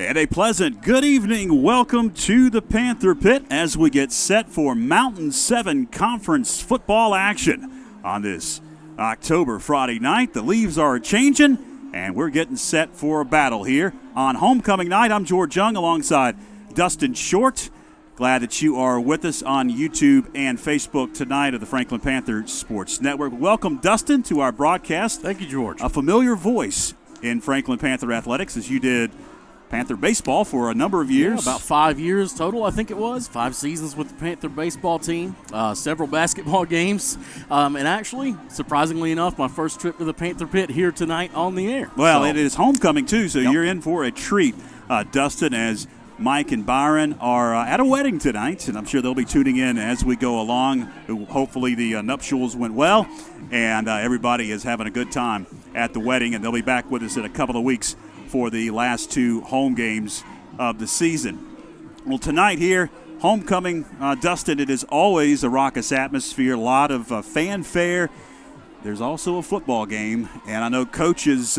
And a pleasant good evening. Welcome to the Panther Pit as we get set for Mountain 7 Conference football action on this October Friday night. The leaves are changing, and we're getting set for a battle here on homecoming night. I'm George Young alongside Dustin Short. Glad that you are with us on YouTube and Facebook tonight of the Franklin Panther Sports Network. Welcome, Dustin, to our broadcast. Thank you, George. A familiar voice in Franklin Panther athletics as you did Panther baseball for a number of years. Yeah, about 5 years total, I think it was. 5 seasons with the Panther baseball team, several basketball games, and actually, surprisingly enough, my first trip to the Panther Pit here tonight on the air. Well, it is homecoming, too, so Yep. You're in for a treat, Dustin, as Mike and Byron are at a wedding tonight, and I'm sure they'll be tuning in as we go along. Hopefully the nuptials went well, and everybody is having a good time at the wedding, and they'll be back with us in a couple of weeks for the last 2 home games of the season. Well, tonight here, homecoming, Dustin, it is always a raucous atmosphere, a lot of fanfare. There's also a football game, and I know coaches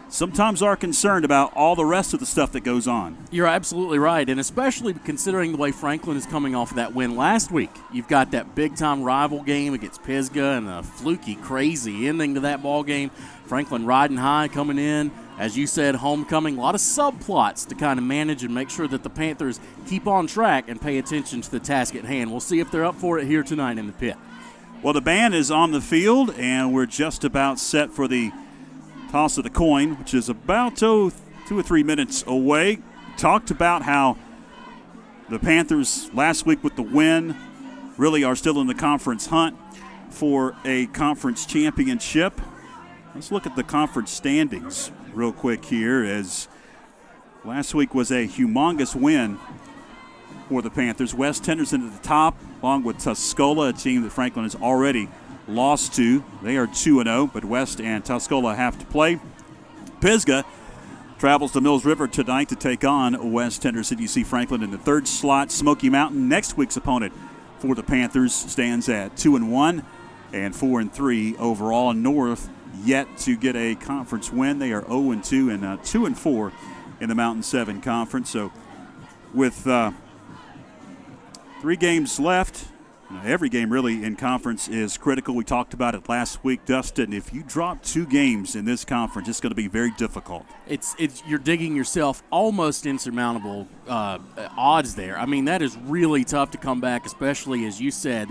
sometimes are concerned about all the rest of the stuff that goes on. You're absolutely right, and especially considering the way Franklin is coming off of that win last week. You've got that big-time rival game against Pisgah and a fluky, crazy ending to that ball game. Franklin riding high coming in. As you said, homecoming, a lot of subplots to kind of manage and make sure that the Panthers keep on track and pay attention to the task at hand. We'll see if they're up for it here tonight in the pit. Well, the band is on the field, and we're just about set for the toss of the coin, which is about 2 or 3 minutes away. Talked about how the Panthers last week with the win really are still in the conference hunt for a conference championship. Let's look at the conference standings real quick here, as last week was a humongous win for the Panthers. West Henderson at the top, along with Tuscola, a team that Franklin has already lost to. They are 2-0, but West and Tuscola have to play. Pisgah travels to Mills River tonight to take on West Henderson. You see Franklin in the 3rd slot. Smoky Mountain, next week's opponent for the Panthers, stands at 2-1 and 4-3 overall. North yet to get a conference win. They are 0-2 and 2-4 in the Mountain 7 Conference. So with 3 games left, every game really in conference is critical. We talked about it last week, Dustin. If you drop 2 games in this conference, it's going to be very difficult. It's you're digging yourself almost insurmountable odds there. I mean, that is really tough to come back, especially, as you said,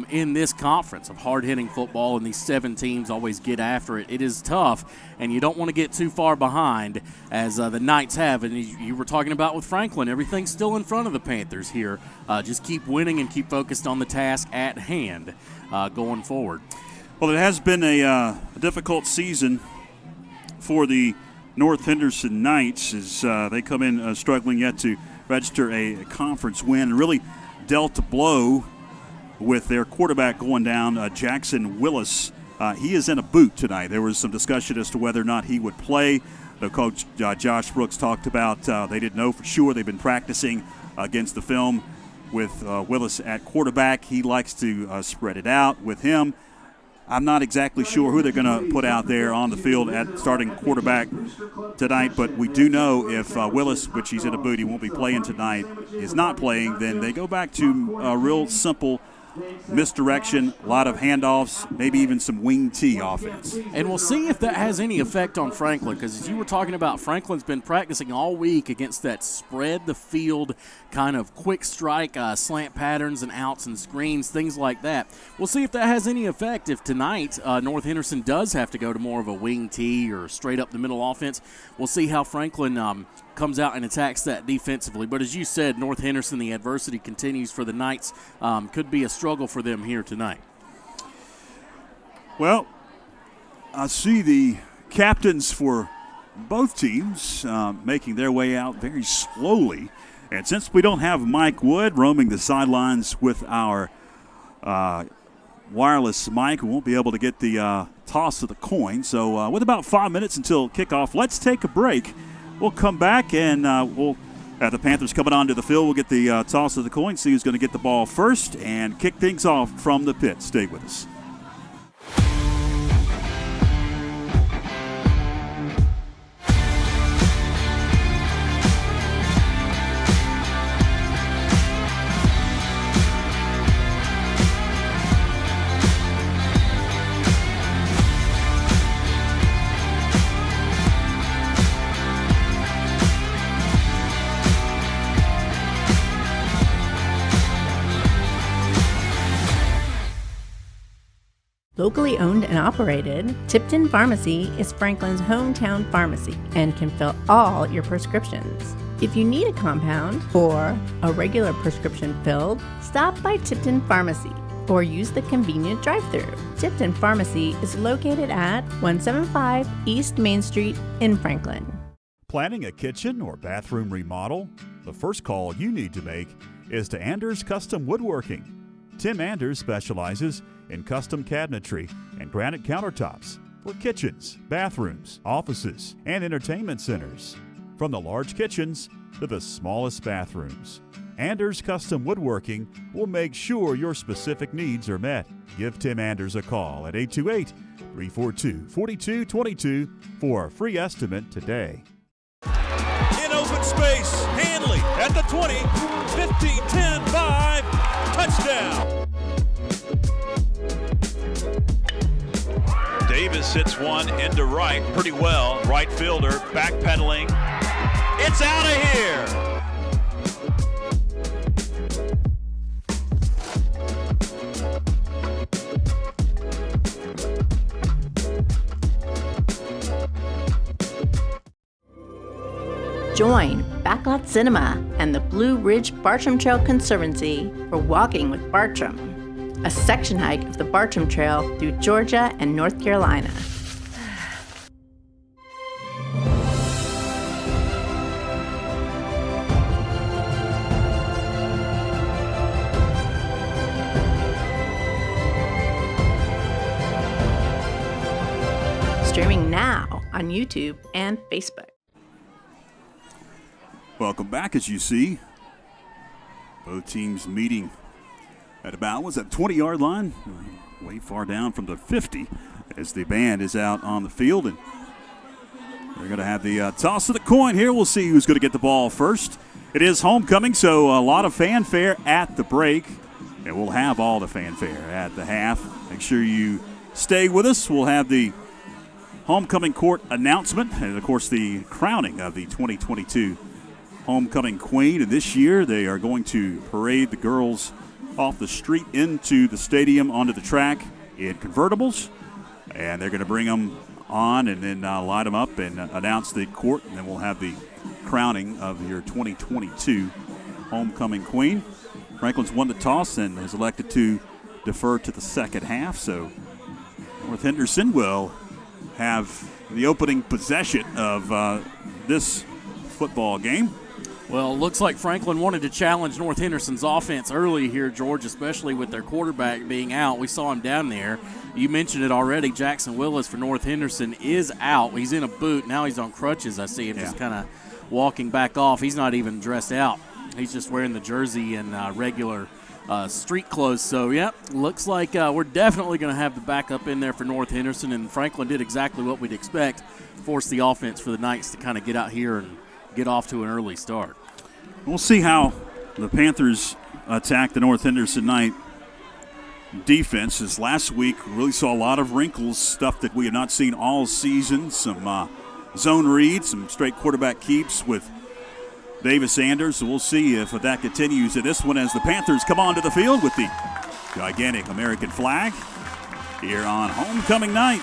in this conference of hard-hitting football, and these 7 teams always get after it. It is tough, and you don't want to get too far behind, as the Knights have. And you were talking about with Franklin, everything's still in front of the Panthers here. Just keep winning and keep focused on the task at hand going forward. Well, it has been a difficult season for the North Henderson Knights as they come in struggling yet to register a conference win, and really dealt a blow with their quarterback going down, Jackson Willis. He is in a boot tonight. There was some discussion as to whether or not he would play. The coach, Josh Brooks, talked about they didn't know for sure. They've been practicing against the film with Willis at quarterback. He likes to spread it out with him. I'm not exactly sure who they're going to put out there on the field at starting quarterback tonight, but we do know if Willis, which he's in a boot, he won't be playing tonight, is not playing, then they go back to a real simple misdirection, a lot of handoffs, maybe even some wing T offense. And we'll see if that has any effect on Franklin, because as you were talking about, Franklin's been practicing all week against that spread the field kind of quick strike, slant patterns and outs and screens, things like that. We'll see if that has any effect if tonight North Henderson does have to go to more of a wing T or straight up the middle offense. We'll see how Franklin comes out and attacks that defensively. But as you said, North Henderson, the adversity continues for the Knights. Could be a struggle for them here tonight. Well, I see the captains for both teams making their way out very slowly. And since we don't have Mike Wood roaming the sidelines with our wireless mic, we won't be able to get the toss of the coin. So with about 5 minutes until kickoff, let's take a break. We'll come back and we'll have the Panthers coming onto the field. We'll get the toss of the coin, see who's going to get the ball first, and kick things off from the pit. Stay with us. Locally owned and operated, Tipton Pharmacy is Franklin's hometown pharmacy and can fill all your prescriptions. If you need a compound or a regular prescription filled, stop by Tipton Pharmacy or use the convenient drive-thru. Tipton Pharmacy is located at 175 East Main Street in Franklin. Planning a kitchen or bathroom remodel? The first call you need to make is to Anders Custom Woodworking. Tim Anders specializes in custom cabinetry and granite countertops for kitchens, bathrooms, offices, and entertainment centers. From the large kitchens to the smallest bathrooms, Anders Custom Woodworking will make sure your specific needs are met. Give Tim Anders a call at 828-342-4222 for a free estimate today. In open space, Hanley at the 20, 15, 10, 5, touchdown. Davis hits one into right pretty well. Right fielder backpedaling. It's out of here. Join Backlot Cinema and the Blue Ridge Bartram Trail Conservancy for Walking with Bartram, a section hike of the Bartram Trail through Georgia and North Carolina. Streaming now on YouTube and Facebook. Welcome back. As you see, both teams meeting at about, was that 20-yard line? Way far down from the 50 as the band is out on the field. And they're going to have the toss of the coin here. We'll see who's going to get the ball first. It is homecoming, so a lot of fanfare at the break. And we'll have all the fanfare at the half. Make sure you stay with us. We'll have the homecoming court announcement and, of course, the crowning of the 2022 homecoming queen. And this year they are going to parade the girls off the street into the stadium onto the track in convertibles, and they're going to bring them on and then light them up and announce the court, and then we'll have the crowning of your 2022 homecoming queen. Franklin's won the toss and has elected to defer to the second half, so North Henderson will have the opening possession of this football game. Well, it looks like Franklin wanted to challenge North Henderson's offense early here, George, especially with their quarterback being out. We saw him down there. You mentioned it already. Jackson Willis for North Henderson is out. He's in a boot. Now he's on crutches. I see him just kind of walking back off. He's not even dressed out. He's just wearing the jersey and regular street clothes. So, looks like we're definitely going to have the backup in there for North Henderson, and Franklin did exactly what we'd expect, force the offense for the Knights to kind of get out here and get off to an early start. We'll see how the Panthers attack the North Henderson Knight defense. As last week, we really saw a lot of wrinkles, stuff that we have not seen all season. Some zone reads, some straight quarterback keeps with Davis Anders. So we'll see if that continues in this one as the Panthers come onto the field with the gigantic American flag here on homecoming night.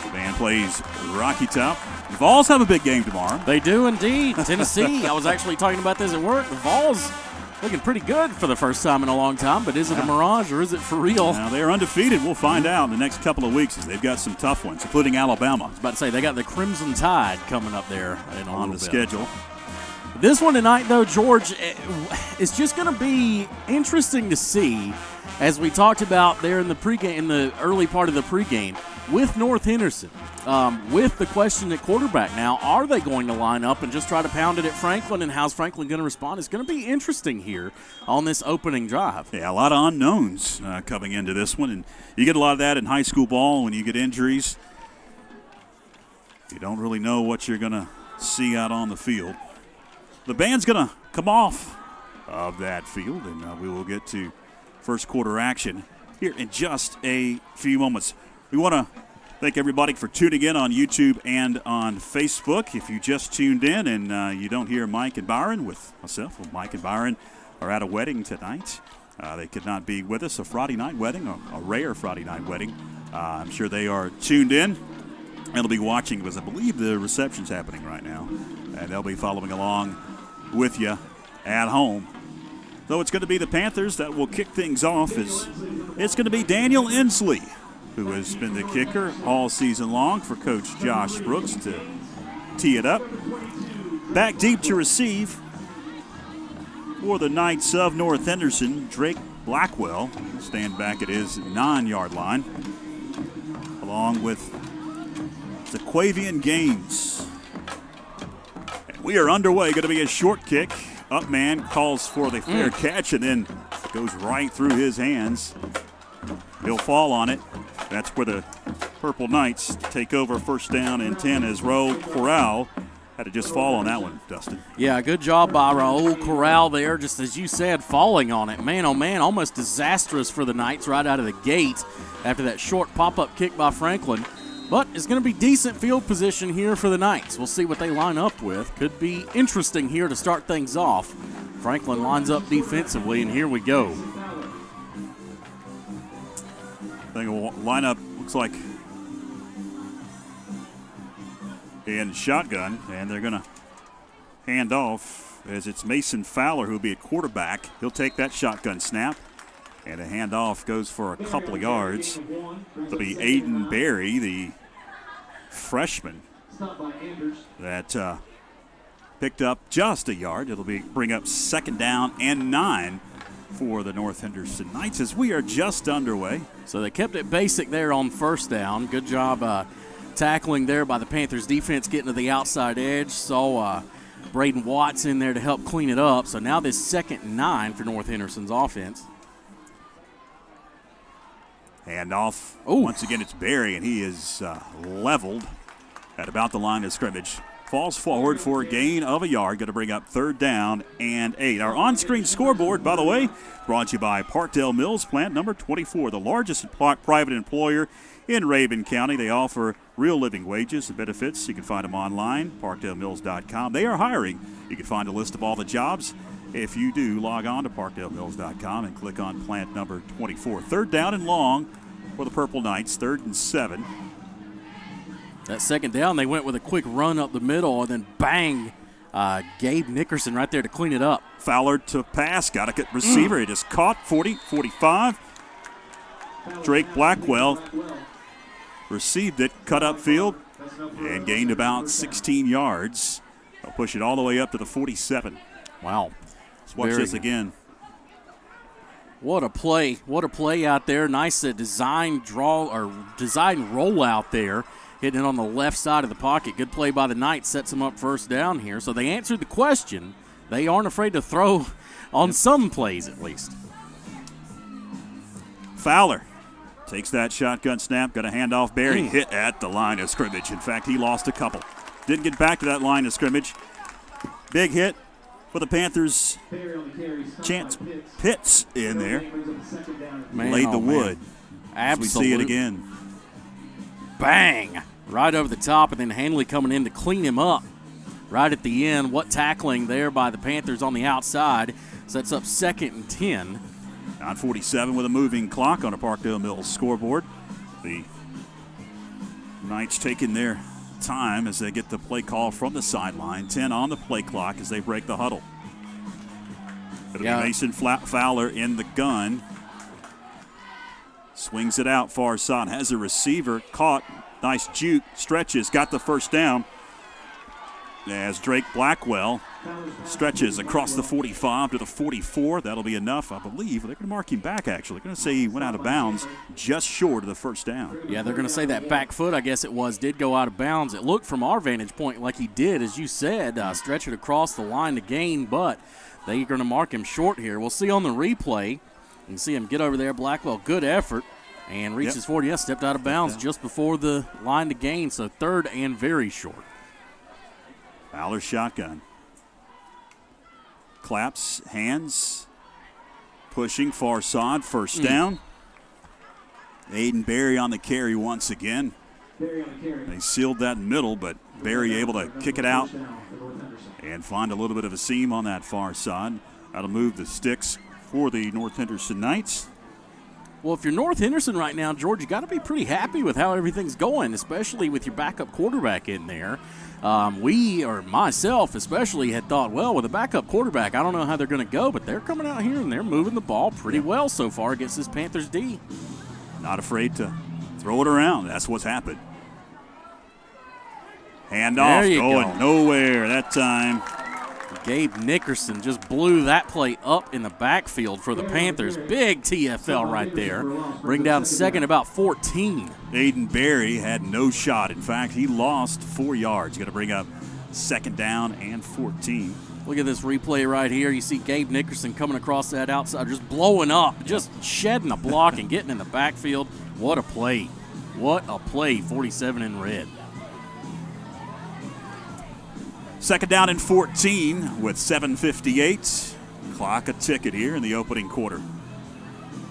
The band plays Rocky Top. The Vols have a big game tomorrow. They do indeed. Tennessee. I was actually talking about this at work. The Vols looking pretty good for the first time in a long time, but is it a mirage or is it for real? Now, they're undefeated. We'll find out in the next couple of weeks as they've got some tough ones, including Alabama. I was about to say, they got the Crimson Tide coming up there in on the schedule. This one tonight, though, George, it's just going to be interesting to see, as we talked about there in the pregame, in the early part of the pregame, with North Henderson. With the question at quarterback now, are they going to line up and just try to pound it at Franklin, and how's Franklin going to respond? It's going to be interesting here on this opening drive. Yeah, a lot of unknowns coming into this one, and you get a lot of that in high school ball when you get injuries. You don't really know what you're going to see out on the field. The band's going to come off of that field, and we will get to first quarter action here in just a few moments. We want to thank everybody for tuning in on YouTube and on Facebook. If you just tuned in and you don't hear Mike and Byron with myself, Mike and Byron are at a wedding tonight. They could not be with us. A Friday night wedding, a rare Friday night wedding. I'm sure they are tuned in. And they'll be watching because I believe the reception's happening right now. And they'll be following along with you at home. Though it's going to be the Panthers that will kick things off. It's going to be Daniel Inslee, who has been the kicker all season long for Coach Josh Brooks to tee it up. Back deep to receive for the Knights of North Henderson, Drake Blackwell. Stand back at his 9-yard line, along with Zaquavian Gaines. And we are underway. Going to be a short kick. Up man calls for the fair catch and then goes right through his hands. He'll fall on it. That's where the Purple Knights take over, first down and 10 as Raul Corral had to just fall on that one, Dustin. Yeah, good job by Raul Corral there, just as you said, falling on it. Man, oh man, almost disastrous for the Knights right out of the gate after that short pop-up kick by Franklin. But it's going to be decent field position here for the Knights. We'll see what they line up with. Could be interesting here to start things off. Franklin lines up defensively, and here we go. I think we'll line up, looks like in shotgun, and they're going to hand off as it's Mason Fowler who will be at quarterback. He'll take that shotgun snap. And a handoff goes for a couple of yards. It'll be Aiden Berry, the freshman, that picked up just a yard. It'll bring up second down and 9 for the North Henderson Knights as we are just underway. So they kept it basic there on first down. Good job tackling there by the Panthers defense, getting to the outside edge. Saw Braden Watts in there to help clean it up. So now this 2nd and 9 for North Henderson's offense. Handoff. Once again, it's Berry, and he is leveled at about the line of scrimmage. Falls forward for a gain of a yard. Going to bring up 3rd down and 8. Our on-screen scoreboard, by the way, brought to you by Parkdale Mills, plant number 24, the largest private employer in Rabun County. They offer real living wages and benefits. You can find them online, parkdalemills.com. They are hiring. You can find a list of all the jobs. If you do, log on to parkdalemills.com and click on plant number 24. 3rd down and long for the Purple Knights, 3rd and 7. That 2nd down, they went with a quick run up the middle, and then bang, Gabe Nickerson right there to clean it up. Fowler to pass, got a good receiver. It is caught, 40, 45. Drake Blackwell received it, cut up field, and gained about 16 yards. They'll push it all the way up to the 47. Wow. Let's watch this again. What a play. What a play out there. Nice design roll out there. Hitting it on the left side of the pocket. Good play by the Knights. Sets them up first down here. So they answered the question. They aren't afraid to throw on some plays at least. Fowler takes that shotgun snap. Got a handoff. Berry hit at the line of scrimmage. In fact, he lost a couple. Didn't get back to that line of scrimmage. Big hit for the Panthers. Chance Pitts in there. Laid the wood. Absolutely. We see it again. Bang! Right over the top, and then Hanley coming in to clean him up. Right at the end, what tackling there by the Panthers on the outside. Sets up 2nd and 10. 9:47 with a moving clock on a Parkdale Mills scoreboard. The Knights taking their time as they get the play call from the sideline. 10 on the play clock as they break the huddle. It'll be Mason Fowler in the gun. Swings it out far side. Has a receiver caught. Nice juke. Stretches. Got the first down. As Drake Blackwell stretches across the 45 to the 44. That'll be enough, I believe. They're going to mark him back, actually. They're going to say he went out of bounds just short of the first down. Yeah, they're going to say that back foot, I guess it was, did go out of bounds. It looked from our vantage point like he did, as you said, stretch it across the line to gain, but they're going to mark him short here. We'll see on the replay. You can see him get over there. Blackwell, good effort, and reaches forward. Yes, stepped out of bounds just before the line to gain, so 3rd and very short. Fowler shotgun. Claps, hands, pushing far side, first down. Aiden Berry on the carry once again. They sealed that middle, but Berry able to kick it out and find a little bit of a seam on that far side. That'll move the sticks for the North Henderson Knights. Well, if you're North Henderson right now, George, you got to be pretty happy with how everything's going, especially with your backup quarterback in there. Myself especially, had thought, well, with a backup quarterback, I don't know how they're going to go, but they're coming out here and they're moving the ball pretty well so far against this Panthers D. Not afraid to throw it around. That's what's happened. Handoff going nowhere that time. Gabe Nickerson just blew that play up in the backfield for the Panthers. Big TFL right there. Bring down second about 14. Aiden Berry had no shot. In fact, he lost 4 yards. Going to bring up second down and 14. Look at this replay right here. You see Gabe Nickerson coming across that outside, just blowing up, just shedding the block and getting in the backfield. What a play. What a play, 47 in red. Second down and 14 with 7:58. Clock a ticket here in the opening quarter.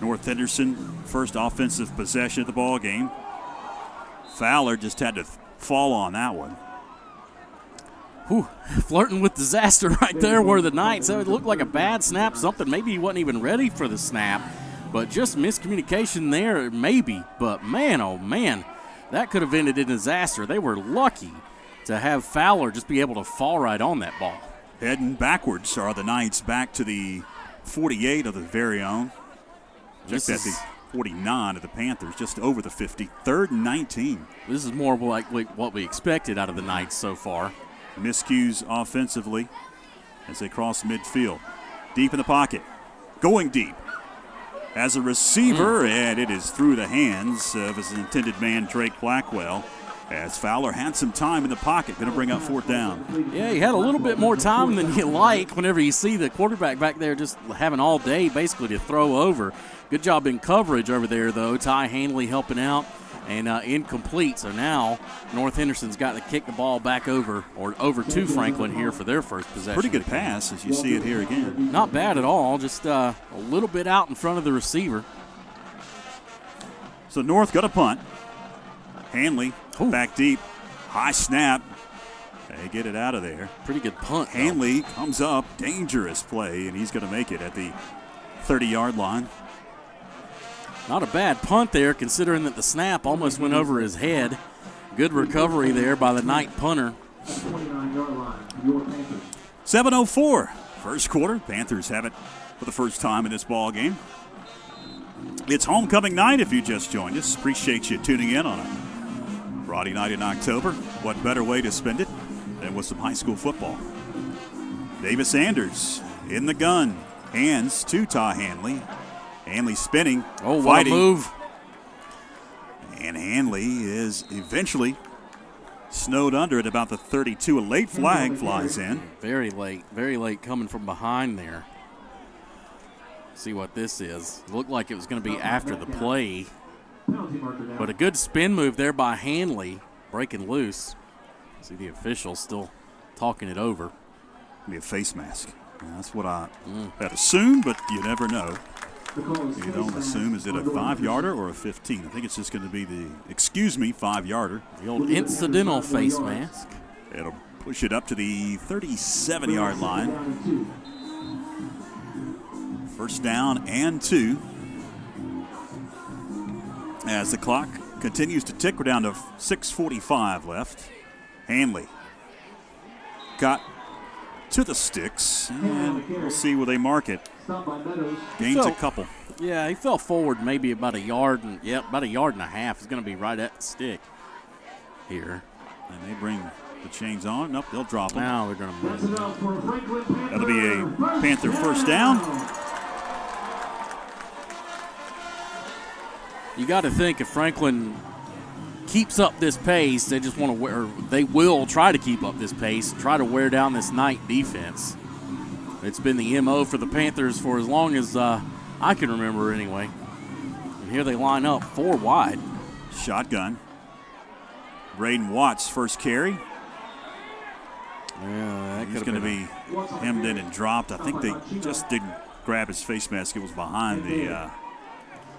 North Henderson, first offensive possession of the ball game. Fowler just had to fall on that one. Whew, flirting with disaster right there where the Knights, it looked like a bad snap, something. Maybe he wasn't even ready for the snap, but just miscommunication there, maybe. But man, oh man, that could have ended in disaster. They were lucky to have Fowler just be able to fall right on that ball. Heading backwards are the Knights back to the 48 of the very own. Just at the 49 of the Panthers, just over the 50. 3rd and 19. This is more like what we expected out of the Knights so far. Miscues offensively as they cross midfield. Deep in the pocket. Going deep. As a receiver, and it is through the hands of his intended man, Drake Blackwell. As Fowler had some time in the pocket, going to bring up 4th down. Yeah, he had a little bit more time than you like whenever you see the quarterback back there just having all day basically to throw over. Good job in coverage over there, though. Ty Hanley helping out and incomplete. So now North Henderson's got to kick the ball back over to Franklin here for their first possession. Pretty good pass as you see it here again. Not bad at all, just a little bit out in front of the receiver. So North got a punt. Hanley back deep. High snap. They get it out of there. Pretty good punt. Hanley comes up. Dangerous play, and he's going to make it at the 30-yard line. Not a bad punt there, considering that the snap almost went over his head. Good recovery there by the Knight punter. 7:04, first quarter. Panthers have it for the first time in this ball game. It's homecoming night if you just joined us. Appreciate you tuning in on a Friday night in October. What better way to spend it than with some high school football? Davis Sanders in the gun. Hands to Ty Hanley. Hanley spinning. Oh, fighting. What a move. And Hanley is eventually snowed under at about the 32. A late flag flies in. Very late coming from behind there. See what this is. Looked like it was going to be after the play. But a good spin move there by Hanley, breaking loose. See the officials still talking it over. Be a face mask. That's what I had assumed, but you never know. You don't assume, is it a 5-yarder or a 15? I think it's just going to be the, 5-yarder. The old incidental face mask. It'll push it up to the 37-yard line. First down and 2. As the clock continues to tick, we're down to 6:45 left. Hanley got to the sticks, and we'll see where they mark it. Gains a couple. Yeah, he fell forward maybe about a yard, about a yard and a half. He's going to be right at the stick here. And they bring the chains on. Nope, they'll drop them. Now they're going to move. That'll be a Panther first down. You got to think if Franklin keeps up this pace, they will try to keep up this pace, try to wear down this Knight defense. It's been the MO for the Panthers for as long as I can remember anyway. And here they line up 4 wide. Shotgun. Braden Watts first carry. Yeah, he's going to be hemmed in and dropped. I think they just didn't grab his face mask. It was behind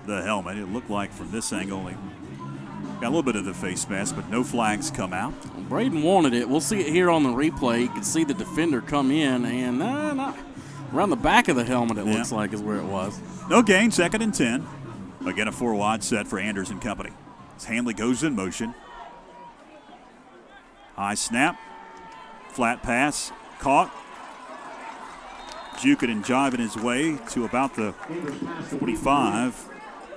the helmet. It looked like from this angle they got a little bit of the face mask, but no flags come out. Well, Braden wanted it. We'll see it here on the replay. You can see the defender come in, and Around the back of the helmet, it looks like, is where it was. No gain, 2nd and 10. Again, a 4-wide set for Anderson Company. As Hanley goes in motion. High snap. Flat pass. Caught. Juking and jiving his way to about the 45.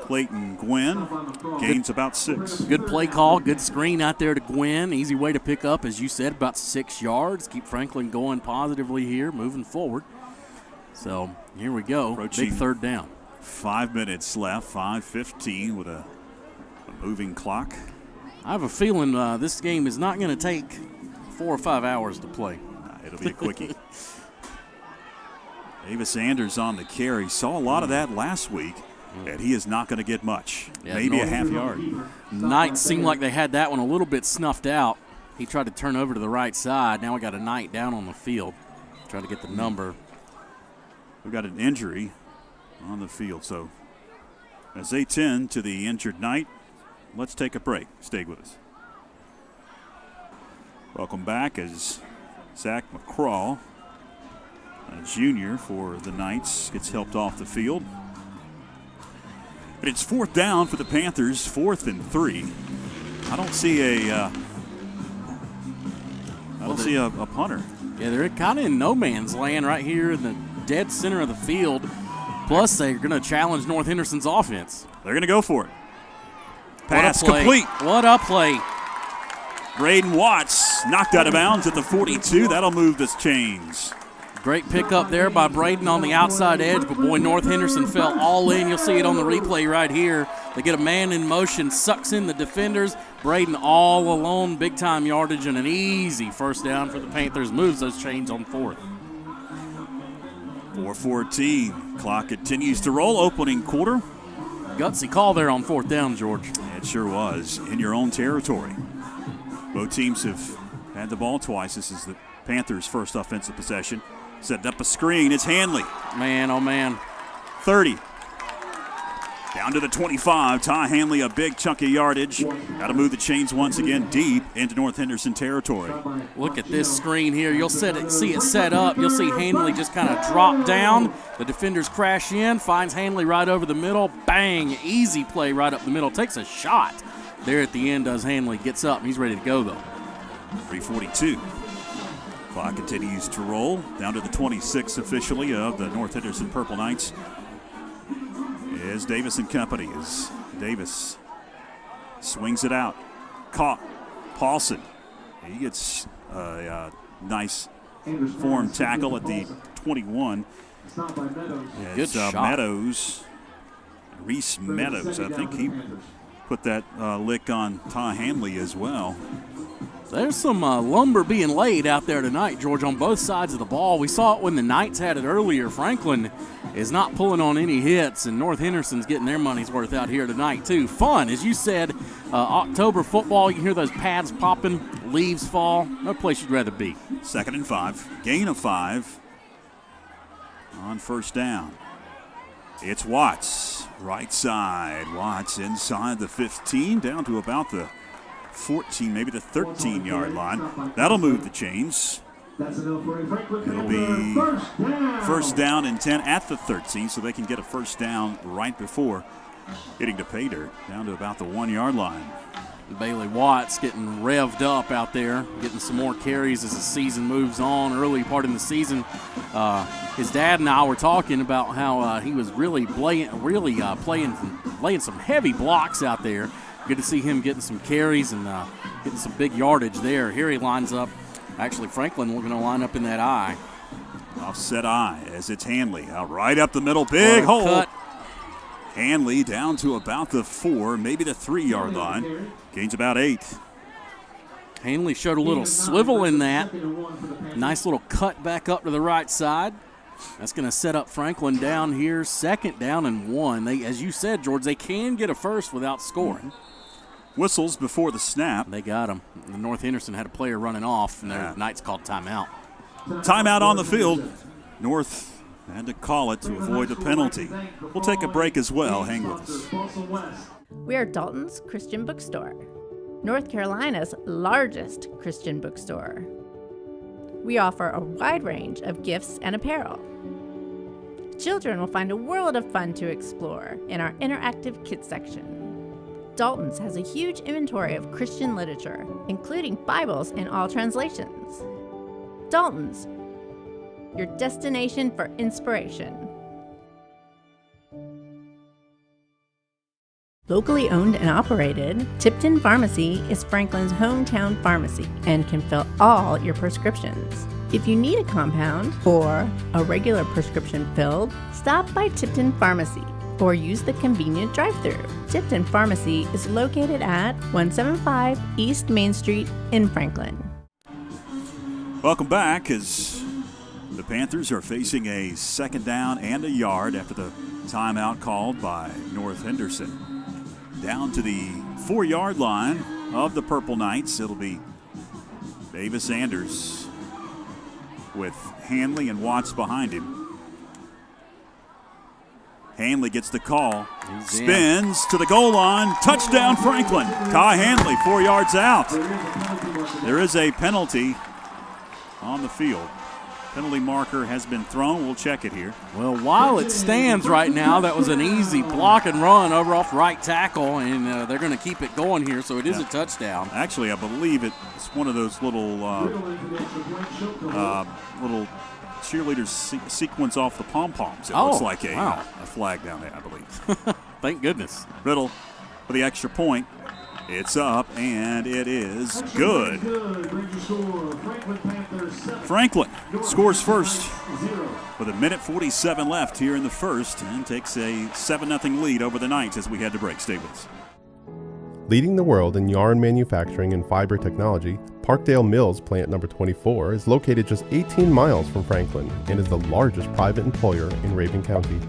Clayton Gwynn gains about 6. Good play call, good screen out there to Gwynn. Easy way to pick up, as you said, about 6 yards. Keep Franklin going positively here, moving forward. So here we go, Approaching big 3rd down. 5 minutes left, 5:15 with a moving clock. I have a feeling this game is not going to take 4 or 5 hours to play. It'll be a quickie. Davis Anders on the carry. Saw a lot of that last week. And he is not going to get much. Yeah, maybe a half yard. Knight seemed like they had that one a little bit snuffed out. He tried to turn over to the right side. Now we got a Knight down on the field. Trying to get the number. We've got an injury on the field. So as they tend to the injured Knight, let's take a break. Stay with us. Welcome back as Zach McCraw, a junior for the Knights, gets helped off the field. But it's 4th down for the Panthers, 4th and 3. I don't see a punter. Yeah, they're kind of in no man's land right here in the dead center of the field. Plus, they're going to challenge North Henderson's offense. They're going to go for it. Pass complete. What a play. Braden Watts knocked out of bounds at the 42. That'll move the chains. Great pickup there by Braden on the outside edge, but boy, North Henderson fell all in. You'll see it on the replay right here. They get a man in motion, sucks in the defenders. Braden all alone, big-time yardage, and an easy 1st down for the Panthers. Moves those chains on 4th. 4:14. Clock continues to roll. Opening quarter. Gutsy call there on 4th down, George. It sure was. In your own territory. Both teams have had the ball twice. This is the Panthers' first offensive possession. Setting up a screen. It's Hanley. Man, oh, man. 30. Down to the 25. Ty Hanley, a big chunk of yardage. Got to move the chains once again deep into North Henderson territory. Look at this screen here. You'll see it set up. You'll see Hanley just kind of drop down. The defenders crash in. Finds Hanley right over the middle. Bang. Easy play right up the middle. Takes a shot. There at the end does Hanley. Gets up. He's ready to go, though. 3:42. Clock continues to roll. Down to the 26 officially of the North Henderson Purple Knights is Davis and company. As Davis swings it out. Caught. Paulson. He gets a nice form tackle at the 21. Good shot. Meadows. Reese Meadows. I think he put that lick on Ty Hanley as well. There's some lumber being laid out there tonight, George, on both sides of the ball. We saw it when the Knights had it earlier. Franklin is not pulling on any hits, and North Henderson's getting their money's worth out here tonight, too. Fun, as you said, October football, you can hear those pads popping, leaves fall. No place you'd rather be. 2nd and 5. Gain of 5 on 1st down. It's Watts, right side. Watts inside the 15, down to about the 14, maybe the 13-yard line. That'll move the chains. It'll be 1st down and 10 at the 13, so they can get a 1st down right before hitting the pay dirt, down to about the 1-yard line. Bailey Watts getting revved up out there, getting some more carries as the season moves on. Early part in the season, his dad and I were talking about how he was really laying some heavy blocks out there. Good to see him getting some carries and getting some big yardage there. Here he lines up. Actually, Franklin we're going to line up in that eye. Offset eye as it's Hanley out right up the middle. Big hole. Cut. Hanley down to about the 4, maybe the 3-yard line. Gains about 8. Hanley showed a little swivel in that. Nice little cut back up to the right side. That's going to set up Franklin down here. 2nd down and 1. They, as you said, George, they can get a first without scoring. Whistles before the snap. They got him. The North Henderson had a player running off, and their Knights called timeout. Timeout on the field. North had to call it to avoid the penalty. We'll take a break as well. Hang with us. We are Dalton's Christian Bookstore, North Carolina's largest Christian bookstore. We offer a wide range of gifts and apparel. Children will find a world of fun to explore in our interactive kids section. Dalton's has a huge inventory of Christian literature, including Bibles in all translations. Dalton's, your destination for inspiration. Locally owned and operated, Tipton Pharmacy is Franklin's hometown pharmacy and can fill all your prescriptions. If you need a compound or a regular prescription filled, stop by Tipton Pharmacy or use the convenient drive-thru. Tipton Pharmacy is located at 175 East Main Street in Franklin. Welcome back as the Panthers are facing a second down and a yard after the timeout called by North Henderson. Down to the 4-yard line of the Purple Knights. It'll be Davis Anders with Hanley and Watts behind him. Hanley gets the call, spins to the goal line, touchdown Franklin. Kai Hanley, 4 yards out. There is a penalty on the field. Penalty marker has been thrown. We'll check it here. Well, while it stands right now, that was an easy block and run over off right tackle, and they're going to keep it going here, so it is a touchdown. Actually, I believe it's one of those little cheerleaders sequence off the pom-poms. It looks like a flag down there, I believe. Thank goodness. Riddle for the extra point. It's up, and it is good. Franklin scores first with 1:47 left here in the first and takes a 7-0 lead over the Knights as we head to break. Stay with us. Leading the world in yarn manufacturing and fiber technology, Parkdale Mills Plant Number 24 is located just 18 miles from Franklin and is the largest private employer in Rabun County.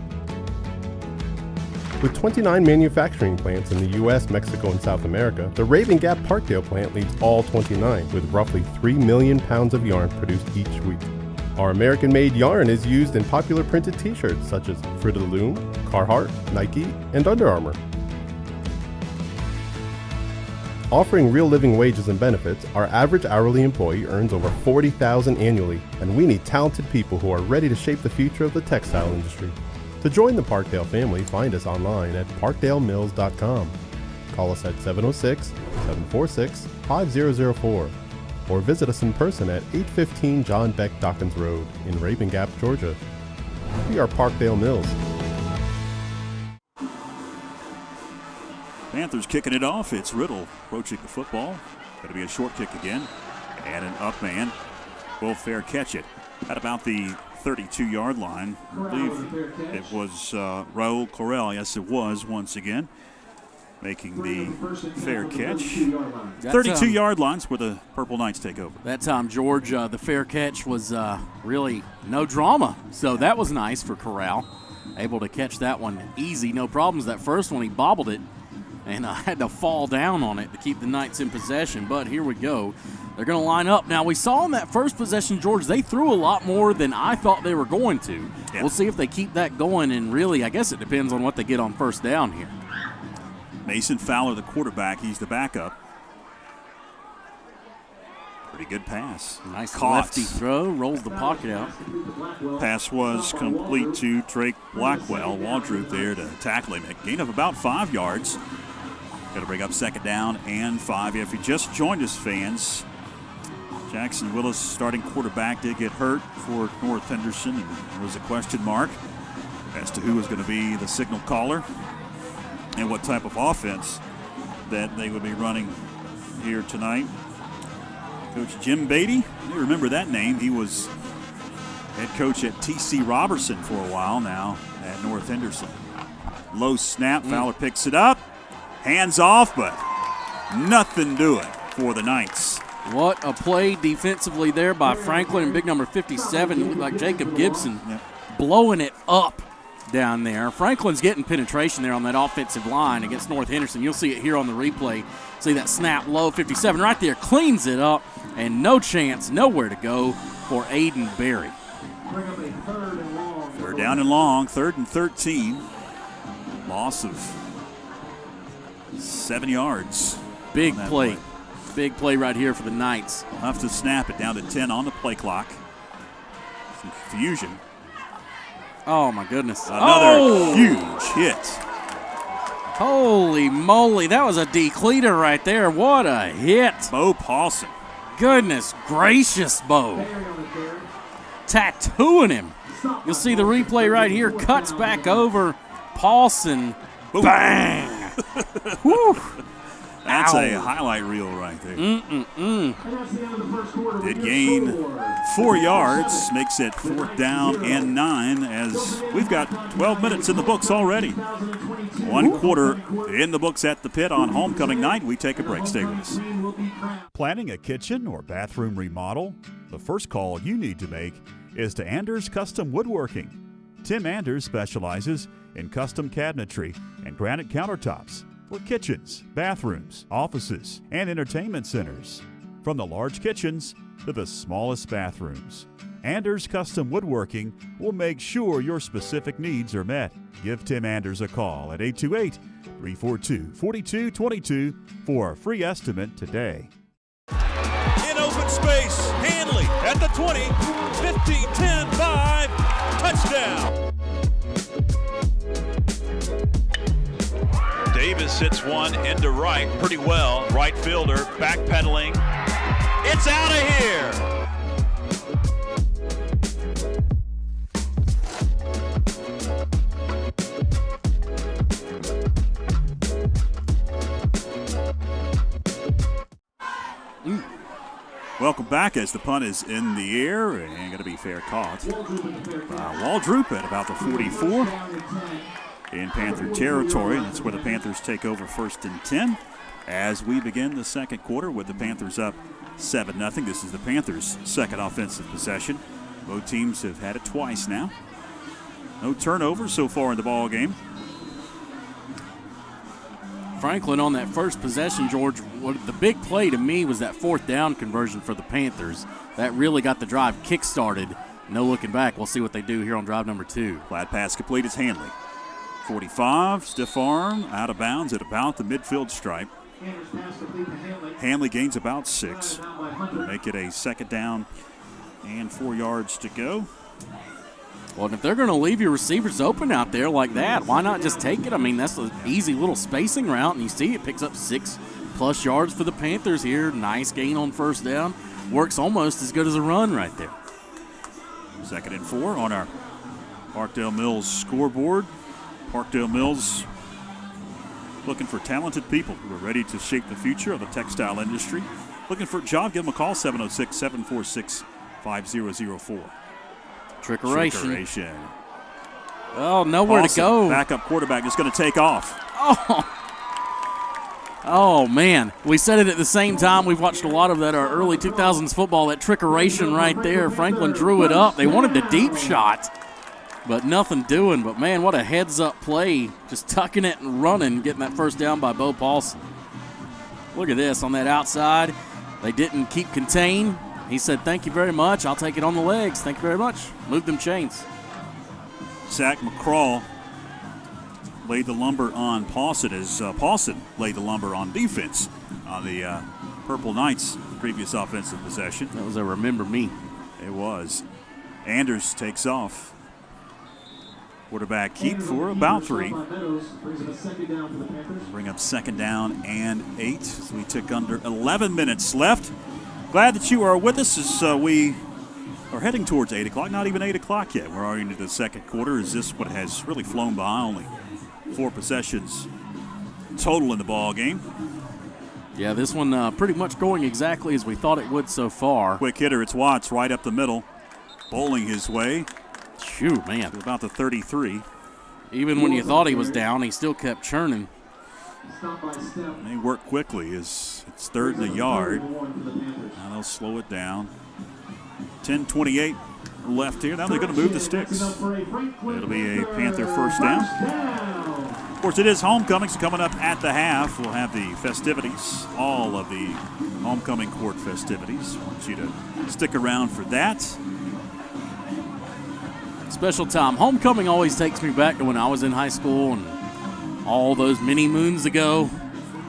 With 29 manufacturing plants in the U.S., Mexico, and South America, the Raven Gap Parkdale plant leads all 29, with roughly 3 million pounds of yarn produced each week. Our American-made yarn is used in popular printed t-shirts such as Fruit of the Loom, Carhartt, Nike, and Under Armour. Offering real living wages and benefits, our average hourly employee earns over $40,000 annually, and we need talented people who are ready to shape the future of the textile industry. To join the Parkdale family, find us online at parkdalemills.com. Call us at 706-746-5004 or visit us in person at 815 John Beck Dawkins Road in Raven Gap, Georgia. We are Parkdale Mills. Panthers kicking it off. It's Riddle approaching the football. Going to be a short kick again. And an up man will fair catch it at about the 32-yard line. I believe it was Raul Correll. Yes, it was once again. Making the fair catch. 32-yard lines where the Purple Knights take over. That time, George, the fair catch was really no drama. So that was nice for Corral. Able to catch that one easy, no problems. That first one, he bobbled it and had to fall down on it to keep the Knights in possession. But here we go. They're going to line up. Now, we saw in that first possession, George, they threw a lot more than I thought they were going to. Yeah. We'll see if they keep that going, and really, I guess it depends on what they get on first down here. Mason Fowler, the quarterback, he's the backup. Pretty good pass. Nice lefty throw, rolls the pocket out. Pass was complete to Drake Blackwell. Waldrop there to tackle him. A gain of about 5 yards. Got to bring up second down and 5. If you just joined us, fans, Jackson Willis, starting quarterback, did get hurt for North Henderson, and there was a question mark as to who was going to be the signal caller and what type of offense that they would be running here tonight. Coach Jim Beatty, you remember that name. He was head coach at T.C. Robertson for a while now at North Henderson. Low snap, Fowler picks it up, hands off, but nothing doing for the Knights. What a play defensively there by Franklin and big number 57. It looked like Jacob Gibson blowing it up down there. Franklin's getting penetration there on that offensive line against North Henderson. You'll see it here on the replay. See that snap low, 57 right there, cleans it up, and no chance, nowhere to go for Aiden Berry. Third down and long, 3rd and 13. Loss of 7 yards. Big play. Big play right here for the Knights. We'll have to snap it down to 10 on the play clock. Some confusion. Oh, my goodness. Another huge hit. Holy moly, that was a decleater right there. What a hit. Bo Paulson. Goodness gracious, Bo. Tattooing him. You'll see the replay right here. Cuts back over. Paulson. Boom. Bang. Whew. That's Ow. a highlight reel right there. Did gain 4 yards, makes it 4th down and 9 as we've got 12 minutes in the books already. 1 quarter in the books at the pit on homecoming night. We take a break. Stay with us. Planning a kitchen or bathroom remodel? The first call you need to make is to Anders Custom Woodworking. Tim Anders specializes in custom cabinetry and granite countertops for kitchens, bathrooms, offices, and entertainment centers. From the large kitchens to the smallest bathrooms, Anders Custom Woodworking will make sure your specific needs are met. Give Tim Anders a call at 828-342-4222 for a free estimate today. In open space, Hanley at the 20, 15, 10, 5, touchdown. Davis hits one into right pretty well. Right fielder backpedaling. It's out of here. Welcome back as the punt is in the air and going to be fair caught. Waldrop at about the 44 in Panther territory. That's where the Panthers take over 1st and 10 as we begin the second quarter with the Panthers up 7-0. This is the Panthers' second offensive possession. Both teams have had it twice now. No turnovers so far in the ball game. Franklin on that first possession, George, the big play to me was that 4th down conversion for the Panthers. That really got the drive kick-started. No looking back. We'll see what they do here on drive number 2. Flat pass complete is Hanley. 45, stiff arm, out of bounds at about the midfield stripe. Hanley gains about 6. Make it a 2nd down and 4 yards to go. Well, and if they're going to leave your receivers open out there like that, why not just take it? I mean, that's an easy little spacing route, and you see it picks up 6+ yards for the Panthers here. Nice gain on 1st down. Works almost as good as a run right there. 2nd and 4 on our Parkdale Mills scoreboard. Parkdale Mills looking for talented people who are ready to shape the future of the textile industry. Looking for a job, give them a call, 706-746-5004. Trickeration. Oh, nowhere to go. Backup quarterback is going to take off. Oh, man. We said it at the same time. We've watched a lot of that early 2000s football, that trickeration right there. Franklin drew it up. They wanted the deep shot, but nothing doing. But, man, what a heads-up play. Just tucking it and running, getting that 1st down by Bo Paulson. Look at this on that outside. They didn't keep contained. He said, thank you very much. I'll take it on the legs. Thank you very much. Move them chains. Zach McCraw laid the lumber on Paulson as Paulson laid the lumber on defense on the Purple Knights' previous offensive possession. That was a remember me. It was. Anders takes off. Quarterback keep for about 3. Bring up 2nd down and 8 as we tick under 11 minutes left. Glad that you are with us as we are heading towards 8 o'clock. Not even 8 o'clock yet. We're already into the second quarter. Is this what has really flown by? Only 4 possessions total in the ball game. Yeah, this one pretty much going exactly as we thought it would so far. Quick hitter, it's Watts right up the middle, bowling his way. Phew, man. To about the 33. Even when you thought he was down, he still kept churning. And they work quickly as it's 3rd and a yard. Now they'll slow it down. 10:28 left here. Now they're going to move the sticks. It'll be a Panther 1st down. Of course, it is homecoming, so coming up at the half, we'll have the festivities, all of the homecoming court festivities. I want you to stick around for that. Special time. Homecoming always takes me back to when I was in high school and all those many moons ago.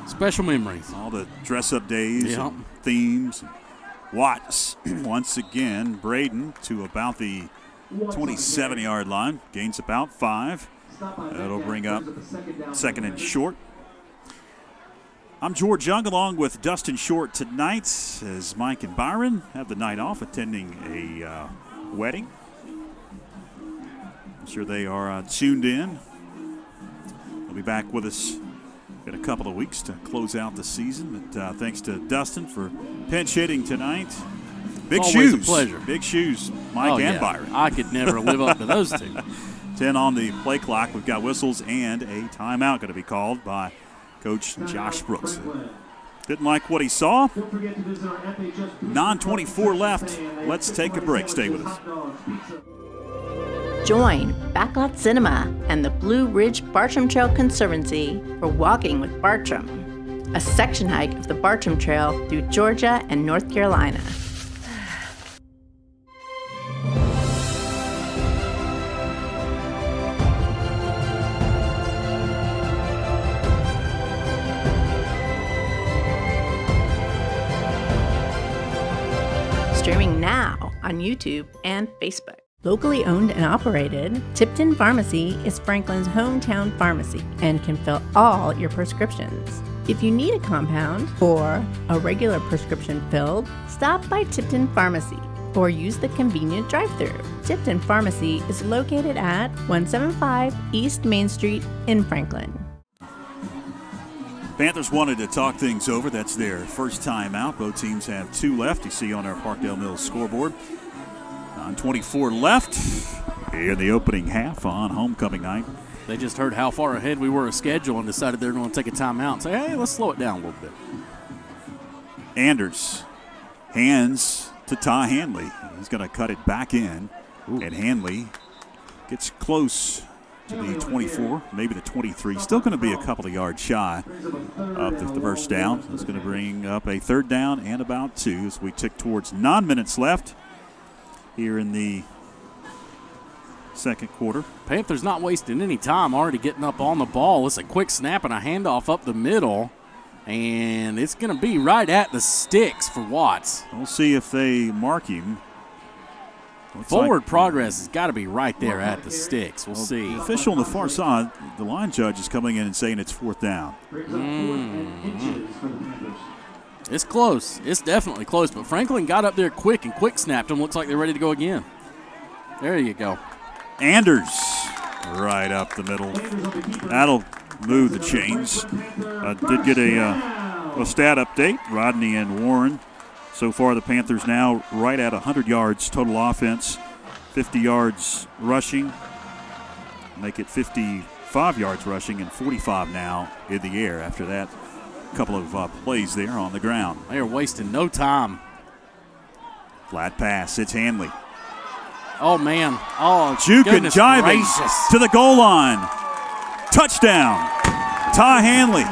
Special memories. All the dress-up days, Yep. and themes. Watts once again. Braden to about the 27-yard line. Gains about 5. That'll bring up second and short. I'm George Young along with Dustin Short tonight as Mike and Byron have the night off attending a wedding. I'm sure they are tuned in. They'll be back with us in a couple of weeks to close out the season. But thanks to Dustin for pinch hitting tonight. Big Always shoes. a pleasure. Big shoes, Mike and Byron. I could never live up to those two. 10 on the play clock. We've got whistles and a timeout going to be called by Coach Josh Brooks. Didn't like what he saw. 9:24 left. Let's take a break. Stay with us. Join Backlot Cinema and the Blue Ridge Bartram Trail Conservancy for Walking with Bartram, a section hike of the Bartram Trail through Georgia and North Carolina. Streaming now on YouTube and Facebook. Locally owned and operated, Tipton Pharmacy is Franklin's hometown pharmacy and can fill all your prescriptions. If you need a compound or a regular prescription filled, stop by Tipton Pharmacy or use the convenient drive-thru. Tipton Pharmacy is located at 175 East Main Street in Franklin. Panthers wanted to talk things over. That's their first time out. Both teams have 2 left. You see on our Parkdale Mills scoreboard. 9:24 left in the opening half on homecoming night. They just heard how far ahead we were of schedule and decided they're going to take a timeout and say, hey, let's slow it down a little bit. Anders hands to Ty Hanley. He's going to cut it back in. And Hanley gets close to the 24, maybe the 23. Still going to be a couple of yards shy of the first down. It's going to bring up a third down and about 2 as we tick towards 9 minutes left here in the second quarter. Panthers not wasting any time, already getting up on the ball. It's a quick snap and a handoff up the middle, and it's going to be right at the sticks for Watts. We'll see if they mark him. Forward progress has got to be right there at the sticks. We'll see. The official on the far side, the line judge is coming in and saying it's 4th down. It's close. It's definitely close, but Franklin got up there quick and quick snapped them. Looks like they're ready to go again. There you go. Anders right up the middle. That'll move the chains. Did get a stat update. Rodney and Warren. So far, the Panthers now right at 100 yards total offense, 50 yards rushing, make it 55 yards rushing, and 45 now in the air after that couple of plays there on the ground. They are wasting no time. Flat pass. It's Hanley. Oh, man. Oh, Juke and jiving gracious. to the goal line. Touchdown. Ty Hanley.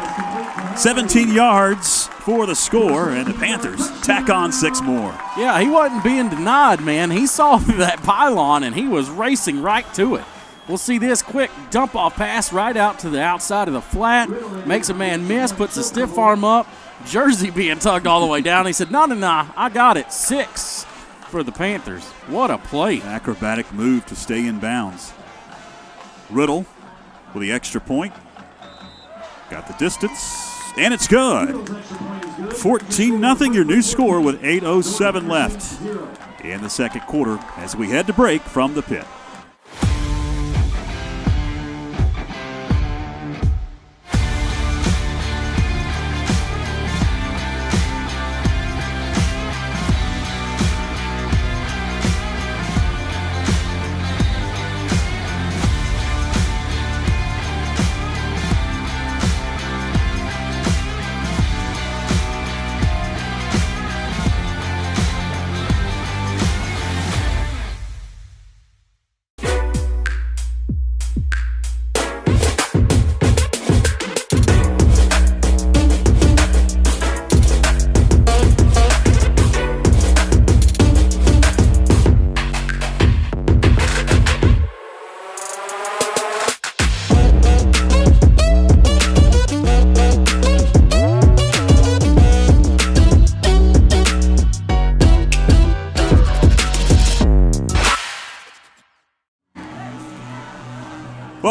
17 yards for the score, and the Panthers tack on 6 more. Yeah, he wasn't being denied, man. He saw through that pylon, and he was racing right to it. We'll see this quick dump-off pass right out to the outside of the flat. Makes a man miss, puts a stiff arm up. Jersey being tugged all the way down. He said, no, I got it. 6 for the Panthers. What a play. Acrobatic move to stay in bounds. Riddle with the extra point. Got the distance. And it's good. 14-0, your new score with 8:07 left in the second quarter as we head to break from the pit.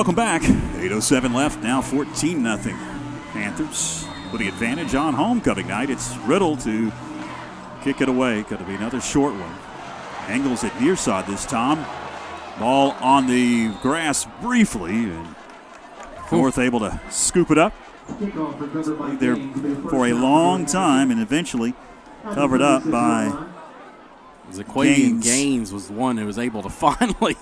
Welcome back. 8:07 left, now 14-0. Panthers with the advantage on homecoming night. It's Riddle to kick it away. Going to be another short one. Angles it near side this time. Ball on the grass briefly, and North able to scoop it up. Stayed there for a long time and eventually covered up by Gaines was the one who was able to finally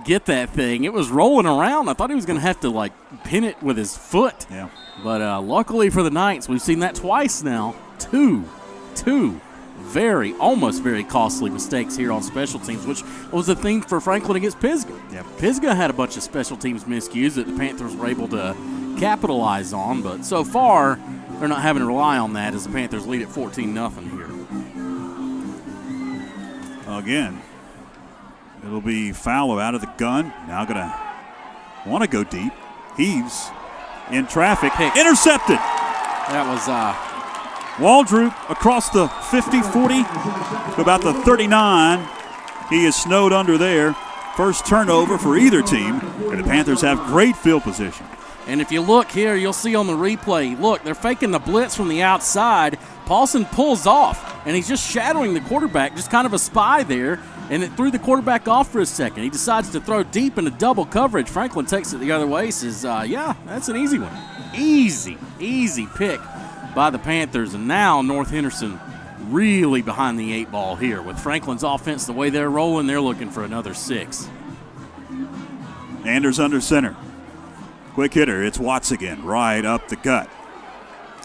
get that thing. It was rolling around. I thought he was going to have to, pin it with his foot. Yeah. But luckily for the Knights, we've seen that twice now. Two almost very costly mistakes here on special teams, which was the thing for Franklin against Pisgah. Yep. Pisgah had a bunch of special teams miscues that the Panthers were able to capitalize on, but so far they're not having to rely on that as the Panthers lead at 14-0 here. Again, it'll be Fowler out of the gun. Now going to want to go deep. Heaves in traffic. Intercepted. That was Waldrop across the 50, 40 to about the 39. He is snowed under there. First turnover for either team, and the Panthers have great field position. And if you look here, you'll see on the replay, look, they're faking the blitz from the outside. Paulson pulls off, and he's just shadowing the quarterback, just kind of a spy there, and it threw the quarterback off for a second. He decides to throw deep into double coverage. Franklin takes it the other way, says, yeah, that's an easy one. Easy pick by the Panthers, and now North Henderson really behind the 8 ball here. With Franklin's offense the way they're rolling, they're looking for another 6. Anders under center. Quick hitter, it's Watts again, right up the gut.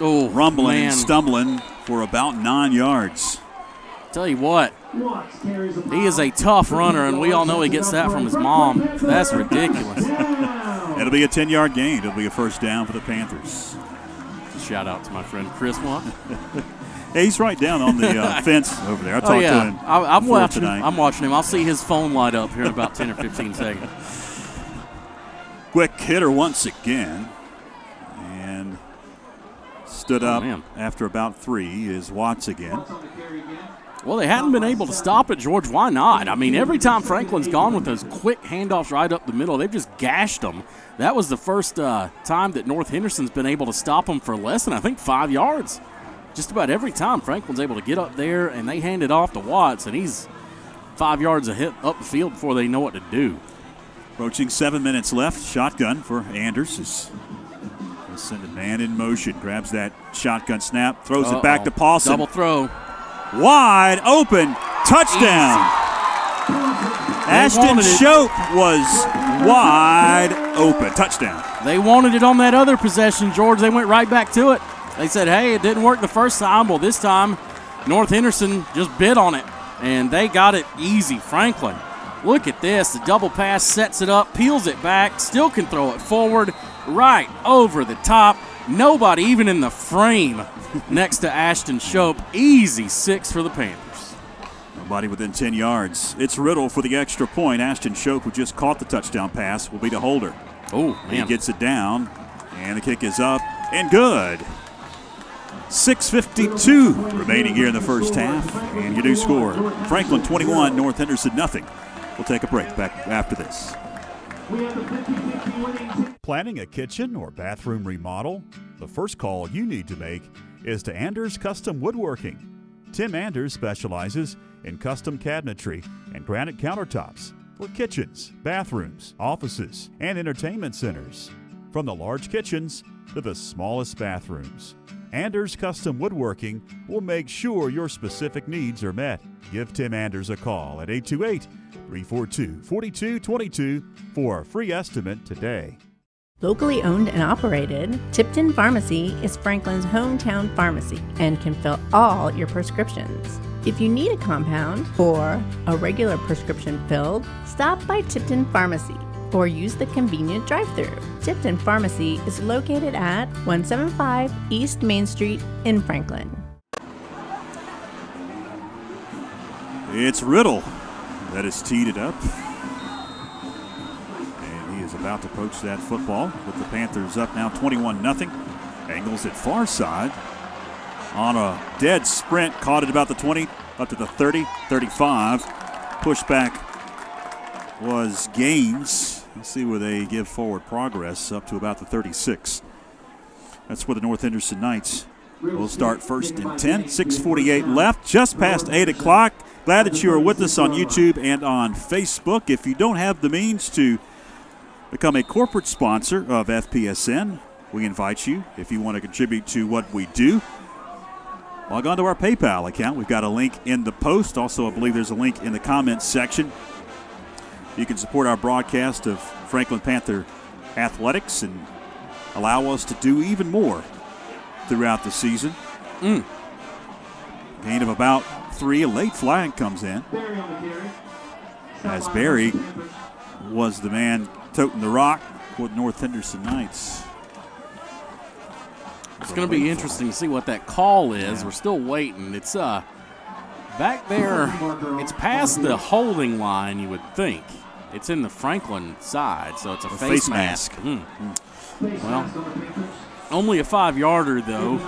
Oh, rumbling man. And stumbling for about 9 yards. Tell you what, he is a tough runner, and we all know he gets that from his mom. That's ridiculous. It'll be a 10-yard gain. It'll be a first down for the Panthers. Shout out to my friend Chris Watt. Hey, he's right down on the fence over there. I talked to him I'm watching tonight. I'm watching him. I'll see his phone light up here in about 10 or 15 seconds. Quick hitter once again. And stood up after about 3 is Watts again. Well, they hadn't been able to stop it, George. Why not? I mean, every time Franklin's gone with those quick handoffs right up the middle, they've just gashed them. That was the first time that North Henderson's been able to stop them for less than, I think, 5 yards. Just about every time Franklin's able to get up there, and they hand it off to Watts, and he's 5 yards a hit up the field before they know what to do. Approaching 7 minutes left. Shotgun for Anders. He'll send a man in motion. Grabs that shotgun snap. Throws it back to Paulson. Double throw. Wide open. Touchdown. Ashton Shope was wide open. Touchdown. They wanted it on that other possession, George. They went right back to it. They said, hey, it didn't work the first time. Well, this time, North Henderson just bid on it, and they got it easy. Franklin, look at this. The double pass sets it up, peels it back, still can throw it forward, right over the top. Nobody even in the frame next to Ashton Shope. Easy 6 for the Panthers. Nobody within 10 yards. It's Riddle for the extra point. Ashton Shope, who just caught the touchdown pass, will be the holder. Oh, man. He gets it down, and the kick is up and good. 6:52 remaining here in the first half, and you do score. Franklin 21, North Henderson nothing. We'll take a break back after this. Planning a kitchen or bathroom remodel? The first call you need to make is to Anders Custom Woodworking. Tim Anders specializes in custom cabinetry and granite countertops for kitchens, bathrooms, offices, and entertainment centers. From the large kitchens to the smallest bathrooms, Anders Custom Woodworking will make sure your specific needs are met. Give Tim Anders a call at 828-342-4222 for a free estimate today. Locally owned and operated, Tipton Pharmacy is Franklin's hometown pharmacy and can fill all your prescriptions. If you need a compound or a regular prescription filled, stop by Tipton Pharmacy or use the convenient drive-thru. Tipton Pharmacy is located at 175 East Main Street in Franklin. It's Riddle that has teed it up. And he is about to poach that football with the Panthers up now 21-0. Angles at far side on a dead sprint. Caught it about the 20, up to the 30, 35. Pushback was Gaines. Let's see where they give forward progress up to about the 36. That's where the North Henderson Knights will start first and 10. 6:48 left, just past 8 o'clock. Glad that you are with us on YouTube and on Facebook. If you don't have the means to become a corporate sponsor of FPSN, we invite you, if you want to contribute to what we do, log on to our PayPal account. We've got a link in the post. Also, I believe there's a link in the comments section. You can support our broadcast of Franklin Panther athletics and allow us to do even more throughout the season. Gain of about 3. A late flag comes in, as Barry was the man toting the rock for the North Henderson Knights. It's going to be interesting to see what that call is. Yeah. We're still waiting. It's back there. It's past the holding line, you would think. It's in the Franklin side, so it's a face mask. Well, only a 5-yarder, though.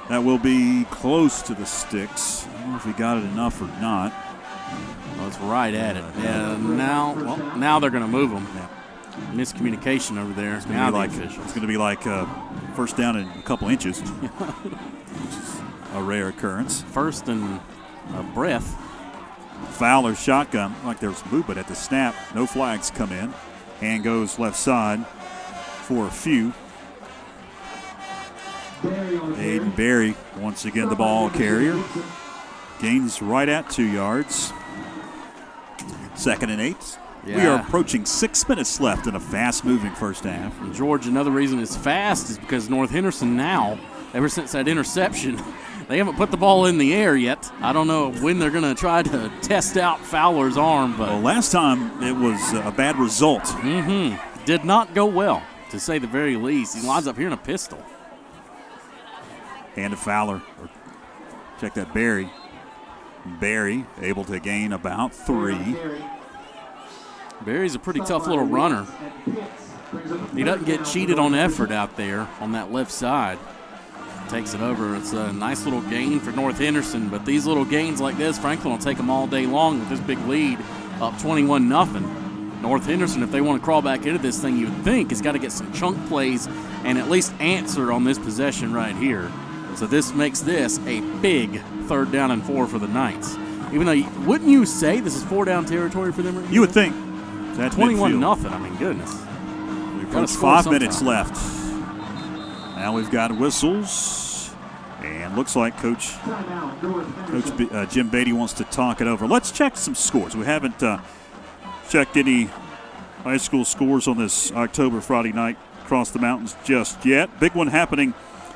That will be close to the sticks. I don't know if he got it enough or not. Well, it's right at it. Yeah, now they're going to move them. Yeah. Miscommunication over there. It's going to be like first down in a couple inches. A rare occurrence. First and a breath. Fowler shotgun, like there was movement at the snap. No flags come in. Hand goes left side for a few. Aiden Berry, once again the ball carrier. Gains right at 2 yards. 2nd and 8. Yeah. We are approaching 6 minutes left in a fast-moving first half. And George, another reason it's fast is because North Henderson now, ever since that interception, they haven't put the ball in the air yet. I don't know when they're going to try to test out Fowler's arm. But well, last time it was a bad result. Did not go well, to say the very least. He lines up here in a pistol. Hand to Fowler. Check that, Barry. Barry able to gain about 3. Barry's a pretty tough little runner. He doesn't get cheated on effort out there on that left side. Takes it over. It's a nice little gain for North Henderson, but these little gains like this, Franklin will take them all day long with this big lead, up 21-0. North Henderson, if they want to crawl back into this thing, you would think, has got to get some chunk plays and at least answer on this possession right here. So this makes this a big 3rd down and 4 for the Knights. Even though, wouldn't you say this is 4-down territory for them? You would think. That's 21-0. I mean, goodness. We've got 5 minutes left. Now we've got whistles, and looks like Coach Jim Beatty wants to talk it over. Let's check some scores. We haven't checked any high school scores on this October Friday night across the mountains just yet. Big one happening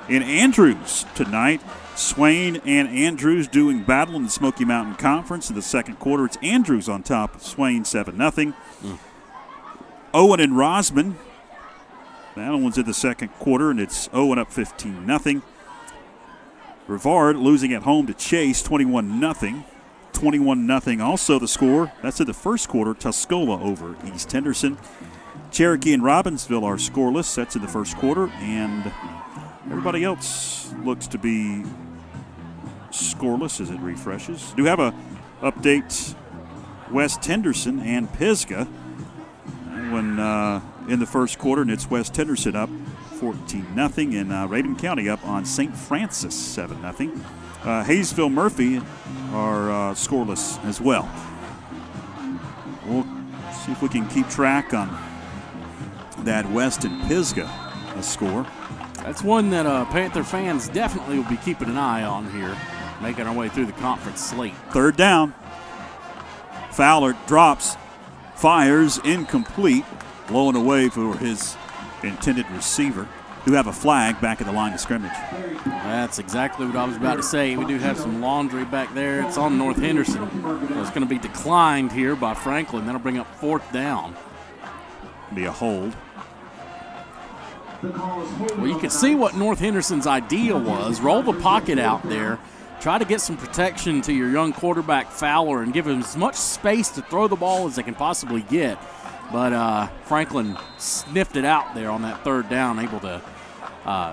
in Andrews tonight. Swain and Andrews doing battle in the Smoky Mountain Conference in the second quarter. It's Andrews on top of Swain 7-0. Owen and Rosman. That one's in the second quarter, and it's Owen up 15-0. Brevard losing at home to Chase 21-0. 21-0 also the score. That's in the first quarter. Tuscola over East Henderson. Cherokee and Robbinsville are scoreless. That's in the first quarter. And everybody else looks to be scoreless as it refreshes. Do have a update. West Henderson and Pisgah. When in the first quarter, and it's West Henderson up 14-0, and Raven County up on St. Francis 7-0. Hayesville Murphy are scoreless as well. We'll see if we can keep track on that West and Pisgah score. That's one that Panther fans definitely will be keeping an eye on here, making our way through the conference slate. 3rd down. Fowler drops, fires, incomplete, blowing away for his intended receiver. Do have a flag back at the line of scrimmage. That's exactly what I was about to say. We do have some laundry back there. It's on North Henderson. It's going to be declined here by Franklin. That'll bring up 4th down. Be a hold. Well, you can see what North Henderson's idea was. Roll the pocket out there. Try to get some protection to your young quarterback Fowler and give him as much space to throw the ball as they can possibly get. But Franklin sniffed it out there on that 3rd down, able to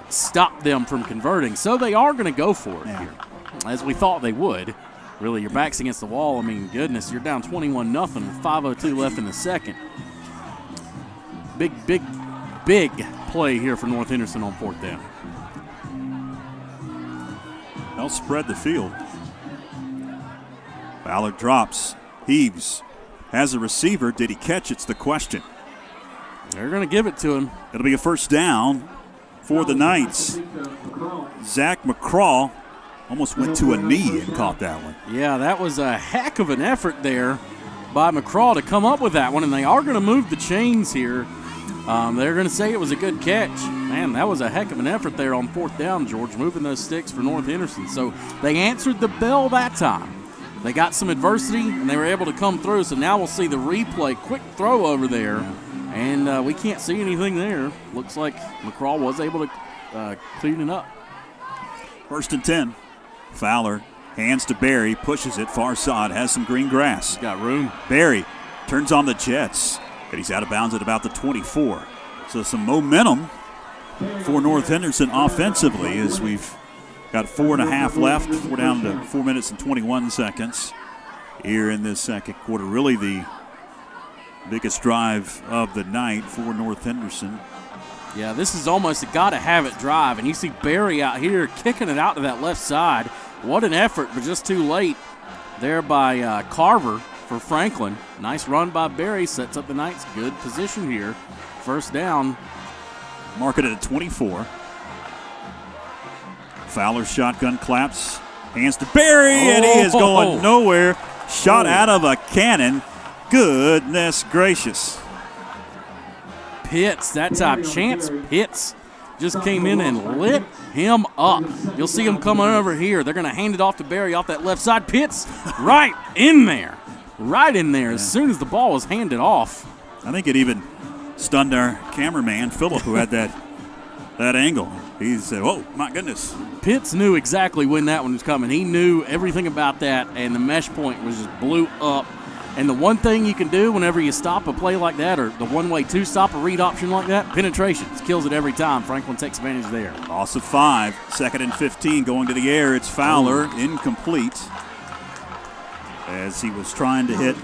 stop them from converting. So they are going to go for it here, as we thought they would. Really, your back's against the wall. I mean, goodness, you're down 21-0 with 5:02 left in the second. Big play here for North Henderson on 4th down. They'll spread the field. Fowler drops, heaves, has a receiver. Did he catch? It's the question. They're going to give it to him. It'll be a first down for the Knights. Zach McCraw almost went to a knee and caught that one. Yeah, that was a heck of an effort there by McCraw to come up with that one, and they are going to move the chains here. They're going to say it was a good catch. Man, that was a heck of an effort there on 4th down, George, moving those sticks for North Henderson. So they answered the bell that time. They got some adversity, and they were able to come through. So now we'll see the replay. Quick throw over there, and we can't see anything there. Looks like McCraw was able to clean it up. 1st and 10. Fowler hands to Barry, pushes it far side, has some green grass. Got room. Barry turns on the Jets, and he's out of bounds at about the 24. So some momentum for North Henderson offensively as we've got 4.5 left. We're down to 4 minutes and 21 seconds here in this second quarter. Really the biggest drive of the night for North Henderson. Yeah, this is almost a gotta-have-it drive, and you see Barry out here kicking it out to that left side. What an effort, but just too late there by Carver for Franklin. Nice run by Barry, sets up the Knights. Good position here. First down. Mark it at 24. Fowler shotgun claps, hands to Barry, and he is going nowhere. Shot out of a cannon. Goodness gracious. Pitts, that time. Chance Pitts just came in and lit him up. You'll see him coming over here. They're going to hand it off to Barry off that left side. Pitts right in there. Right in there as soon as the ball was handed off. I think it even stunned our cameraman, Phillip, who had that angle. He said, oh, my goodness. Pitts knew exactly when that one was coming. He knew everything about that, and the mesh point was just blew up. And the one thing you can do whenever you stop a play like that, or the one-way two-stop a read option like that, penetration. It kills it every time. Franklin takes advantage there. Loss of 5. 2nd and 15 going to the air. It's Fowler, incomplete, as he was trying to hit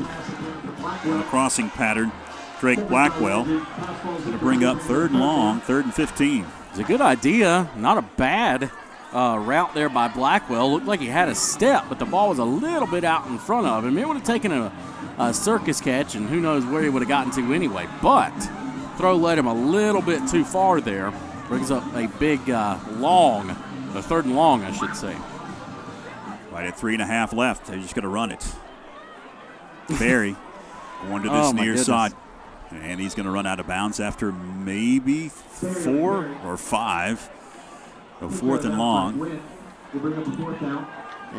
on a crossing pattern. Drake Blackwell going to bring up 3rd and long, 3rd and 15. It's a good idea. Not a bad route there by Blackwell. Looked like he had a step, but the ball was a little bit out in front of him. It would have taken a circus catch, and who knows where he would have gotten to anyway. But throw led him a little bit too far there. Brings up a big long, a 3rd and long, I should say. Right at 3.5 left. They're just going to run it. Barry going to this near side. And he's going to run out of bounds after maybe 4 or 5. So 4th and long.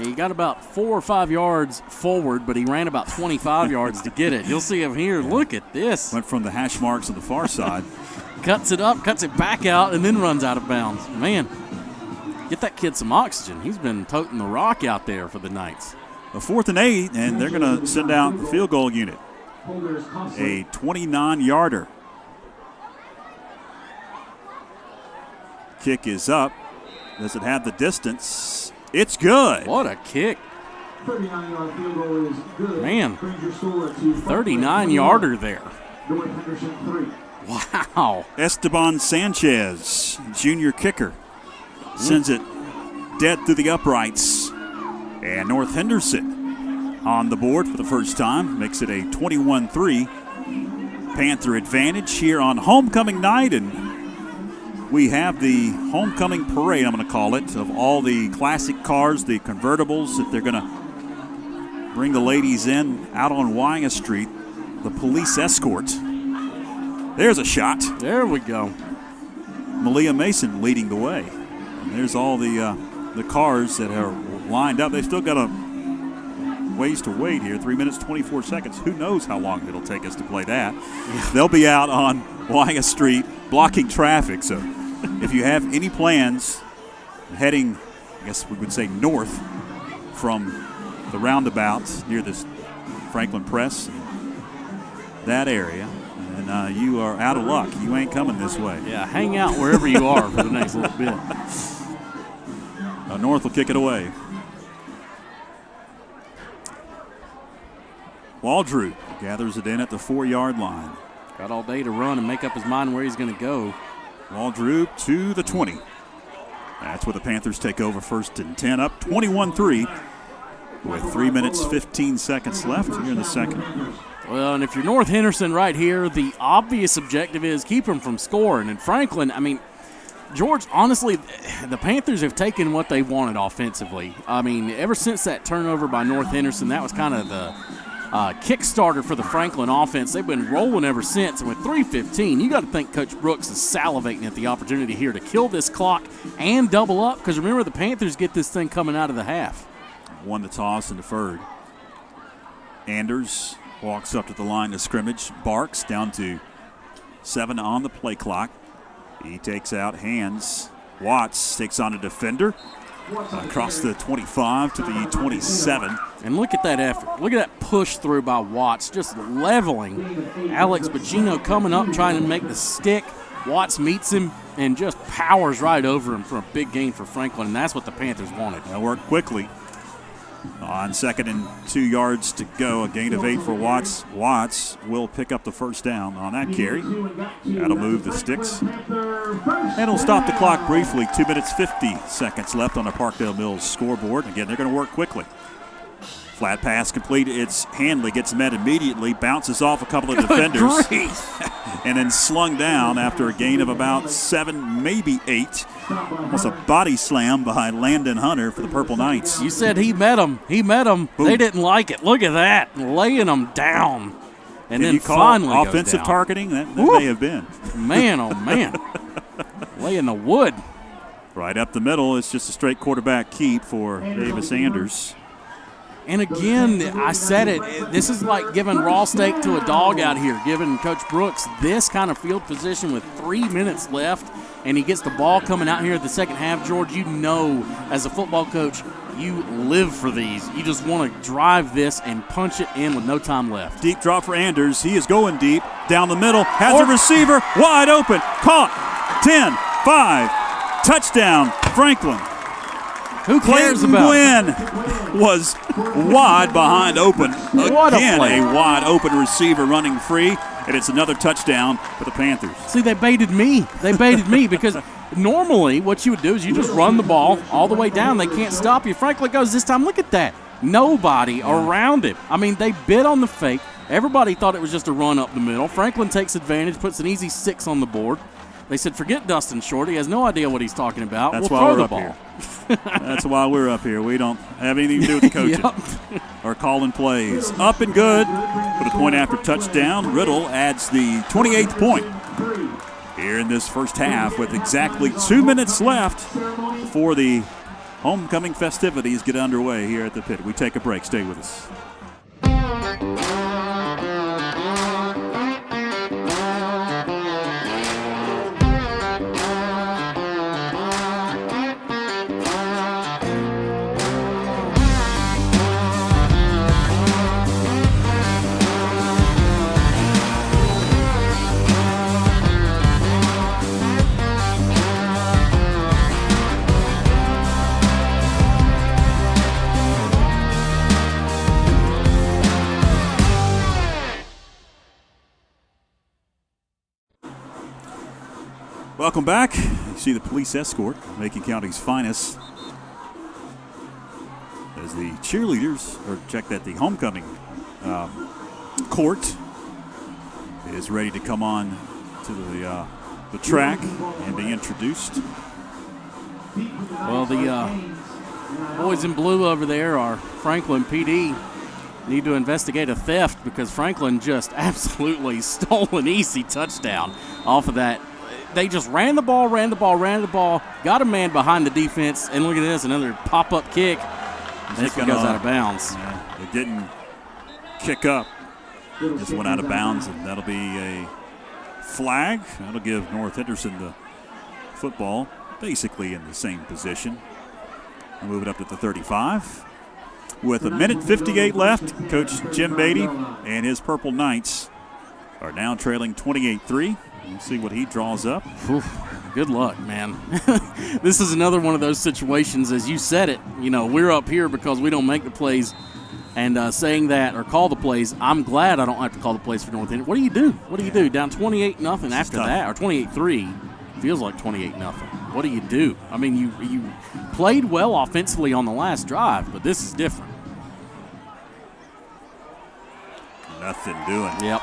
He got about 4 or 5 yards forward, but he ran about 25 yards to get it. You'll see him here. Look at this. Went from the hash marks on the far side. Cuts it up, cuts it back out, and then runs out of bounds. Man, get that kid some oxygen. He's been toting the rock out there for the Knights. A 4th and 8, and they're going to send out the field goal unit. A 29-yarder. Kick is up. Does it have the distance? It's good. What a kick. 39-yard field goal is good. Man, 39-yarder there. North Henderson 3. Wow. Esteban Sanchez, junior kicker, sends it dead through the uprights. And North Henderson on the board for the first time. Makes it a 21-3 Panther advantage here on homecoming night. And we have the homecoming parade, I'm going to call it, of all the classic cars, the convertibles that they're going to bring the ladies in out on Wyandotte Street. The police escort. There's a shot. There we go. Malia Mason leading the way. And there's all the cars that are lined up. They've still got a ways to wait here. 3 minutes, 24 seconds. Who knows how long it'll take us to play that. Yeah. They'll be out on Wyandotte Street blocking traffic. So if you have any plans heading, I guess we would say north from the roundabout near this Franklin Press, that area, and you are out of luck. You ain't coming this way. Yeah, hang out wherever you are for the next little bit. North will kick it away. Waldrew gathers it in at the 4-yard line. Got all day to run and make up his mind where he's going to go. Ball droop to the 20. That's where the Panthers take over, 1st and 10, up 21-3 with 3 minutes, 15 seconds left here in the second. Well, and if you're North Henderson right here, the obvious objective is keep him from scoring. And Franklin, I mean, George, honestly, the Panthers have taken what they wanted offensively. I mean, ever since that turnover by North Henderson, that was kind of the kickstarter for the Franklin offense. They've been rolling ever since. And with 3:15, you got to think Coach Brooks is salivating at the opportunity here to kill this clock and double up. Because remember, the Panthers get this thing coming out of the half. Won the toss and deferred. Anders walks up to the line of scrimmage. Barks down to 7 on the play clock. He takes out hands. Watts takes on a defender across the 25 to the 27. And look at that effort. Look at that push through by Watts, just leveling Alex Bogino coming up trying to make the stick. Watts meets him and just powers right over him for a big gain for Franklin, and that's what the Panthers wanted. That worked quickly. On 2nd and 2 yards to go, a gain of 8 for Watts. Watts will pick up the first down on that carry. That'll move the sticks. And it'll stop the clock briefly. 2 minutes, 50 seconds left on the Parkdale Mills scoreboard. Again, they're going to work quickly. Flat pass complete. It's Hanley, gets met immediately, bounces off a couple of defenders. And then slung down after a gain of about 7, maybe 8. Almost a body slam behind Landon Hunter for the Purple Knights. You said he met him. He met him. Boom. They didn't like it. Look at that. Laying them down. And Did then you call finally offensive goes down. targeting? That may have been. Man, oh, man. Laying the wood. Right up the middle. It's just a straight quarterback keep for Davis Anders. And again, I said it, this is like giving raw steak to a dog out here, giving Coach Brooks this kind of field position with 3 minutes left, and he gets the ball coming out here at the second half. George, you know, as a football coach, you live for these. You just want to drive this and punch it in with no time left. Deep drop for Anders. He is going deep. Down the middle. Has a receiver. Wide open. Caught. 10, 5. Touchdown, Franklin. Who cares Clayton about Gwynn was wide behind open. What a Again, play. a wide open receiver running free, and it's another touchdown for the Panthers. See, they baited me. They baited me because normally what you would do is you just run the ball all the way down. They can't stop you. Franklin goes this time. Look at that. Nobody around him. I mean, they bid on the fake. Everybody thought it was just a run up the middle. Franklin takes advantage, puts an easy 6 on the board. They said, forget Dustin Short. He has no idea what he's talking about. That's we'll why throw we're the up ball. here. That's why we're up here. We don't have anything to do with the coaching or calling plays. Up and good for the point after touchdown. Riddle adds the 28th point here in this first half with exactly 2 minutes left before the homecoming festivities get underway here at the pit. We take a break. Stay with us. Welcome back. You see the police escort, Macon County's finest, as the cheerleaders are checked at the homecoming court is ready to come on to the track and be introduced. Well, the boys in blue over there are Franklin PD. Need to investigate a theft because Franklin just absolutely stole an easy touchdown off of that. They just ran the ball, got a man behind the defense, and look at this, another pop-up kick. This one goes out of bounds. Yeah, it didn't kick up. It just went out of bounds, and that'll be a flag. That'll give North Henderson the football, basically in the same position. We'll move it up to the 35. With a minute 58 left, Coach Jim Beatty and his Purple Knights are now trailing 28-3. We'll see what he draws up. Oof, good luck, man. This is another one of those situations, as you said it. You know, we're up here because we don't make the plays and saying that or call the plays. I'm glad I don't have to call the plays for North Henderson. What do you do? What do you do? Down 28-0 after that, or 28-3. Feels like 28-0. What do you do? I mean, you played well offensively on the last drive, but this is different. Nothing doing. Yep.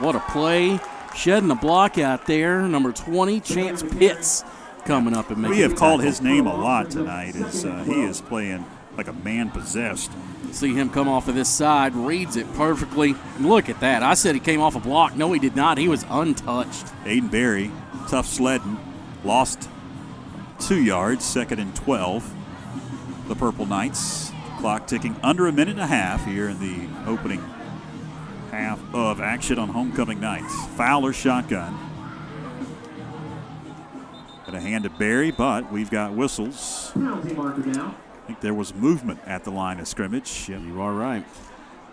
What a play. Shedding the block out there. Number 20, Chance Pitts, coming up and making We have called tackle. his name a lot tonight as he is playing like a man possessed. See him come off of this side, reads it perfectly. Look at that. I said he came off a block. No, he did not. He was untouched. Aiden Berry, tough sledding, lost 2 yards, 2nd and 12. The Purple Knights, clock ticking under a minute and a half here in the opening half of action on homecoming night. Fowler shotgun. Got a hand to Berry, but we've got whistles. Penalty marker down. I think there was movement at the line of scrimmage. Yep. You are right.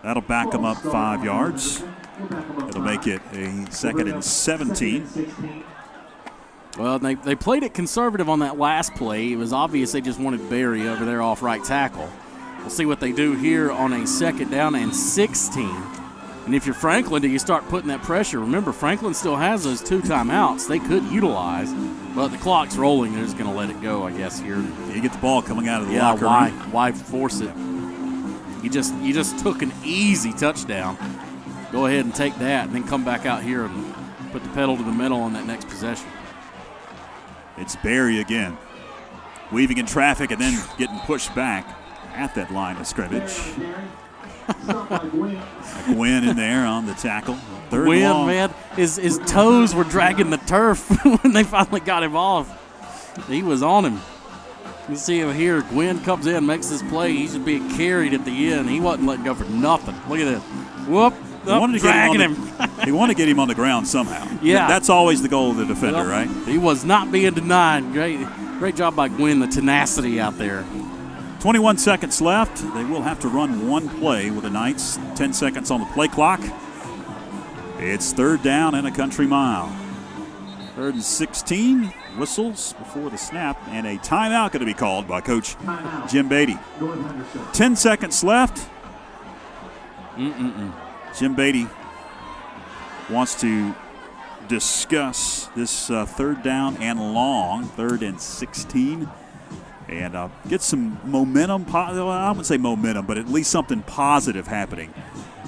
That'll back them up 5 yards. It'll make it a 2nd and 17. Well, they played it conservative on that last play. It was obvious they just wanted Berry over there off right tackle. We'll see what they do here on a 2nd down and 16. And if you're Franklin, do you start putting that pressure? Remember, Franklin still has those 2 timeouts they could utilize, but the clock's rolling. They're just going to let it go, I guess, here. You get the ball coming out of the locker room. Why force it? You just took an easy touchdown. Go ahead and take that, and then come back out here and put the pedal to the metal on that next possession. It's Berry again, weaving in traffic and then getting pushed back at that line of scrimmage. Gwynn in there on the tackle. Third Gwynn, long. man, his toes were dragging the turf when they finally got him off. He was on him. You see him here. Gwynn comes in, makes this play. He should be carried at the end. He wasn't letting go for nothing. Look at this. Whoop. Dragging him. He wanted to get him on the ground somehow. Yeah. That's always the goal of the defender, right? He was not being denied. Great job by Gwynn, the tenacity out there. 21 seconds left. They will have to run one play with the Knights. 10 seconds on the play clock. It's 3rd down and a country mile. 3rd and 16. Whistles before the snap, and a timeout going to be called by Coach Jim Beatty. 10 seconds left. Jim Beatty wants to discuss this 3rd down and long, 3rd and 16, and get some momentum. I wouldn't say momentum, but at least something positive happening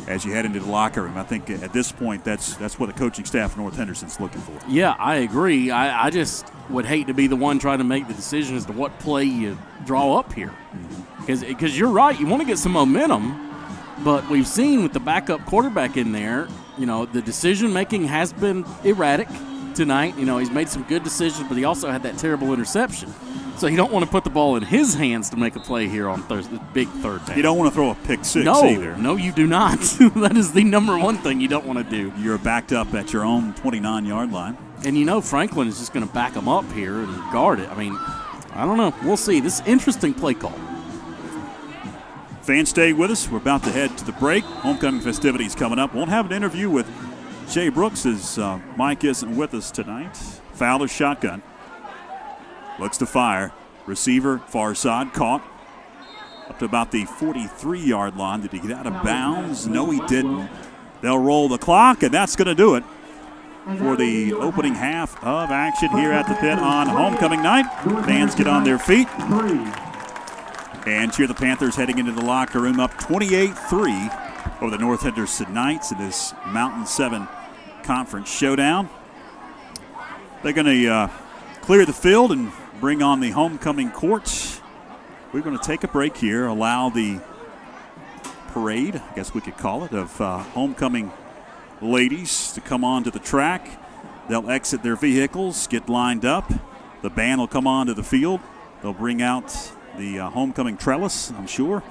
as you head into the locker room. I think at this point, that's what the coaching staff of North Henderson's looking for. Yeah, I agree. I just would hate to be the one trying to make the decision as to what play you draw up here. Because you're right, you want to get some momentum, but we've seen with the backup quarterback in there, the decision-making has been erratic tonight. He's made some good decisions, but he also had that terrible interception. So you don't want to put the ball in his hands to make a play here on Thursday, big 3rd down. You don't want to throw a pick six either. No, you do not. That is the number one thing you don't want to do. You're backed up at your own 29-yard line. And Franklin is just going to back him up here and guard it. I mean, I don't know. We'll see. This is an interesting play call. Fans, stay with us. We're about to head to the break. Homecoming festivities coming up. Won't have an interview with Jay Brooks as Mike isn't with us tonight. Fowler shotgun. Looks to fire. Receiver, far side, caught. Up to about the 43-yard line. Did he get out of bounds? No, he didn't. They'll roll the clock, and that's going to do it for the opening half of action here at the pit on homecoming night. Fans get on their feet and cheer the Panthers heading into the locker room, up 28-3 over the North Henderson Knights in this Mountain 7 Conference showdown. They're going to clear the field and bring on the homecoming court. We're going to take a break here, allow the parade, I guess we could call it, of homecoming ladies to come onto the track. They'll exit their vehicles, get lined up. The band will come onto the field. They'll bring out the homecoming trellis, I'm sure,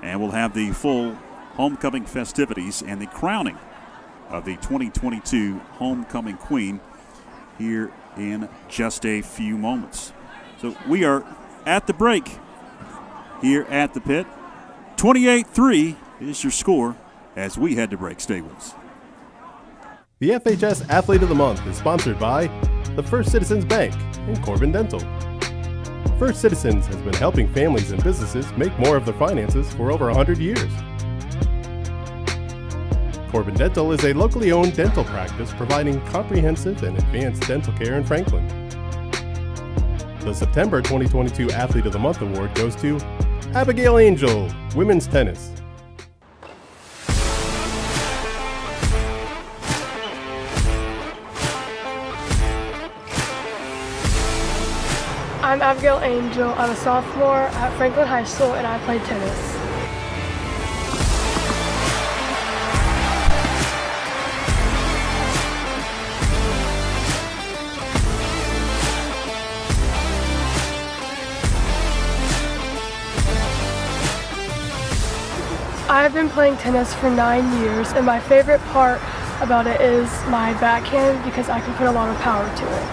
and we'll have the full homecoming festivities and the crowning of the 2022 homecoming queen here in just a few moments. So we are at the break here at the pit. 28-3 is your score as we head to break. Stay with us. The FHS Athlete of the Month is sponsored by the First Citizens Bank and Corbin Dental. First Citizens has been helping families and businesses make more of their finances for over 100 years. Corbin Dental is a locally owned dental practice providing comprehensive and advanced dental care in Franklin. The September 2022 Athlete of the Month award goes to Abigail Angel, women's tennis. I'm Abigail Angel. I'm a sophomore at Franklin High School and I play tennis. I've been playing tennis for 9 years and my favorite part about it is my backhand because I can put a lot of power to it.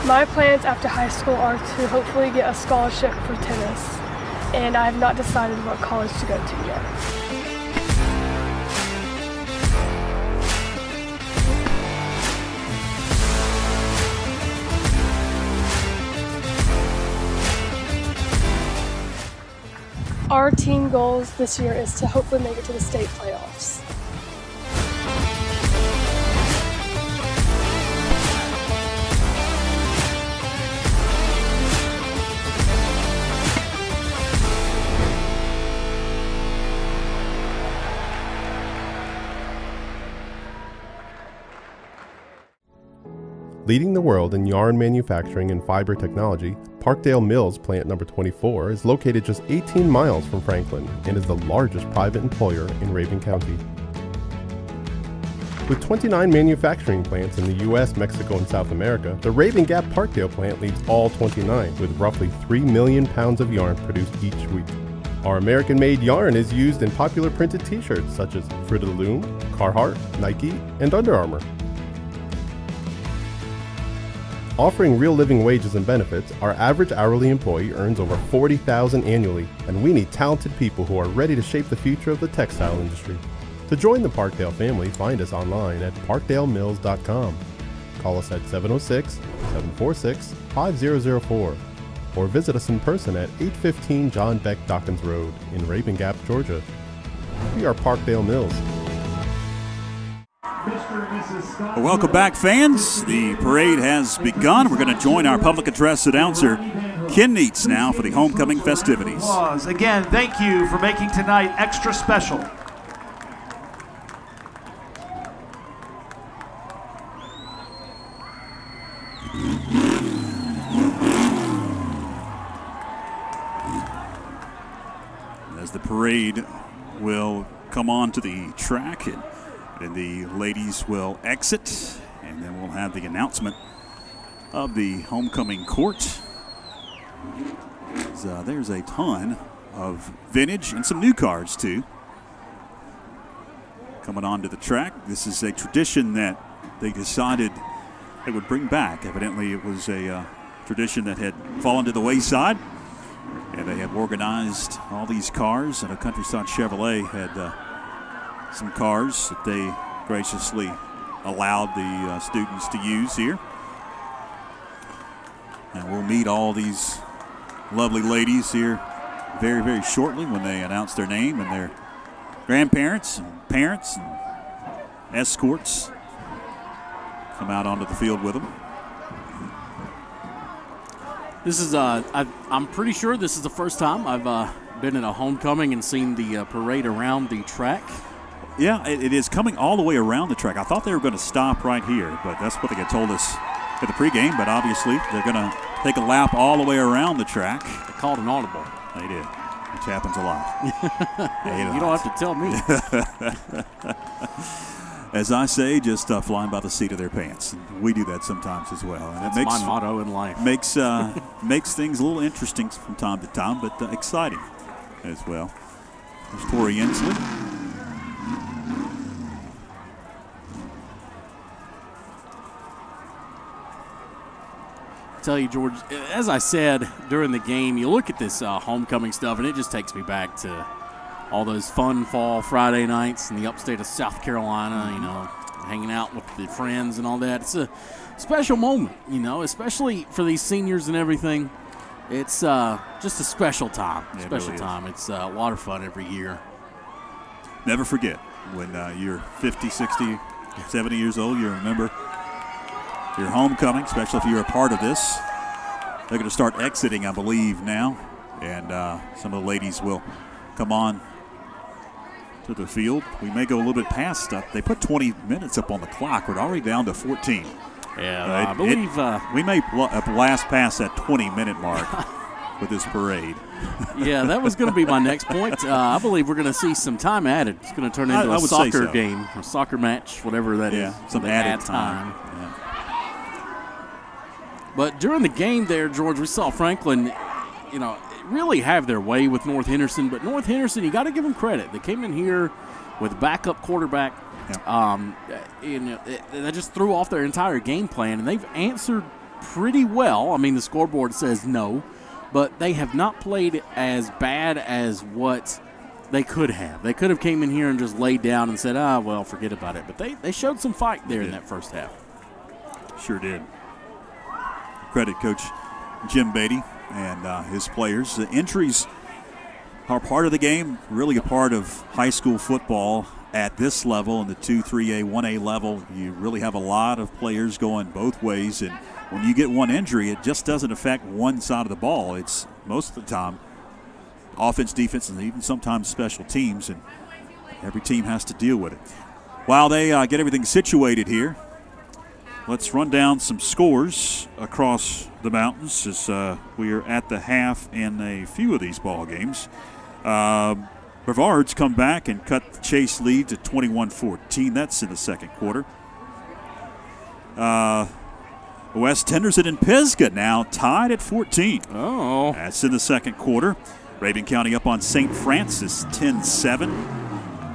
My plans after high school are to hopefully get a scholarship for tennis, and I have not decided what college to go to yet. Our team goals this year is to hopefully make it to the state playoffs. Leading the world in yarn manufacturing and fiber technology, Parkdale Mills Plant Number 24 is located just 18 miles from Franklin and is the largest private employer in Rabun County. With 29 manufacturing plants in the U.S., Mexico, and South America, the Raven Gap Parkdale plant leads all 29, with roughly 3 million pounds of yarn produced each week. Our American-made yarn is used in popular printed t-shirts such as Fruit of the Loom, Carhartt, Nike, and Under Armour. Offering real living wages and benefits, our average hourly employee earns over $40,000 annually, and we need talented people who are ready to shape the future of the textile industry. To join the Parkdale family, find us online at parkdalemills.com. Call us at 706-746-5004 or visit us in person at 815 John Beck Dawkins Road in Rabun Gap, Georgia. We are Parkdale Mills. Welcome back, fans. The parade has begun. We're going to join our public address announcer, Ken Neitz, now for the homecoming festivities. Again, thank you for making tonight extra special. As the parade will come on to the track, and the ladies will exit, and then we'll have the announcement of the homecoming court. There's a ton of vintage and some new cars, too, coming onto the track. This is a tradition that they decided they would bring back. Evidently, it was a tradition that had fallen to the wayside, and they have organized all these cars, and a Countryside Chevrolet had some cars that they graciously allowed the students to use here. And we'll meet all these lovely ladies here very, very shortly when they announce their name, and their grandparents and parents and escorts come out onto the field with them. This is, I'm pretty sure this is the first time I've been at a homecoming and seen the parade around the track. Yeah, it is coming all the way around the track. I thought they were going to stop right here, but that's what they had told us at the pregame. But obviously, they're going to take a lap all the way around the track. They called an audible. They did, which happens a lot. You don't have to tell me. As I say, just flying by the seat of their pants. We do that sometimes as well. And that's my motto in life. Makes things a little interesting from time to time, but exciting as well. There's Tori Inslee. Tell you, George, as I said during the game, you look at this homecoming stuff, and it just takes me back to all those fun fall Friday nights in the upstate of South Carolina, hanging out with the friends and all that. It's a special moment, especially for these seniors and everything. It's just a special time. It's a lot of fun every year. Never forget when you're 50, 60, 70 years old, you remember your homecoming, especially if you're a part of this. They're going to start exiting, I believe, now. And some of the ladies will come on to the field. We may go a little bit past. They put 20 minutes up on the clock. We're already down to 14. Yeah, I believe we may blast past that 20-minute mark with this parade. Yeah, that was going to be my next point. I believe we're going to see some time added. It's going to turn into a soccer game, a soccer match, whatever that is. Some added time. Yeah. But during the game there, George, we saw Franklin, really have their way with North Henderson. But North Henderson, you got to give them credit. They came in here with backup quarterback. They just threw off their entire game plan, and they've answered pretty well. I mean, the scoreboard says no, but they have not played as bad as what they could have. They could have came in here and just laid down and said, well, forget about it. But they showed some fight there in that first half. Sure did. Credit Coach Jim Beatty and his players. The injuries are part of the game, really a part of high school football at this level, in the 2, 3A, 1A level. You really have a lot of players going both ways, and when you get one injury, it just doesn't affect one side of the ball. It's most of the time offense, defense, and even sometimes special teams, and every team has to deal with it. While they get everything situated here, let's run down some scores across the mountains as we are at the half in a few of these ball games. Brevard's come back and cut the Chase lead to 21-14. That's in the second quarter. West Henderson and Pisgah now tied at 14. Oh. That's in the second quarter. Raven County up on St. Francis 10-7.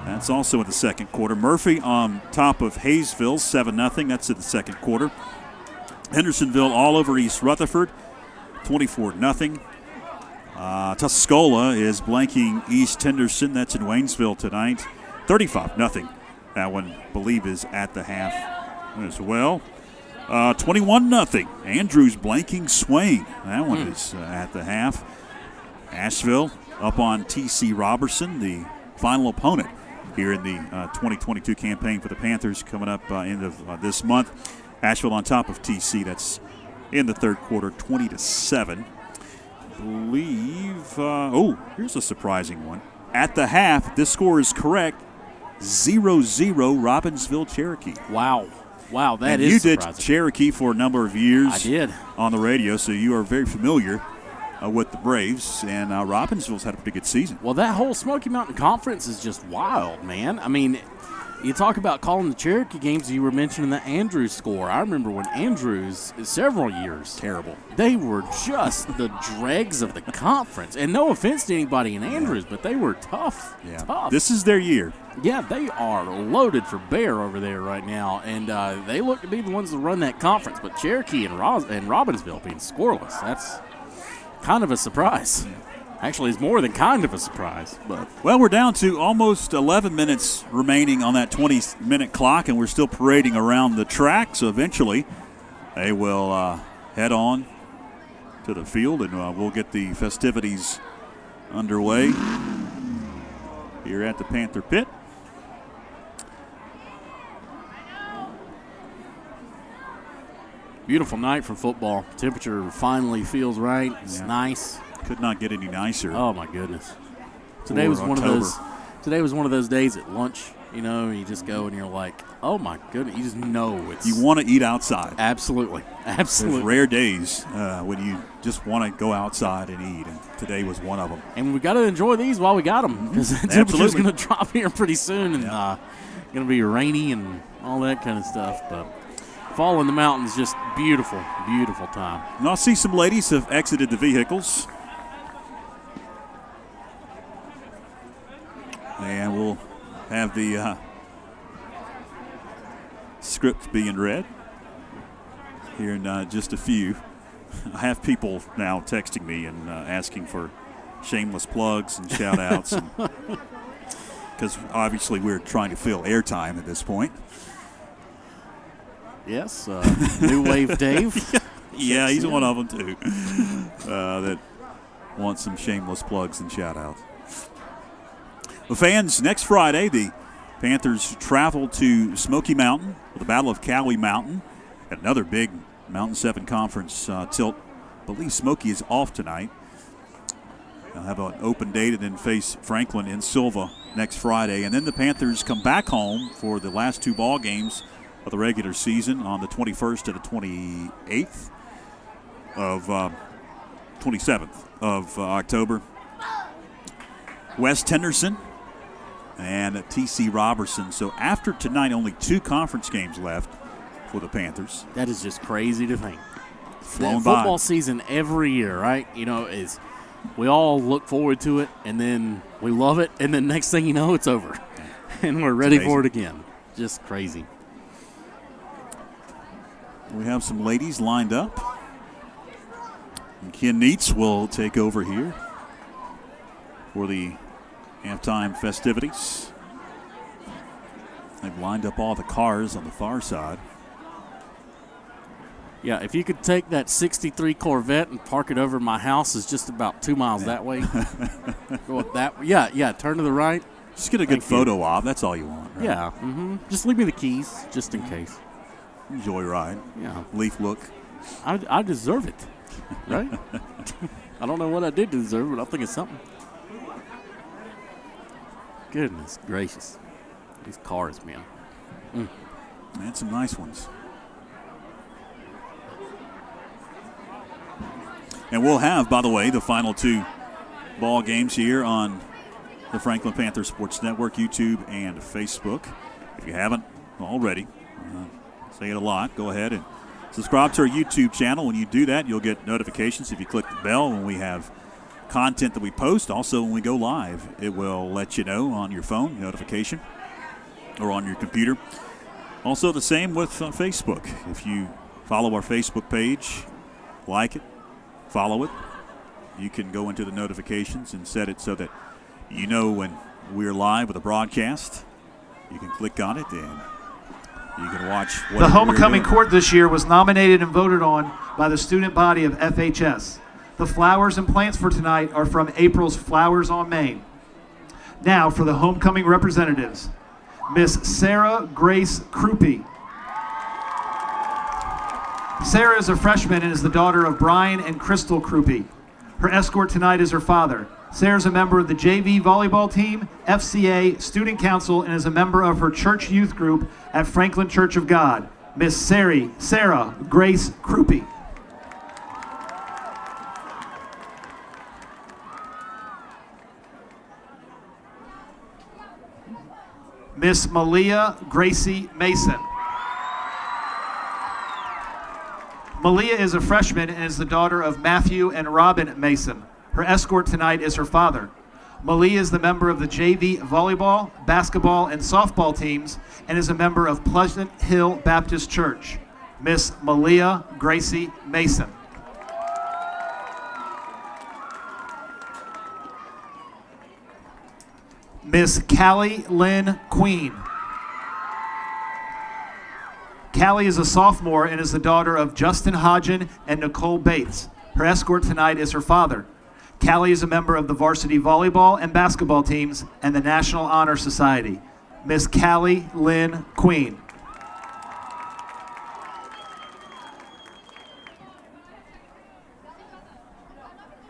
That's also in the second quarter. Murphy on top of Hayesville 7-0. That's in the second quarter. Hendersonville all over East Rutherford 24-0. Tuscola is blanking East Henderson. That's in Waynesville tonight. 35-0. That one, I believe, is at the half as well. 21-0. Andrews blanking Swain. That one is at the half. Asheville up on T.C. Robertson, the final opponent here in the 2022 campaign for the Panthers coming up end of this month. Asheville on top of T.C. That's in the third quarter, 20-7. Believe, here's a surprising one. At the half, this score is correct, 0-0 Robbinsville Cherokee. Wow, that is surprising. You did Cherokee for a number of years. I did. On the radio, so you are very familiar with the Braves, and Robbinsville's had a pretty good season. Well, that whole Smoky Mountain Conference is just wild, man. I mean, you talk about calling the Cherokee games, you were mentioning the Andrews score. I remember when Andrews, several years, terrible. They were just the dregs of the conference. And no offense to anybody in Andrews, but they were tough. Yeah. Tough. This is their year. Yeah, they are loaded for bear over there right now, and they look to be the ones that run that conference. But Cherokee and Robbinsville being scoreless, that's kind of a surprise. Yeah. Actually, it's more than kind of a surprise. But well, we're down to almost 11 minutes remaining on that 20-minute clock, and we're still parading around the track. So eventually they will head on to the field, and we'll get the festivities underway here at the Panther Pit. Beautiful night for football. Temperature finally feels right. It's nice. Could not get any nicer. Oh my goodness! Today was one of those days at lunch. You just go and you're like, oh my goodness! You just know it's. You want to eat outside. Absolutely. There's rare days when you just want to go outside and eat, and today was one of them. And we got to enjoy these while we got them, because the temperature's going to drop here pretty soon, and going to be rainy and all that kind of stuff. But fall in the mountains, just beautiful, beautiful time. And I'll see some ladies have exited the vehicles. And we'll have the script being read here in just a few. I have people now texting me and asking for shameless plugs and shout-outs. And because obviously we're trying to fill airtime at this point. Yes, New Wave Dave. Yeah, he's one of them too. That wants some shameless plugs and shout-outs. The fans, next Friday, the Panthers travel to Smoky Mountain for the Battle of Cowie Mountain at another big Mountain 7 Conference tilt. I believe Smoky is off tonight. They'll have an open date and then face Franklin in Silva next Friday. And then the Panthers come back home for the last 2 ball games of the regular season on the 21st to the 27th of October. West Henderson and T.C. Robertson. So after tonight, only 2 conference games left for the Panthers. That is just crazy to think. Flown by. Football season every year, right? Is we all look forward to it, and then we love it, and then next thing you know, it's over. And we're ready for it again. Just crazy. We have some ladies lined up. And Ken Neitz will take over here for the halftime festivities. They've lined up all the cars on the far side. Yeah, if you could take that 63 Corvette and park it over my house, is just about 2 miles that way. Go up that way. Yeah, turn to the right. Just get a good photo op. That's all you want, right? Yeah. Just leave me the keys, just in case. Joyride. Yeah. Leaf look. I deserve it, right? I don't know what I did to deserve it, but I think it's something. Goodness gracious. These cars, man. And some nice ones. And we'll have, by the way, the final 2 ball games here on the Franklin Panther Sports Network, YouTube, and Facebook. If you haven't already, say it a lot, go ahead and subscribe to our YouTube channel. When you do that, you'll get notifications if you click the bell when we have content that we post. Also, when we go live, it will let you know on your phone, notification, or on your computer. Also, the same with Facebook. If you follow our Facebook page, like it, follow it, you can go into the notifications and set it so that you know when we're live with a broadcast. You can click on it and you can watch what the homecoming court this year was nominated and voted on by the student body of FHS. The flowers and plants for tonight are from April's Flowers on Main. Now for the homecoming representatives. Miss Sarah Grace Krupe. Sarah is a freshman and is the daughter of Brian and Crystal Krupe. Her escort tonight is her father. Sarah is a member of the JV volleyball team, FCA, student council, and is a member of her church youth group at Franklin Church of God. Miss Sarah Grace Krupe. Miss Malia Gracie Mason. Malia is a freshman and is the daughter of Matthew and Robin Mason. Her escort tonight is her father. Malia is the member of the JV volleyball, basketball, and softball teams and is a member of Pleasant Hill Baptist Church. Miss Malia Gracie Mason. Miss Callie Lynn Queen. Callie is a sophomore and is the daughter of Justin Hodgen and Nicole Bates. Her escort tonight is her father. Callie is a member of the varsity volleyball and basketball teams and the National Honor Society. Miss Callie Lynn Queen.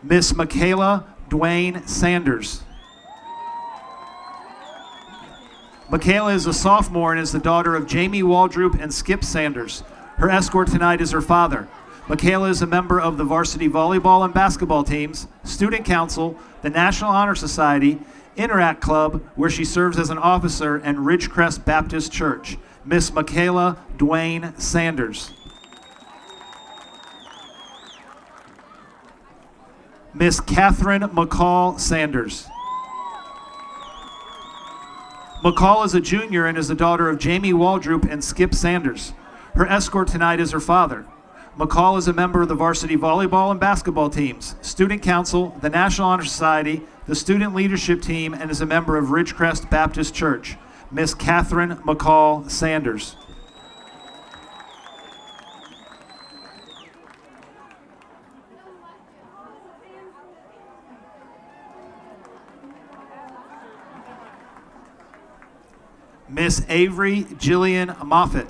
Miss Michaela Dwayne Sanders. Michaela is a sophomore and is the daughter of Jamie Waldrop and Skip Sanders. Her escort tonight is her father. Michaela is a member of the varsity volleyball and basketball teams, student council, the National Honor Society, Interact Club, where she serves as an officer, and Ridgecrest Baptist Church. Miss Michaela Dwayne Sanders. Miss Catherine McCall Sanders. McCall is a junior and is the daughter of Jamie Waldrop and Skip Sanders. Her escort tonight is her father. McCall is a member of the varsity volleyball and basketball teams, Student Council, the National Honor Society, the Student Leadership Team, and is a member of Ridgecrest Baptist Church. Miss Catherine McCall Sanders. Miss Avery Jillian Moffitt.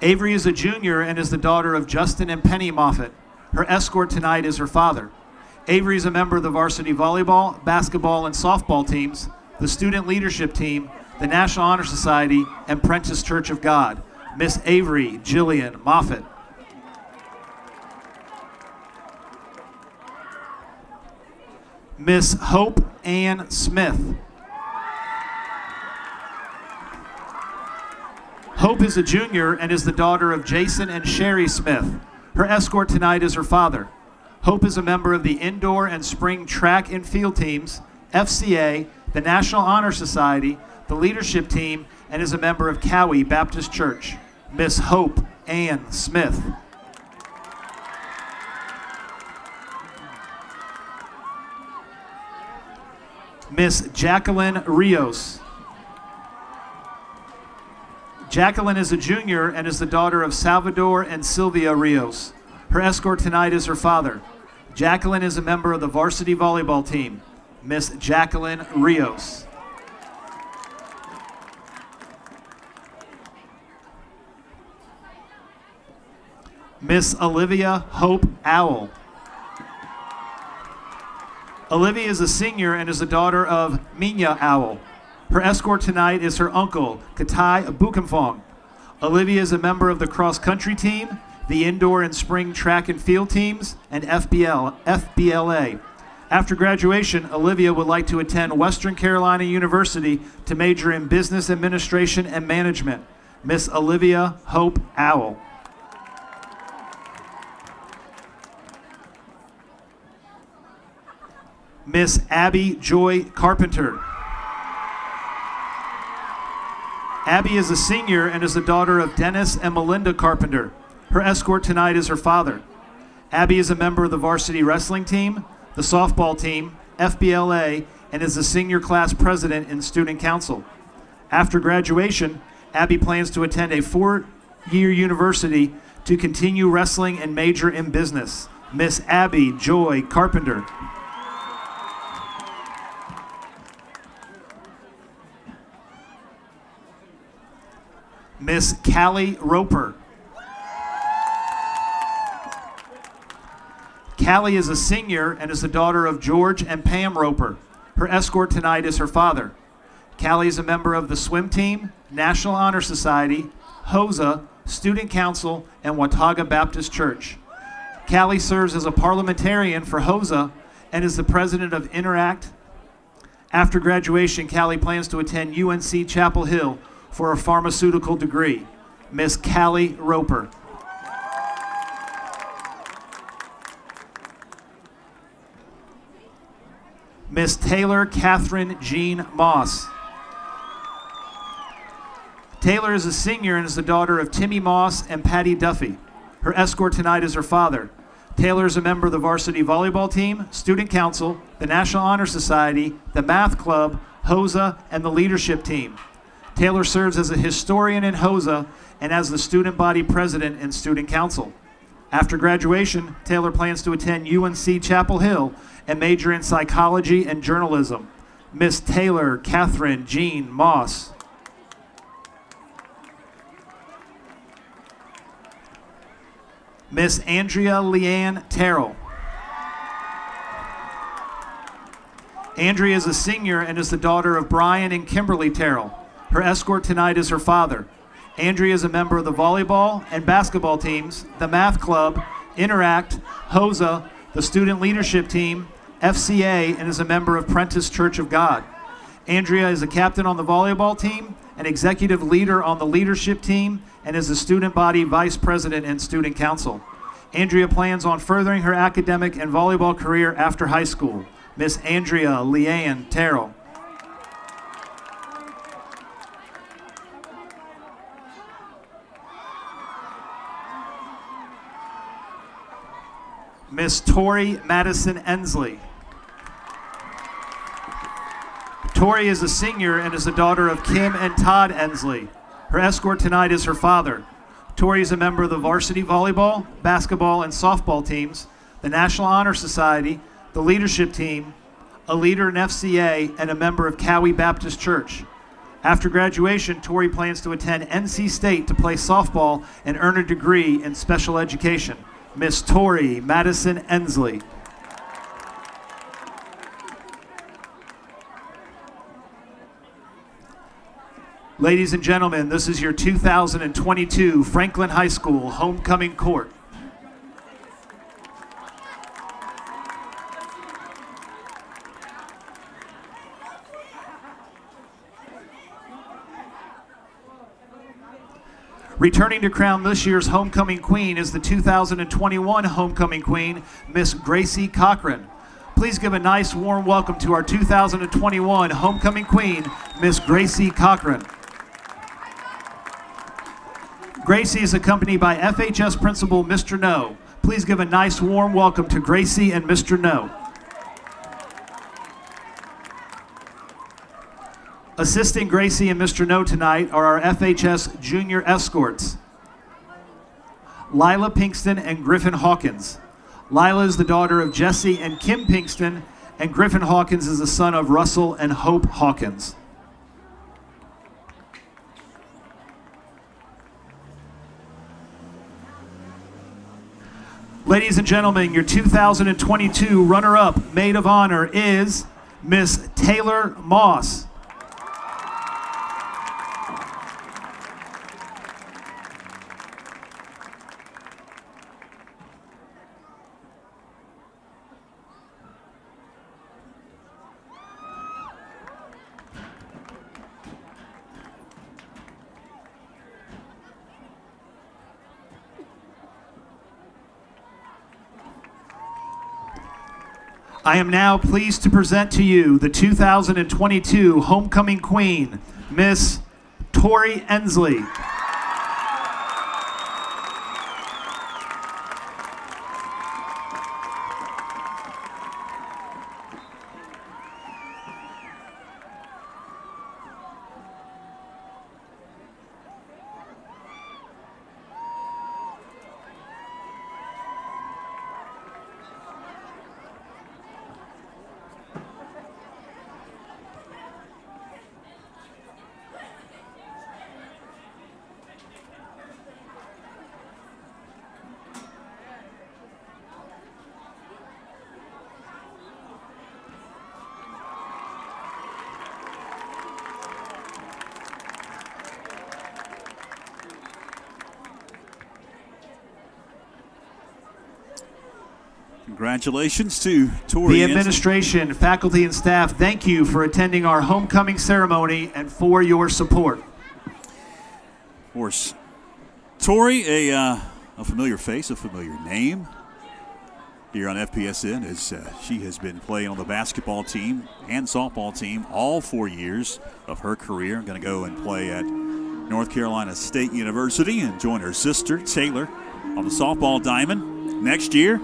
Avery is a junior and is the daughter of Justin and Penny Moffitt. Her escort tonight is her father. Avery is a member of the varsity volleyball, basketball, and softball teams, the Student Leadership Team, the National Honor Society, and Prentice Church of God. Miss Avery Jillian Moffitt. Miss Hope Ann Smith. Hope is a junior and is the daughter of Jason and Sherry Smith. Her escort tonight is her father. Hope is a member of the indoor and spring track and field teams, FCA, the National Honor Society, the Leadership Team, and is a member of Cowie Baptist Church. Miss Hope Ann Smith. Miss Jacqueline Rios. Jacqueline is a junior and is the daughter of Salvador and Sylvia Rios. Her escort tonight is her father. Jacqueline is a member of the varsity volleyball team. Miss Jacqueline Rios. Miss Olivia Hope Owl. Olivia is a senior and is the daughter of Minya Owl. Her escort tonight is her uncle, Katai Bukamfong. Olivia is a member of the cross-country team, the indoor and spring track and field teams, and FBLA. After graduation, Olivia would like to attend Western Carolina University to major in business administration and management. Miss Olivia Hope Owl. Miss Abby Joy Carpenter. Abby is a senior and is the daughter of Dennis and Melinda Carpenter. Her escort tonight is her father. Abby is a member of the varsity wrestling team, the softball team, FBLA, and is the senior class president in student council. After graduation, Abby plans to attend a 4-year university to continue wrestling and major in business. Miss Abby Joy Carpenter. Miss Callie Roper. Callie is a senior and is the daughter of George and Pam Roper. Her escort tonight is her father. Callie is a member of the swim team, National Honor Society, HOSA, Student Council, and Watauga Baptist Church. Callie serves as a parliamentarian for HOSA and is the president of Interact. After graduation, Callie plans to attend UNC Chapel Hill for a pharmaceutical degree. Miss Callie Roper. Miss Taylor Catherine Jean Moss. Taylor is a senior and is the daughter of Timmy Moss and Patty Duffy. Her escort tonight is her father. Taylor is a member of the varsity volleyball team, student council, the National Honor Society, the math club, HOSA, and the leadership team. Taylor serves as a historian in HOSA and as the student body president in student council. After graduation, Taylor plans to attend UNC Chapel Hill and major in psychology and journalism. Miss Taylor Catherine Jean Moss. Miss Andrea Leanne Terrell. Andrea is a senior and is the daughter of Brian and Kimberly Terrell. Her escort tonight is her father. Andrea is a member of the volleyball and basketball teams, the math club, Interact, HOSA, the student leadership team, FCA, and is a member of Prentice Church of God. Andrea is a captain on the volleyball team, an executive leader on the leadership team, and is the student body vice president and student council. Andrea plans on furthering her academic and volleyball career after high school. Miss Andrea Leanne Terrell. Miss Tori Madison Ensley. Tori is a senior and is the daughter of Kim and Todd Ensley. Her escort tonight is her father. Tori is a member of the varsity volleyball, basketball, and softball teams, the National Honor Society, the leadership team, a leader in FCA, and a member of Cowie Baptist Church. After graduation, Tori plans to attend NC State to play softball and earn a degree in special education. Miss Tori Madison Ensley. Ladies and gentlemen, this is your 2022 Franklin High School homecoming court. Returning to crown this year's homecoming queen is the 2021 homecoming queen, Miss Gracie Cochran. Please give a nice warm welcome to our 2021 homecoming queen, Miss Gracie Cochran. Gracie is accompanied by FHS Principal Mr. No. Please give a nice warm welcome to Gracie and Mr. No. Assisting Gracie and Mr. No tonight are our FHS junior escorts, Lila Pinkston and Griffin Hawkins. Lila is the daughter of Jesse and Kim Pinkston, and Griffin Hawkins is the son of Russell and Hope Hawkins. Ladies and gentlemen, your 2022 runner-up maid of honor is Miss Taylor Moss. I am now pleased to present to you the 2022 homecoming queen, Miss Tori Ensley. Congratulations to Tori. The administration, faculty, and staff, thank you for attending our homecoming ceremony and for your support. Of course, Tori, a familiar face, a familiar name here on FPSN, as she has been playing on the basketball team and softball team all 4 years of her career. Going to go and play at North Carolina State University and join her sister, Taylor, on the softball diamond next year.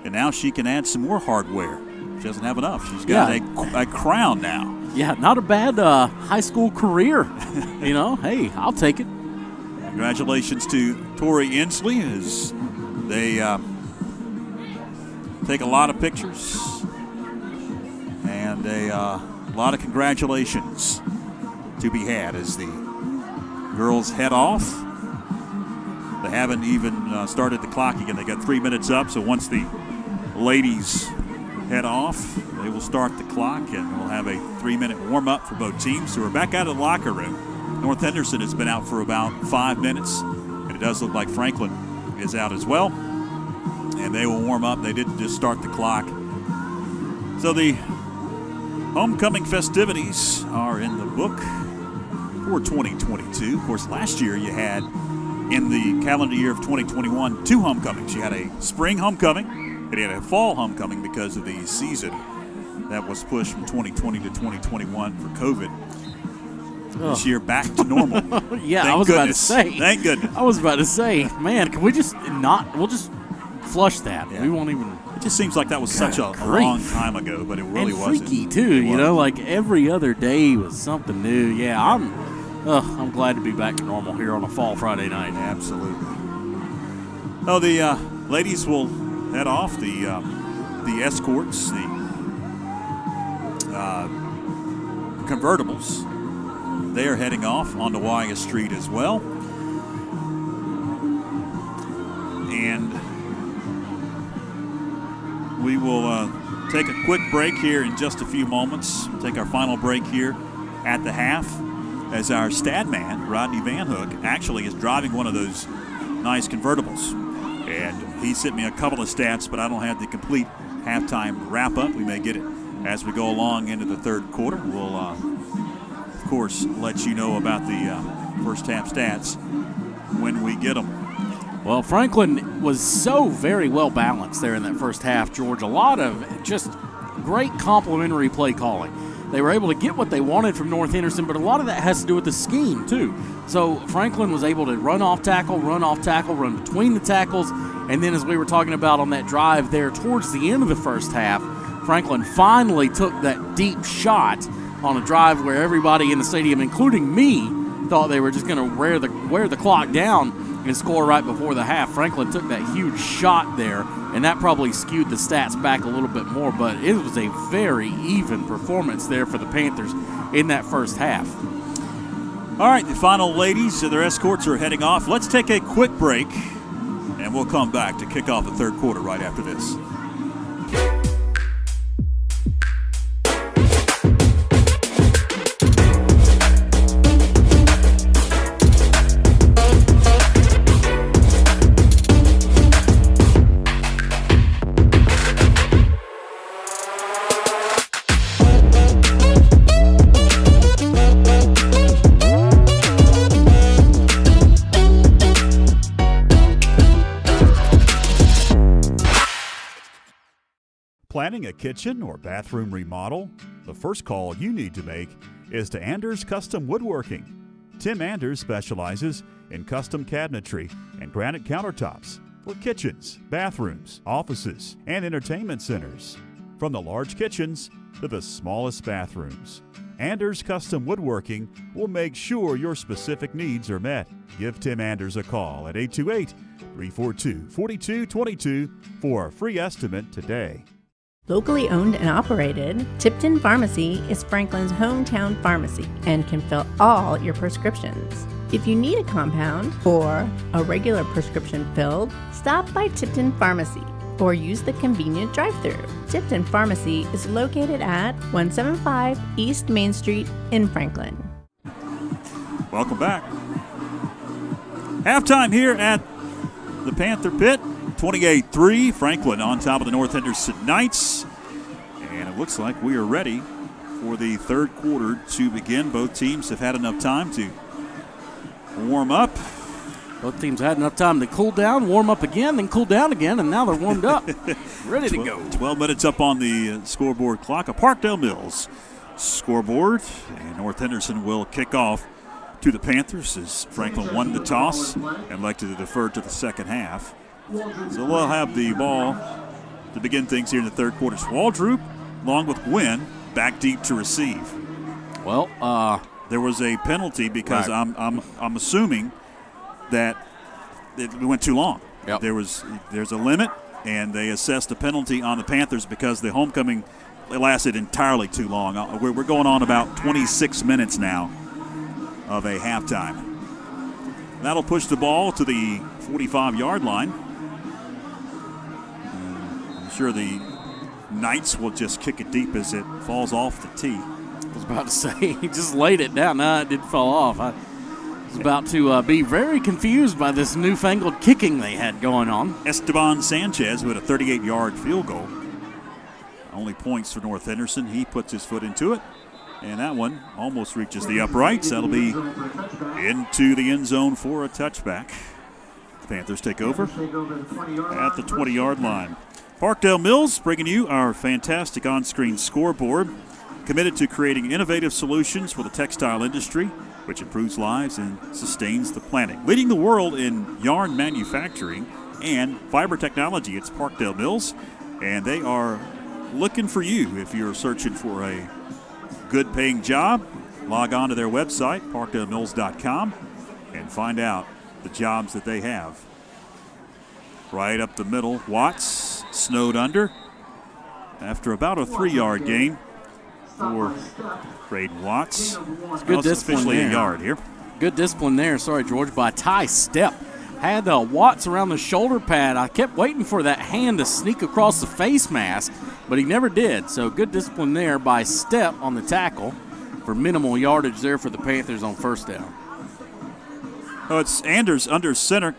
And now she can add some more hardware. She doesn't have enough. She's got a crown now. Yeah, not a bad high school career. You know, hey, I'll take it. Congratulations to Tori Ensley as they take a lot of pictures. And a lot of congratulations to be had as the girls head off. They haven't even started the clock again. They got 3 minutes up, so once the ladies head off, they will start the clock, and we'll have a 3-minute warm-up for both teams. So we're back out of the locker room. North Henderson has been out for about 5 minutes, and it does look like Franklin is out as well. And they will warm up. They didn't just start the clock. So the homecoming festivities are in the book for 2022. Of course, last year you had, in the calendar year of 2021, 2 homecomings. You had a spring homecoming, and you had a fall homecoming because of the season that was pushed from 2020 to 2021 for COVID. This year back to normal. Yeah, Thank I was goodness. about to say. Thank goodness. I was about to say, man, can we just not? We'll just flush that. Yeah. We won't even. It just seems like that was such a grief. long time ago, but it really and wasn't. freaky too, you know, like every other day was something new. Yeah, I'm glad to be back to normal here on a fall Friday night. Absolutely. Oh, the ladies will head off. The escorts, the convertibles, they are heading off onto Wyatt Street as well. And we will take a quick break here in just a few moments. Take our final break here at the half as our stat man, Rodney Van Hook, actually is driving one of those nice convertibles. And he sent me a couple of stats, but I don't have the complete halftime wrap-up. We may get it as we go along into the third quarter. We'll, of course, let you know about the first half stats when we get them. Well, Franklin was so very well balanced there in that first half, George. A lot of just great complimentary play calling. They were able to get what they wanted from North Henderson, but a lot of that has to do with the scheme, too. So Franklin was able to run off tackle, run between the tackles, and then as we were talking about on that drive there towards the end of the first half, Franklin finally took that deep shot on a drive where everybody in the stadium, including me, thought they were just going to wear the clock down and score right before the half. Franklin took that huge shot there, and that probably skewed the stats back a little bit more, but it was a very even performance there for the Panthers in that first half. All right, the final ladies, their escorts are heading off. Let's take a quick break, and we'll come back to kick off the third quarter right after this. Planning a kitchen or bathroom remodel? The first call you need to make is to Anders Custom Woodworking. Tim Anders specializes in custom cabinetry and granite countertops for kitchens, bathrooms, offices, and entertainment centers. From the large kitchens to the smallest bathrooms, Anders Custom Woodworking will make sure your specific needs are met. Give Tim Anders a call at 828-342-4222 for a free estimate today. Locally owned and operated, Tipton Pharmacy is Franklin's hometown pharmacy and can fill all your prescriptions. If you need a compound or a regular prescription filled, stop by Tipton Pharmacy or use the convenient drive-thru. Tipton Pharmacy is located at 175 East Main Street in Franklin. Welcome back. Halftime here at the Panther Pit. 28-3, Franklin on top of the North Henderson Knights. And it looks like we are ready for the third quarter to begin. Both teams have had enough time to warm up. Both teams had enough time to cool down, warm up again, then cool down again, and now they're warmed up, ready to go. 12 minutes up on the scoreboard clock. A Parkdale Mills scoreboard, and North Henderson will kick off to the Panthers as Franklin won the toss and elected to defer to the second half. So we'll have the ball to begin things here in the third quarter. Waldrop, along with Gwynn, back deep to receive. Well, there was a penalty because right. I'm assuming that it went too long. Yep. There's a limit, and they assessed a penalty on the Panthers because the homecoming lasted entirely too long. We're going on about 26 minutes now of a halftime. That'll push the ball to the 45-yard line. I'm sure the Knights will just kick it deep as it falls off the tee. I was about to say, he just laid it down. No, it didn't fall off. I was about to be very confused by this newfangled kicking they had going on. Esteban Sanchez with a 38-yard field goal. Only points for North Henderson. He puts his foot into it, and that one almost reaches the uprights. That'll be into the end zone for a touchback. The Panthers take over at the 20-yard line. Parkdale Mills bringing you our fantastic on-screen scoreboard, committed to creating innovative solutions for the textile industry, which improves lives and sustains the planet. Leading the world in yarn manufacturing and fiber technology, it's Parkdale Mills. and they are looking for you. If you're searching for a good-paying job, log on to their website, parkdalemills.com, and find out the jobs that they have. Right up the middle, Watts snowed under after about a 3-yard gain for Braden Watts. It's good discipline officially there. a yard here. Good discipline there, sorry, George, by Ty Stepp. Had Watts around the shoulder pad. I kept waiting for that hand to sneak across the face mask, but he never did. So good discipline there by Stepp on the tackle for minimal yardage there for the Panthers on first down. Oh, it's Anders under center,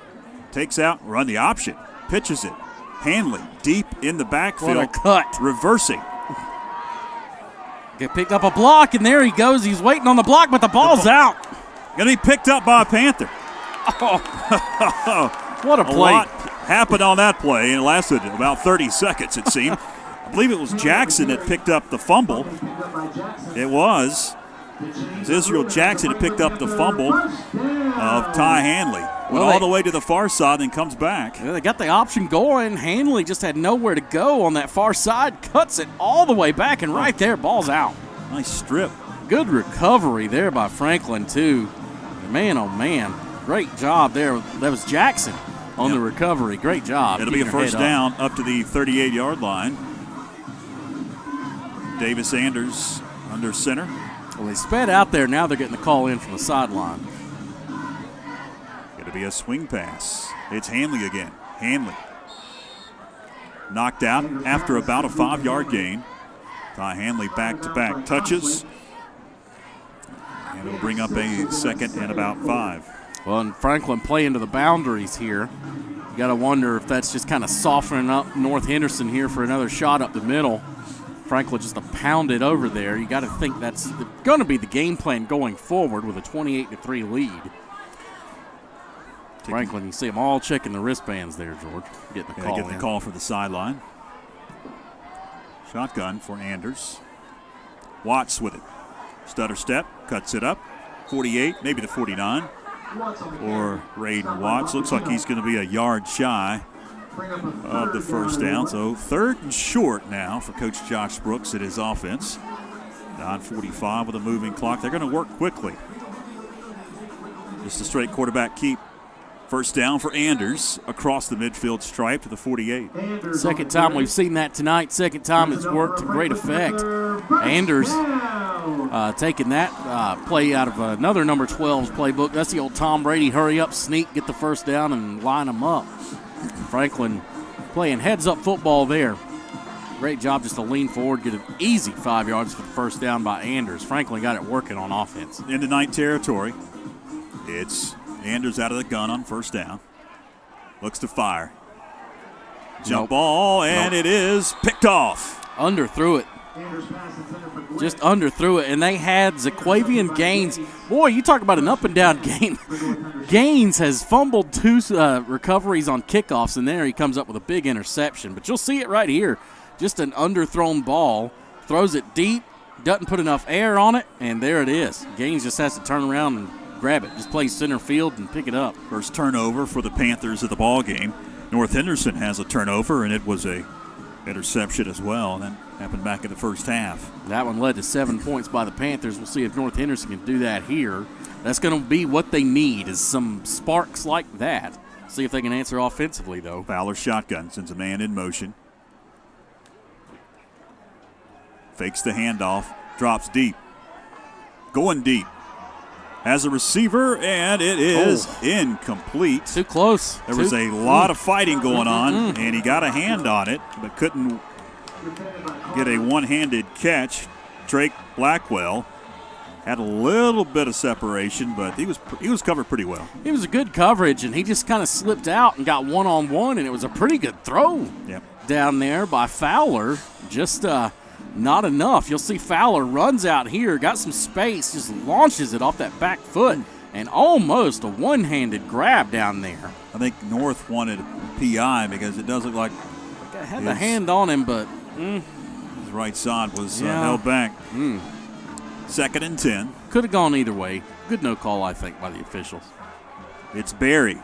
takes out, run the option, pitches it. Hanley deep in the backfield. What a cut. Reversing. Get picked up a block, and there he goes. He's waiting on the block, but the ball's out. Going to be picked up by a Panther. Oh, what a A play. lot happened on that play, and it lasted about 30 seconds, it seemed. I believe it was Jackson that picked up the fumble. It was Israel Jackson that picked up the fumble of Ty Hanley. Went all the way to the far side and comes back. Yeah, they got the option going. Hanley just had nowhere to go on that far side. Cuts it all the way back, and right there, ball's out. Nice strip. Good recovery there by Franklin, too. Man, oh, man. Great job there. That was Jackson on the recovery. Great job. It'll be a keeping your first head down up to the 38-yard line. Davis Anders under center. Well, they sped out there. Now they're getting the call in from the sideline. Going to be a swing pass. It's Hanley again. Hanley knocked out after about a 5-yard gain. Ty Hanley back-to-back touches. And it'll bring up a second and about 5. Well, and Franklin playing to the boundaries here. You got to wonder if that's just kind of softening up North Henderson here for another shot up the middle. Franklin just pounded over there. You got to think that's going to be the game plan going forward with a 28-3 lead. Franklin, you see them all checking the wristbands there, George. Getting the call. Get the call for the sideline. Shotgun for Anders. Watts with it. Stutter step, cuts it up. 48, maybe the 49. Or Braden Watts. Looks like he's going to be a yard shy of the first down. So 3rd and short now for Coach Josh Brooks at his offense. 9:45 with a moving clock. They're going to work quickly. Just a straight quarterback keep. First down for Anders across the midfield stripe to the 48. Second time we've seen that tonight. Second time it's worked to great effect. Anders taking that play out of another number 12's playbook. That's the old Tom Brady hurry up, sneak, get the first down, and line them up. Franklin playing heads-up football there. Great job just to lean forward, get an easy 5 yards for the first down by Anders. Franklin got it working on offense. Into night territory. It's Anders out of the gun on first down. Looks to fire. Jump ball, and it is picked off. Underthrew it. Just underthrew it, and they had Zaquavian Gaines. Boy, you talk about an up-and-down game. Gaines has fumbled 2 recoveries on kickoffs, and there he comes up with a big interception. But you'll see it right here. Just an underthrown ball. Throws it deep, doesn't put enough air on it, and there it is. Gaines just has to turn around and grab it. Just play center field and pick it up. First turnover for the Panthers of the ball game. North Henderson has a turnover, and it was a interception as well. And that happened back in the first half. That one led to 7 points by the Panthers. We'll see if North Henderson can do that here. That's going to be what they need, is some sparks like that. See if they can answer offensively, though. Fowler shotgun, sends a man in motion. Fakes the handoff, drops deep. Going deep. Has a receiver, and it is incomplete. Too close. There was a lot of fighting going on, and he got a hand on it, but couldn't get a one-handed catch. Drake Blackwell had a little bit of separation, but he was covered pretty well. It was a good coverage, and he just kind of slipped out and got one-on-one, and it was a pretty good throw down there by Fowler. Just not enough. You'll see Fowler runs out here, got some space, just launches it off that back foot, and almost a one-handed grab down there. I think North wanted a PI because it does look like had the hand on him, but his right side was held back. 2nd and 10. Could have gone either way. Good no call, I think, by the officials. It's Barry.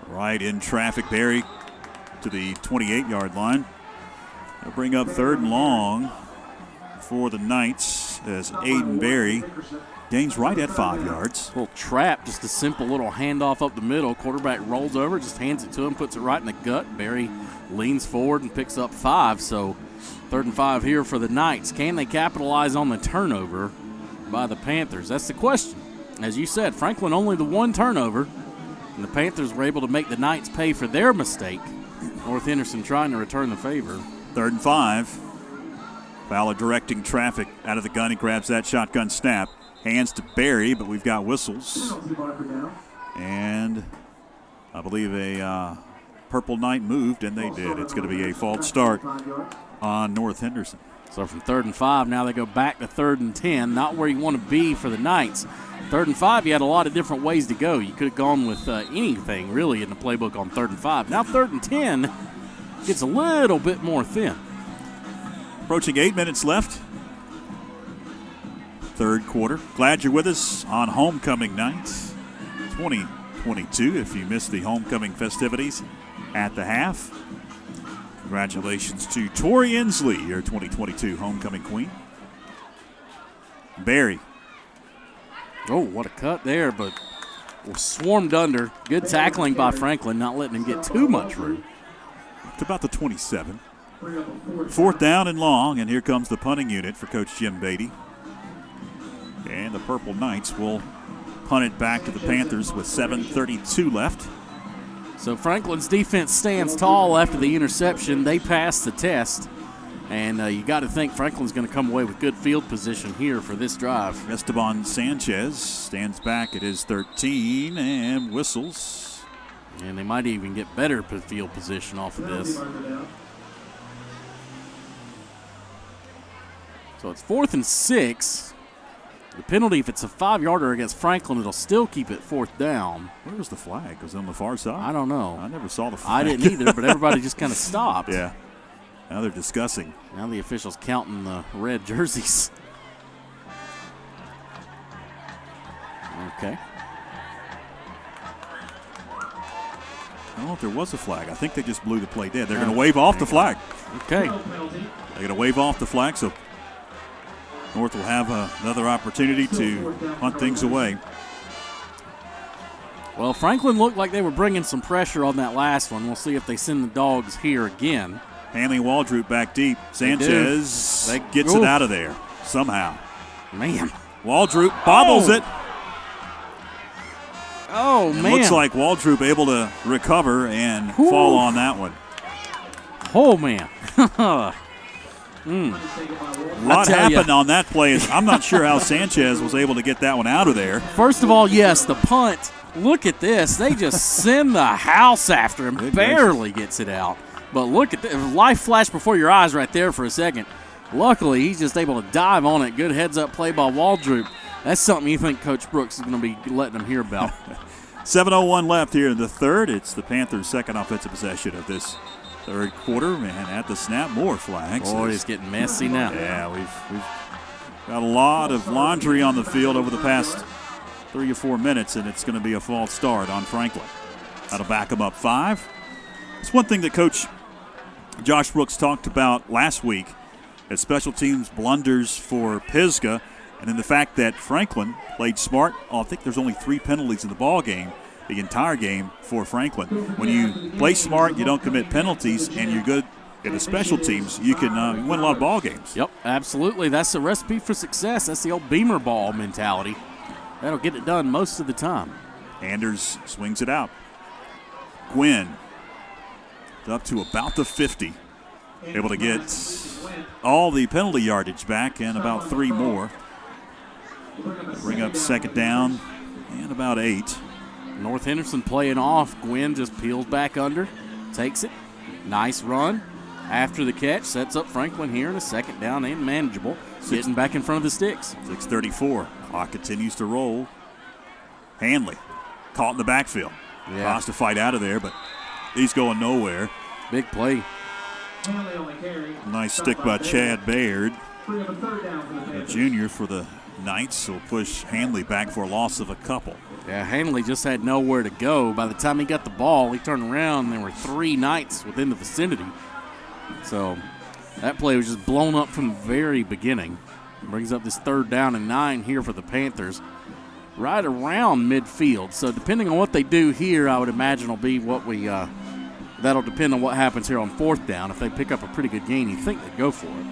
Right in traffic. Barry to the 28-yard line. They'll bring up 3rd and long for the Knights as Aiden Berry gains right at 5 yards. Little trap, just a simple little handoff up the middle. Quarterback rolls over, just hands it to him, puts it right in the gut. Berry leans forward and picks up 5. So 3rd and 5 here for the Knights. Can they capitalize on the turnover by the Panthers? That's the question. As you said, Franklin only the 1 turnover, and the Panthers were able to make the Knights pay for their mistake. North Henderson trying to return the favor. 3rd and 5. Fowler directing traffic out of the gun. He grabs that shotgun snap. Hands to Berry, but we've got whistles. And I believe a Purple Knight moved, and they did. It's going to be a false start on North Henderson. So from 3rd and 5, now they go back to 3rd and 10. Not where you want to be for the Knights. 3rd and 5, you had a lot of different ways to go. You could have gone with anything, really, in the playbook on 3rd and 5. Now 3rd and 10 gets a little bit more thin. Approaching 8 minutes left. 3rd quarter. Glad you're with us on homecoming night 2022. If you missed the homecoming festivities at the half, congratulations to Tori Inslee, your 2022 homecoming queen. Berry. Oh, what a cut there, but was swarmed under. Good tackling by Franklin, not letting him get too much room. It's about the 27. 4th down and long, and here comes the punting unit for Coach Jim Beatty. And the Purple Knights will punt it back to the Panthers with 7:32 left. So Franklin's defense stands tall after the interception. They passed the test. And you got to think Franklin's going to come away with good field position here for this drive. Esteban Sanchez stands back at his 13 and whistles. And they might even get better field position off of this. So it's 4th and 6. The penalty, if it's a 5-yarder against Franklin, it'll still keep it 4th down. Where was the flag? Was it on the far side? I don't know. I never saw the flag. I didn't either, but everybody just kind of stopped. Yeah. Now they're discussing. Now the officials counting the red jerseys. Okay. I don't know if there was a flag. I think they just blew the play dead. They're going to wave off the flag. Okay. They're going to wave off the flag, so North will have another opportunity to hunt things away. Well, Franklin looked like they were bringing some pressure on that last one. We'll see if they send the dogs here again. Hanley Waldrop back deep. Sanchez gets it out of there somehow. Man. Waldrop bobbles it. Oh, and man. Looks like Waldrop able to recover and fall on that one. Oh, man. A lot happened on that play. I'm not sure how Sanchez was able to get that one out of there. First of all, yes, the punt. Look at this. They just send the house after him. Barely gets it out. But look at this. Life flashed before your eyes right there for a second. Luckily, he's just able to dive on it. Good heads-up play by Waldrop. That's something you think Coach Brooks is going to be letting him hear about. 7:01 left here in the third. It's the Panthers' second offensive possession of this third quarter. Man, at the snap, more flags. Boy, it's getting messy now. Yeah, we've got a lot of laundry on the field over the past 3 or 4 minutes, and it's going to be a false start on Franklin. That'll back them up 5. It's one thing that Coach Josh Brooks talked about last week as special teams blunders for Pisgah, and then the fact that Franklin played smart. I think there's only 3 penalties in the ball game, the entire game for Franklin. When you play smart, you don't commit penalties, and you're good in the special teams, you can win a lot of ball games. Yep, absolutely. That's the recipe for success. That's the old Beamer ball mentality. That'll get it done most of the time. Anders swings it out. Gwynn up to about the 50. Able to get all the penalty yardage back and about 3 more. Bring up second down and about 8. North Henderson playing off. Gwynn just peels back under, takes it. Nice run. After the catch, sets up Franklin here in a second down and manageable. Getting back in front of the sticks. 6:34. Clock continues to roll. Hanley caught in the backfield. Yeah. Tries to fight out of there, but he's going nowhere. Big play. Nice stick by Chad Baird. A junior for the Knights will push Hanley back for a loss of a couple. Yeah, Hanley just had nowhere to go. By the time he got the ball, he turned around, and there were 3 Knights within the vicinity. So that play was just blown up from the very beginning. Brings up this 3rd down and 9 here for the Panthers, right around midfield. So depending on what they do here, I would imagine will be what we that'll depend on what happens here on 4th down. If they pick up a pretty good gain, you think they'd go for it.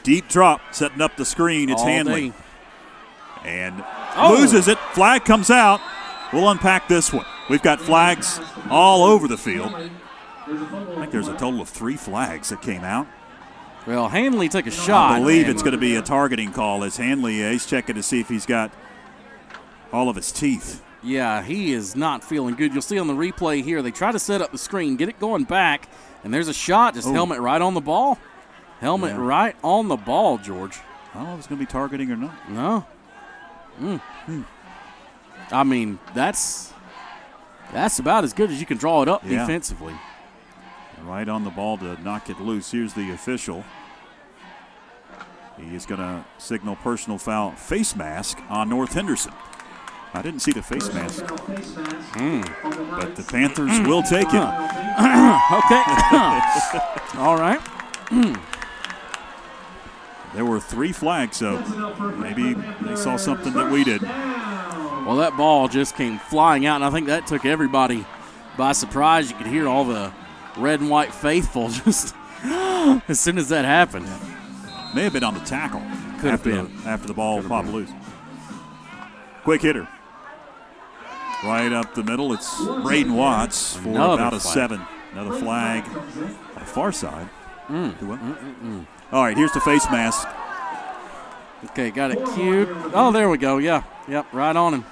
Deep drop, setting up the screen. It's All Hanley. day. And loses it. Flag comes out. We'll unpack this one. We've got flags all over the field. I think there's a total of 3 flags that came out. Well, Hanley took a shot. I believe it's going to be a targeting call as Hanley he's checking to see if he's got all of his teeth. Yeah, he is not feeling good. You'll see on the replay here, they try to set up the screen, get it going back, and there's a shot, just helmet right on the ball. Helmet right on the ball, George. I don't know if it's going to be targeting or not. No. I mean, that's about as good as you can draw it up defensively. Right on the ball to knock it loose. Here's the official. He is going to signal personal foul face mask on North Henderson. I didn't see the face mask. But the Panthers will take it. Okay. All right. There were 3 flags, so maybe they saw something that we didn't. Well, that ball just came flying out, and I think that took everybody by surprise. You could hear all the red and white faithful just as soon as that happened. May have been on the tackle. Could have been. After the ball popped loose. Quick hitter. Right up the middle. It's Braden Watts for about a 7. Another flag on the far side. All right, here's the face mask. Okay, got it cued. Oh, there we go. Yeah. Yep, right on him.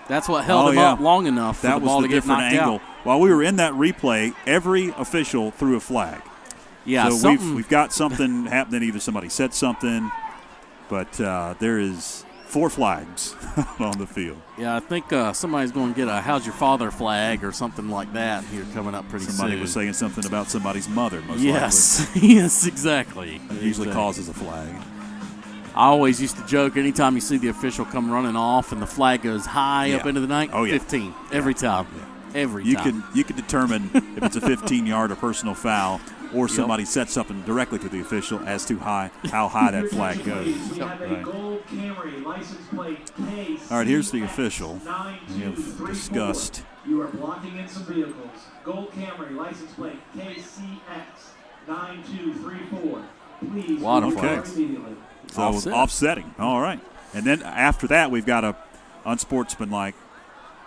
That's what held him up long enough for the ball to get knocked angle. out. While we were in that replay, every official threw a flag. Yeah, so we've got something happening. Either somebody said something, but there is 4 flags on the field. Yeah, I think somebody's going to get a "How's your father" flag or something like that here coming up pretty soon. Somebody was saying something about somebody's mother, most yes. likely. Yes, exactly. It usually causes a flag. I always used to joke anytime you see the official come running off and the flag goes high up into the night, 15 every time. Yeah. Every time. You can determine if it's a 15-yard or personal foul or somebody said something directly to the official as to how high that flag goes. Right. All right, here's the official. We have discussed. You are blocking in some vehicles. Gold Camry, license plate KCX 9234. Please. A lot of flags. So offsetting. All right. And then after that, we've got a unsportsmanlike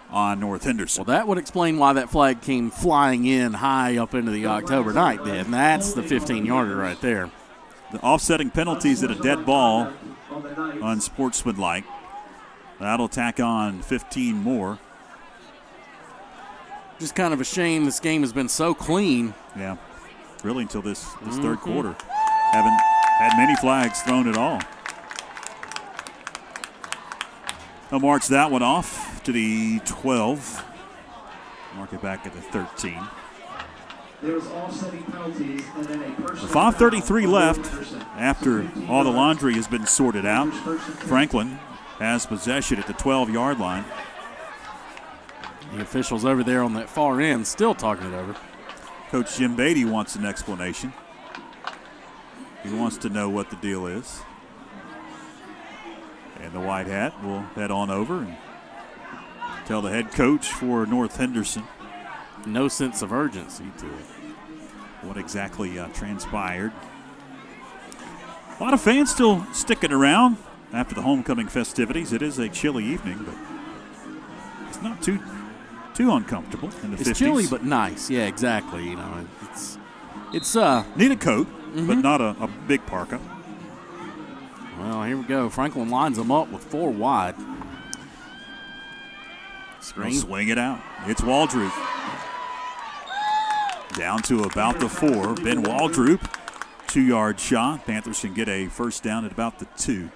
on North Henderson. Well, that would explain why that flag came flying in high up into the October night then. That's the 15-yarder right there. The offsetting penalties at a dead ball, unsportsmanlike. That'll tack on 15 more. Just kind of a shame this game has been so clean. Yeah, really until this third quarter. Haven't had many flags thrown at all. They'll march that one off to the 12. Mark it back at the 13. There's offsetting penalties and then a personal 5:33 left after all the laundry has been sorted out. Franklin has possession at the 12-yard line. The officials over there on that far end still talking it over. Coach Jim Beatty wants an explanation. He wants to know what the deal is. And the white hat will head on over and tell the head coach for North Henderson. No sense of urgency to it. What exactly transpired. A lot of fans still sticking around after the homecoming festivities. It is a chilly evening, but it's not too uncomfortable in the 50s. It's chilly but nice. Yeah, exactly. You know, it's need a coat, but not a big parka. Well, here we go. Franklin lines them up with 4 wide. Screen. Swing it out. It's Waldrop. Down to about the 4. Ben Waldrop, 2-yard shot. Panthers can get a first down at about the 2.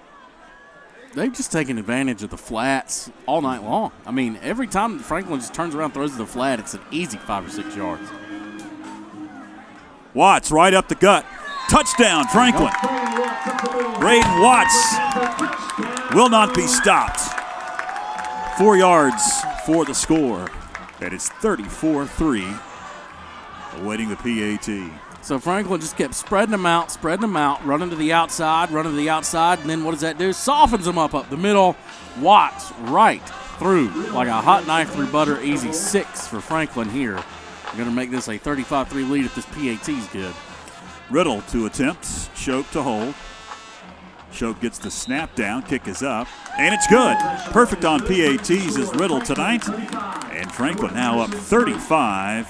They've just taken advantage of the flats all night long. I mean, every time Franklin just turns around and throws to the flat, it's an easy 5 or 6 yards. Watts right up the gut. Touchdown, Franklin. Braden Watts will not be stopped. 4 yards for the score. That is 34-3, awaiting the PAT. So Franklin just kept spreading them out, running to the outside, and then what does that do? Softens them up the middle. Watts right through like a hot knife through butter. Easy 6 for Franklin here. We're going to make this a 35-3 lead if this PAT's good. Riddle to attempt, Shope to hold. Shope gets the snap down, kick is up, and it's good. Perfect on PATs is Riddle tonight. And Franklin now up 35-3.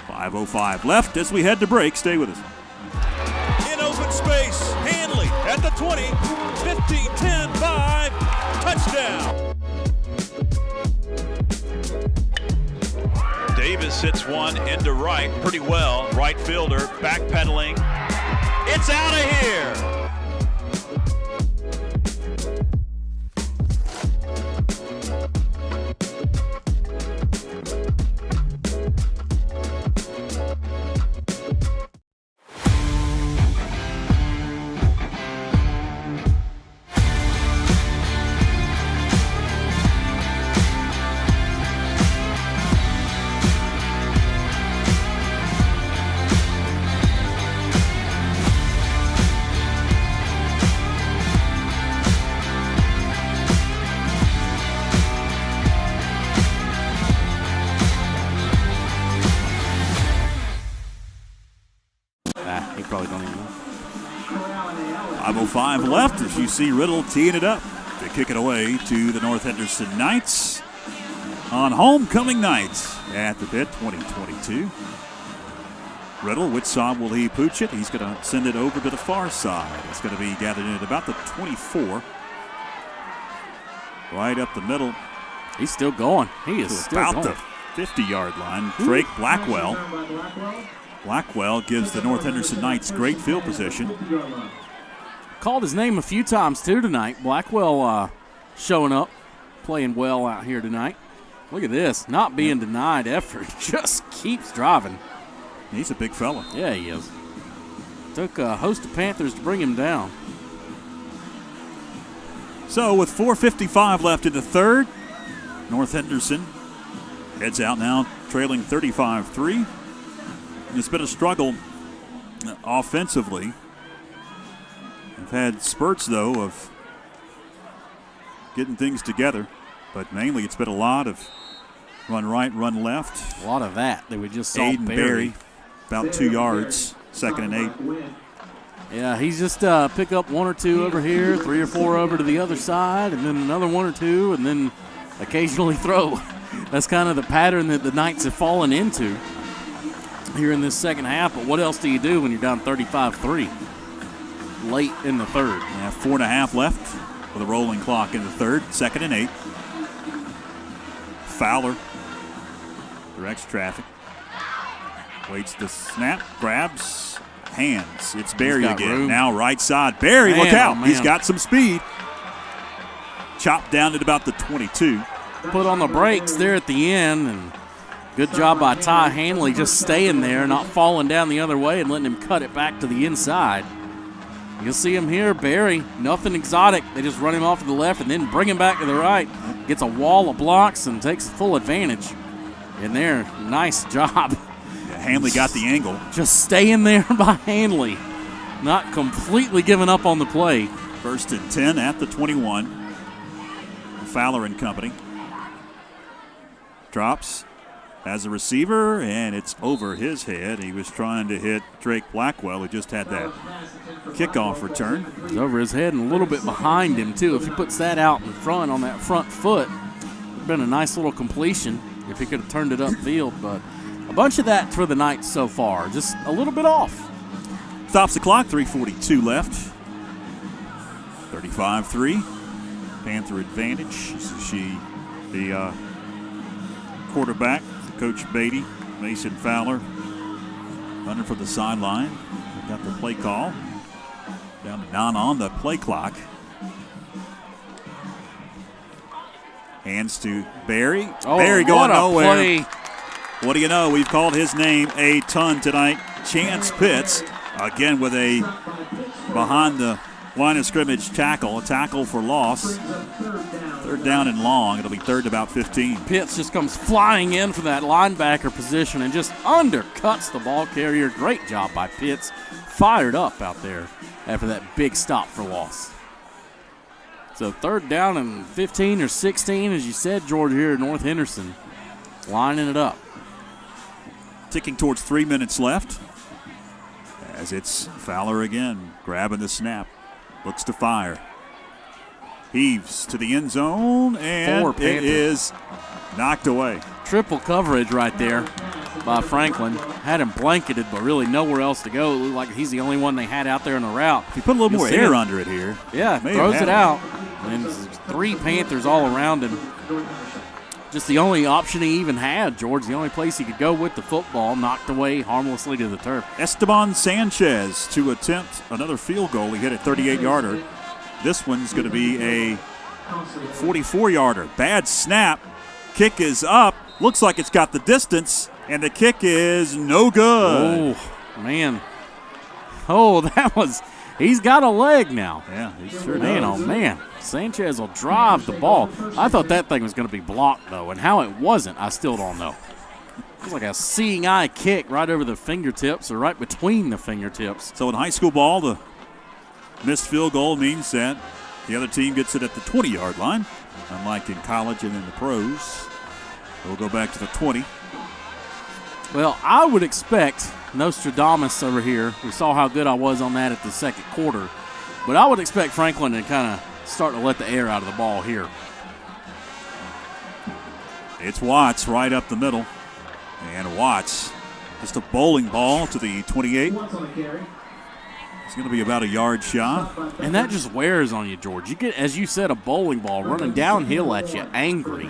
5:05 left as we head to break. Stay with us. In open space, Hanley at the 20, 15, 10, 5, touchdown. Davis hits one into right pretty well. Right fielder backpedaling. It's out of here. He probably don't even know. 5:05 left as you see Riddle teeing it up to kick it away to the North Henderson Knights on homecoming night at the pit 2022. Riddle, which side will he pooch it? He's going to send it over to the far side. It's going to be gathered in at about the 24. Right up the middle. He's still going. He is still about going. the 50-yard line. Drake Blackwell. Blackwell gives the North Henderson Knights great field position. Called his name a few times, too, tonight. Blackwell showing up, playing well out here tonight. Look at this. Not being denied effort. Just keeps driving. He's a big fella. Yeah, he is. Took a host of Panthers to bring him down. So with 4:55 left in the third, North Henderson heads out now trailing 35-3. It's been a struggle offensively. They've had spurts, though, of getting things together, but mainly it's been a lot of run right, run left. A lot of that we just saw. Aiden Berry, about 2 yards, 2nd and 8. Yeah, he's just pick up 1 or 2 over here, 3 or 4 over to the other side, and then another 1 or 2, and then occasionally throw. That's kind of the pattern that the Knights have fallen into here in this second half. But what else do you do when you're down 35-3 late in the third? Yeah, 4.5 left with a rolling clock in the third, 2nd and 8. Fowler directs traffic. Waits the snap, grabs, hands. It's Berry again. Room. Now right side. Berry, look out. Oh, he's got some speed. Chopped down at about the 22. Put on the brakes there at the end, and good job by Ty Hanley just staying there, not falling down the other way and letting him cut it back to the inside. You'll see him here, Berry, nothing exotic. They just run him off to the left and then bring him back to the right. Gets a wall of blocks and takes full advantage. In there, nice job. Yeah, Hanley got the angle. Just staying there by Hanley. Not completely giving up on the play. 1st and 10 at the 21. Fowler and company. Drops as a receiver, and it's over his head. He was trying to hit Drake Blackwell, who just had that kickoff return. It's over his head and a little bit behind him, too. If he puts that out in front on that front foot, it would have been a nice little completion if he could have turned it upfield. But a bunch of that for the Knights so far, just a little bit off. Stops the clock, 3:42 left. 35-3. Panther advantage. The quarterback, Coach Beatty, Mason Fowler, running for the sideline. We got the play call. Down to 9 on the play clock. Hands to Berry. Berry going nowhere. Play. What do you know? We've called his name a ton tonight. Chance Pitts, again with a behind the line of scrimmage tackle, a tackle for loss. Third down and long. It'll be third and about 15. Pitts just comes flying in from that linebacker position and just undercuts the ball carrier. Great job by Pitts. Fired up out there after that big stop for loss. So third down and 15 or 16, as you said, George, here at North Henderson. Lining it up. Ticking towards 3 minutes left. As it's Fowler again, grabbing the snap. Looks to fire. Heaves to the end zone, and it is knocked away. Triple coverage right there by Franklin. Had him blanketed, but really nowhere else to go. It looked like he's the only one they had out there in the route. If you put a little more air under it here. Yeah, throws it out. And three Panthers all around him. Just the only option he even had, George, the only place he could go with the football, knocked away harmlessly to the turf. Esteban Sanchez to attempt another field goal. He hit a 38-yarder. This one's going to be a 44-yarder. Bad snap. Kick is up. Looks like it's got the distance, and the kick is no good. Oh, man. Oh, that was – he's got a leg now. Yeah, he sure man, does. Oh, man. Sanchez will drive the ball. I thought that thing was going to be blocked, though, and how it wasn't, I still don't know. It was like a seeing eye kick right over the fingertips or right between the fingertips. So in high school ball, the missed field goal means that the other team gets it at the 20-yard line, unlike in college and in the pros. We'll go back to the 20. Well, I would expect Nostradamus over here. We saw how good I was on that at the second quarter. But I would expect Franklin to kind of start to let the air out of the ball here. It's Watts right up the middle. And Watts, just a bowling ball to the 28. It's going to be about a yard shy. And that just wears on you, George. You get, as you said, a bowling ball running downhill at you, angry.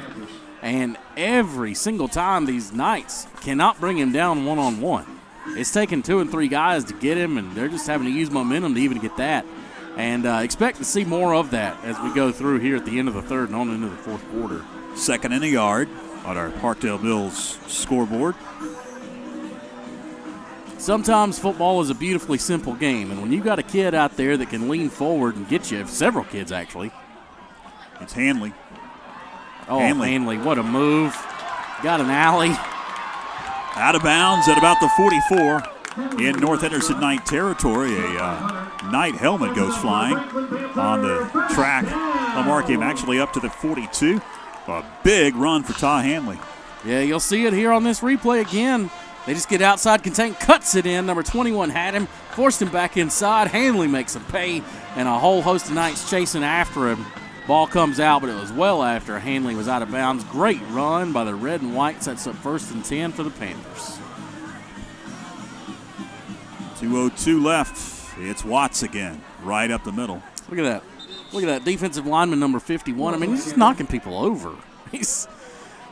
And every single time these Knights cannot bring him down one-on-one. It's taking 2 and 3 guys to get him, and they're just having to use momentum to even get that. And expect to see more of that as we go through here at the end of the third and on into the fourth quarter. Second and a yard on our Parkdale Mills scoreboard. Sometimes football is a beautifully simple game, and when you got a kid out there that can lean forward and get you, several kids actually. It's Hanley. Oh, Hanley, what a move. Got an alley. Out of bounds at about the 44 in North Henderson Knight territory. A Knight helmet goes flying on the track. They'll mark him actually up to the 42. A big run for Ty Hanley. Yeah, you'll see it here on this replay again. They just get outside contain, cuts it in. Number 21 had him, forced him back inside. Hanley makes him pay, and a whole host of Knights chasing after him. Ball comes out, but it was well after Hanley was out of bounds. Great run by the red and white. Sets up 1st and 10 for the Panthers. 2:02 left. It's Watts again, right up the middle. Look at that. Look at that defensive lineman, number 51. I mean, he's just knocking people over.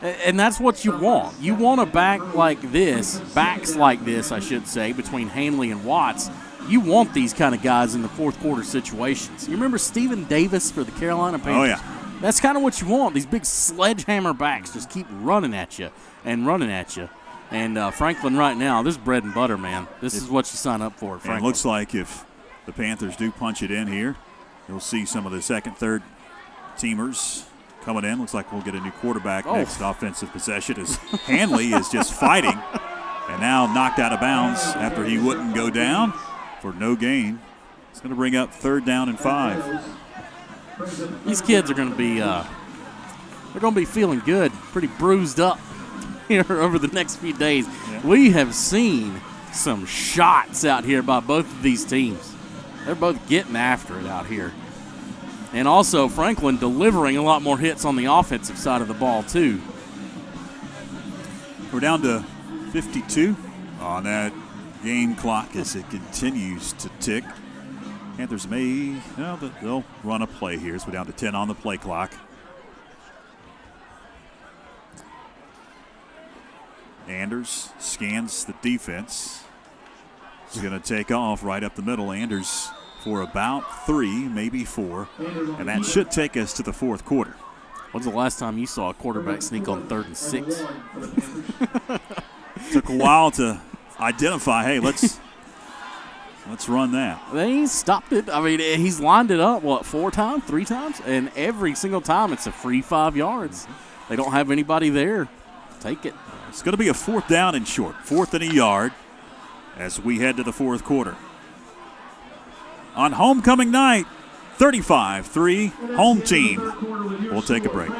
And that's what you want. You want a back like this, backs like this, I should say, between Hanley and Watts. You want these kind of guys in the fourth quarter situations. You remember Stephen Davis for the Carolina Panthers? Oh, yeah. That's kind of what you want. These big sledgehammer backs just keep running at you and running at you. And Franklin right now, this is bread and butter, man. This is what you sign up for, Franklin. And it looks like if the Panthers do punch it in here, you'll see some of the second, third teamers coming in. Looks like we'll get a new quarterback next offensive possession as Hanley is just fighting and now knocked out of bounds after he wouldn't go down for no gain. It's going to bring up 3rd down and 5. These kids are going to be they're going to be feeling good, pretty bruised up here over the next few days. Yeah. We have seen some shots out here by both of these teams. They're both getting after it out here. And also Franklin delivering a lot more hits on the offensive side of the ball too. We're down to 52 on that game clock as it continues to tick. Panthers they'll run a play here. So we're down to 10 on the play clock. Anders scans the defense. He's going to take off right up the middle. Anders for about 3, maybe 4. And that should take us to the fourth quarter. When's the last time you saw a quarterback sneak on 3rd and 6? Took a while to identify, hey, let's Let's run that. They stopped it. I mean, he's lined it up, 3 times? And every single time it's a free 5 yards. They don't have anybody there. Take it. It's going to be a 4th down and short, 4th and a yard as we head to the 4th quarter. On homecoming night, 35-3, home team. We'll take a break.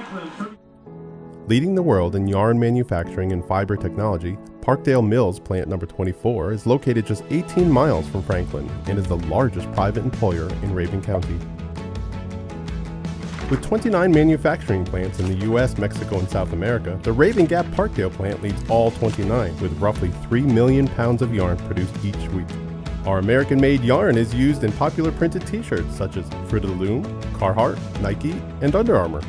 Leading the world in yarn manufacturing and fiber technology, Parkdale Mills Plant Number 24 is located just 18 miles from Franklin and is the largest private employer in Rabun County. With 29 manufacturing plants in the U.S., Mexico, and South America, the Raven Gap Parkdale plant leads all 29, with roughly 3 million pounds of yarn produced each week. Our American-made yarn is used in popular printed t-shirts such as Fruit of the Loom, Carhartt, Nike, and Under Armour.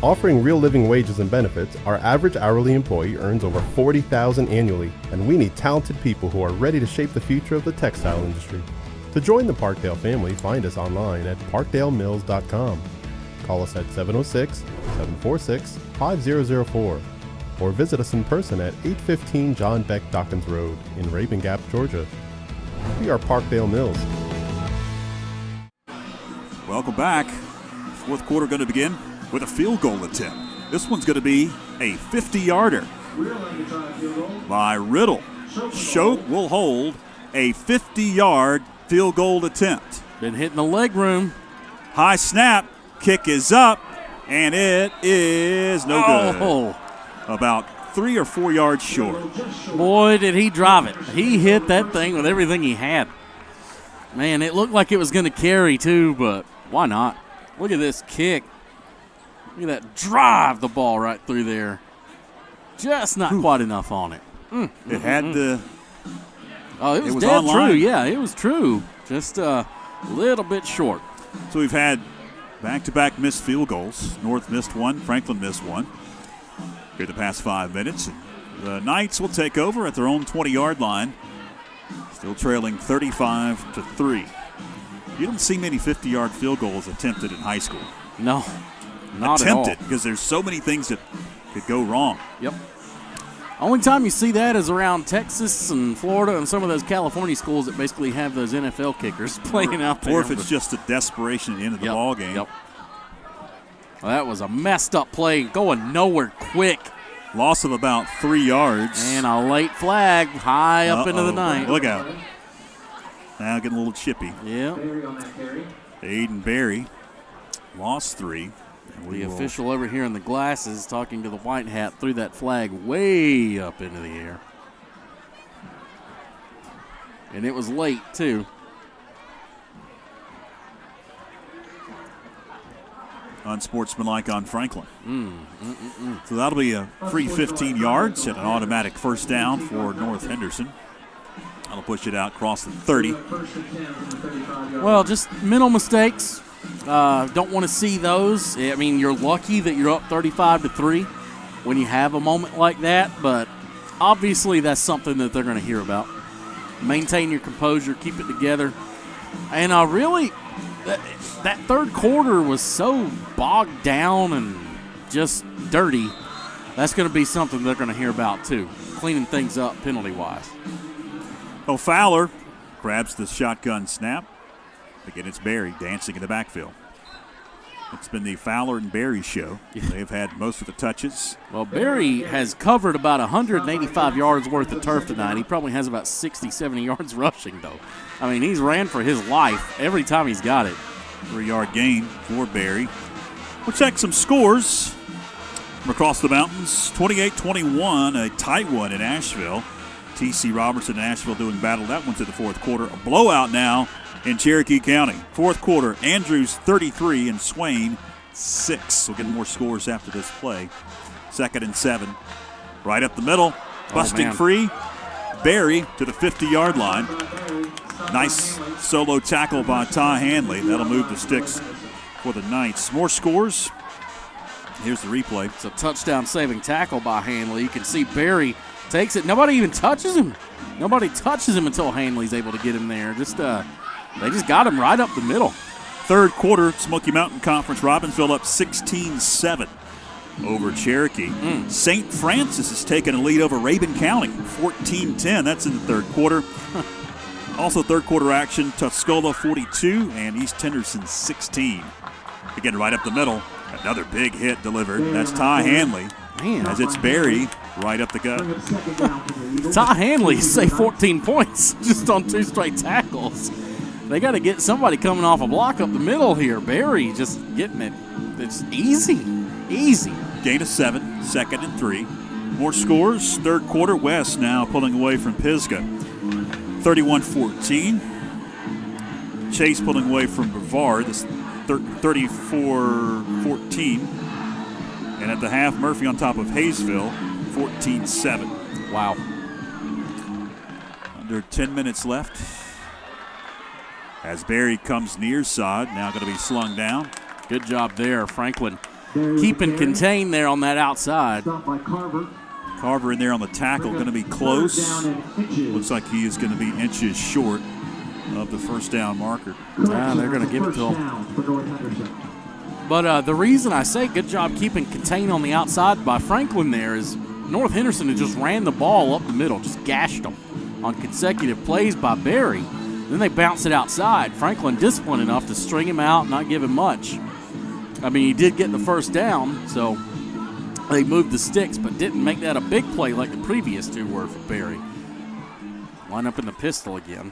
Offering real living wages and benefits, our average hourly employee earns over $40,000 annually, and we need talented people who are ready to shape the future of the textile industry. To join the Parkdale family, find us online at parkdalemills.com. Call us at 706-746-5004 or visit us in person at 815 John Beck Dawkins Road in Rabun Gap, Georgia. We are Parkdale Mills. Welcome back. 4th quarter going to begin with a field goal attempt. This one's going to be a 50-yarder by Riddle. Choate will hold a 50-yard field goal attempt. Been hitting the leg room. High snap, kick is up, and it is no good. About 3 or 4 yards short. Boy, did he drive it. He hit that thing with everything he had. Man, it looked like it was going to carry too, but why not? Look at this kick. Look at that drive the ball right through there. Just not quite enough on it. It had the... Oh, it was dead online. true. Yeah, it was true. Just a little bit short. So we've had back-to-back missed field goals. North missed one. Franklin missed one here the past 5 minutes. The Knights will take over at their own 20-yard line, still trailing 35-3. You don't see many 50-yard field goals attempted in high school. No, not at all. Attempted, because there's so many things that could go wrong. Yep. Only time you see that is around Texas and Florida and some of those California schools that basically have those NFL kickers playing out there. Or if it's just a desperation at the end of the ball game. Yep. Well, that was a messed up play, going nowhere quick. Loss of about 3 yards. And a late flag high up into the night. Look out. Now getting a little chippy. Yeah. Aiden Berry lost 3. The official over here in the glasses talking to the white hat threw that flag way up into the air. And it was late, too. Unsportsmanlike on Franklin. So that'll be a free 15 yards and an automatic first down for North Henderson. That'll push it out across the 30. Well, just mental mistakes. Don't want to see those. I mean, you're lucky that you're up 35-3 when you have a moment like that, but obviously that's something that they're going to hear about. Maintain your composure, keep it together. And really, that third quarter was so bogged down and just dirty. That's going to be something they're going to hear about too, cleaning things up penalty-wise. Oh, Fowler grabs the shotgun snap. Again, it's Berry dancing in the backfield. It's been the Fowler and Berry show. They've had most of the touches. Well, Berry has covered about 185 yards worth of turf tonight. He probably has about 60, 70 yards rushing, though. I mean, he's ran for his life every time he's got it. 3-yard gain for Berry. We'll check some scores from across the mountains. 28-21, a tight one in Asheville. T.C. Robertson and Asheville doing battle. That one to the 4th quarter. A blowout now in Cherokee County. 4th quarter, Andrews 33 and Swain 6. We'll get more scores after this play. 2nd and 7. Right up the middle, busting free. Berry to the 50-yard line. Nice solo tackle by Ty Hanley. That'll move the sticks for the Knights. More scores. Here's the replay. It's a touchdown-saving tackle by Hanley. You can see Berry takes it. Nobody even touches him. Nobody touches him until Hanley's able to get him there. They just got him right up the middle. 3rd quarter, Smoky Mountain Conference, Robbinsville up 16-7 over Cherokee. St. Francis has taken a lead over Rabun County, 14-10. That's in the third quarter. Also third quarter action, Tuscola 42 and East Henderson 16. Again, right up the middle, another big hit delivered. That's Ty Hanley. Man. As it's Barry right up the gut. Ty Hanley, say 14 points just on 2 straight tackles. They got to get somebody coming off a block up the middle here. Barry just getting it. It's easy. Gain of 7, 2nd and 3. More scores. Third quarter, West now pulling away from Pisgah. 31-14. Chase pulling away from Brevard. This 34-14. And at the half, Murphy on top of Hayesville, 14-7. Wow. Under 10 minutes left. As Barry comes near side, now going to be slung down. Good job there, Franklin. Keeping contained there on that outside. Carver in there on the tackle, going to be close. Looks like he is going to be inches short of the first down marker. They're going to give it to him. But the reason I say good job keeping contained on the outside by Franklin there is North Henderson had just ran the ball up the middle, just gashed them on consecutive plays by Barry. Then they bounced it outside. Franklin disciplined enough to string him out, not give him much. I mean, he did get the first down, so they moved the sticks, but didn't make that a big play like the previous 2 were for Barry. Line up in the pistol again.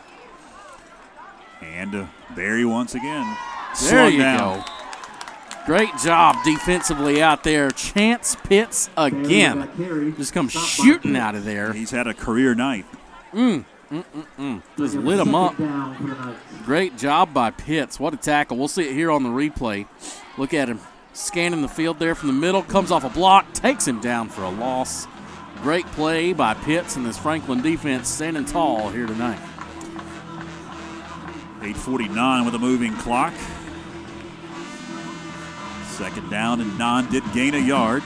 And Barry once again. There you down. go. Great job defensively out there. Chance Pitts again. Just comes shooting out of there. He's had a career night. Just lit him up. Great job by Pitts. What a tackle. We'll see it here on the replay. Look at him scanning the field there from the middle. Comes off a block. Takes him down for a loss. Great play by Pitts and this Franklin defense standing tall here tonight. 8:49 with a moving clock. Second down and 9, did gain a yard.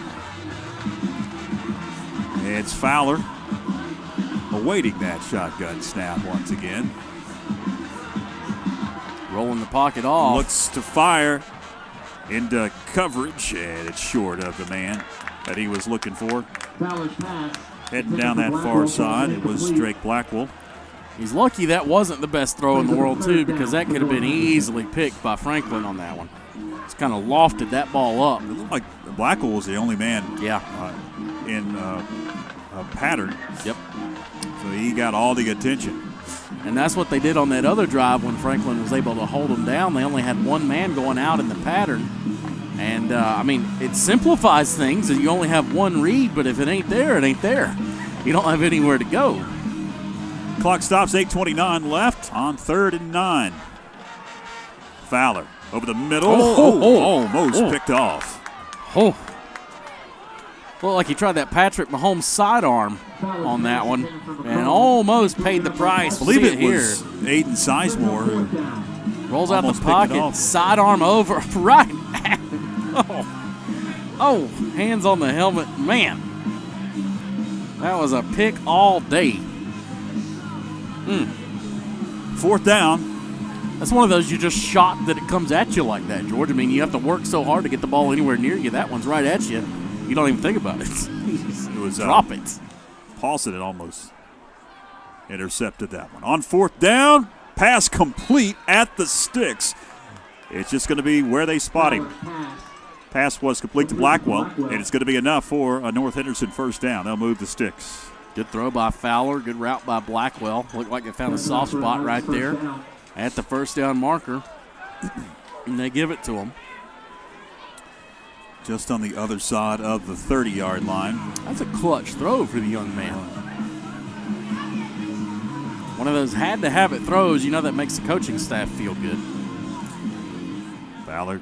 It's Fowler awaiting that shotgun snap once again. Rolling the pocket off. Looks to fire into coverage, and it's short of the man that he was looking for. Heading down that far side, it was Drake Blackwell. He's lucky that wasn't the best throw in the world, too, because that could have been easily picked by Franklin on that one. It's kind of lofted that ball up. It looked like Blackwell was the only man in a pattern. Yep. So he got all the attention. And that's what they did on that other drive when Franklin was able to hold them down. They only had one man going out in the pattern. And, I mean, it simplifies things that you only have one read, but if it ain't there, it ain't there. You don't have anywhere to go. Clock stops, 8:29 left on 3rd and 9. Fowler over the middle. Almost picked off. Looked like he tried that Patrick Mahomes sidearm on that one and almost paid the price. I believe it was Aiden Sizemore who rolls out the pocket, sidearm over, right. Hands on the helmet. Man, that was a pick all day. 4th down. That's one of those you just shot that it comes at you like that, George. I mean, you have to work so hard to get the ball anywhere near you. That one's right at you. You don't even think about it. It was drop it. Paulson had almost intercepted that one. On 4th down, pass complete at the sticks. It's just going to be where they spot him. Pass was complete to Blackwell, and it's going to be enough for a North Henderson first down. They'll move the sticks. Good throw by Fowler. Good route by Blackwell. Looked like they found a soft spot right there at the first down marker. And they give it to him. Just on the other side of the 30-yard line. That's a clutch throw for the young man. One of those had-to-have-it throws, you know, that makes the coaching staff feel good. Fowler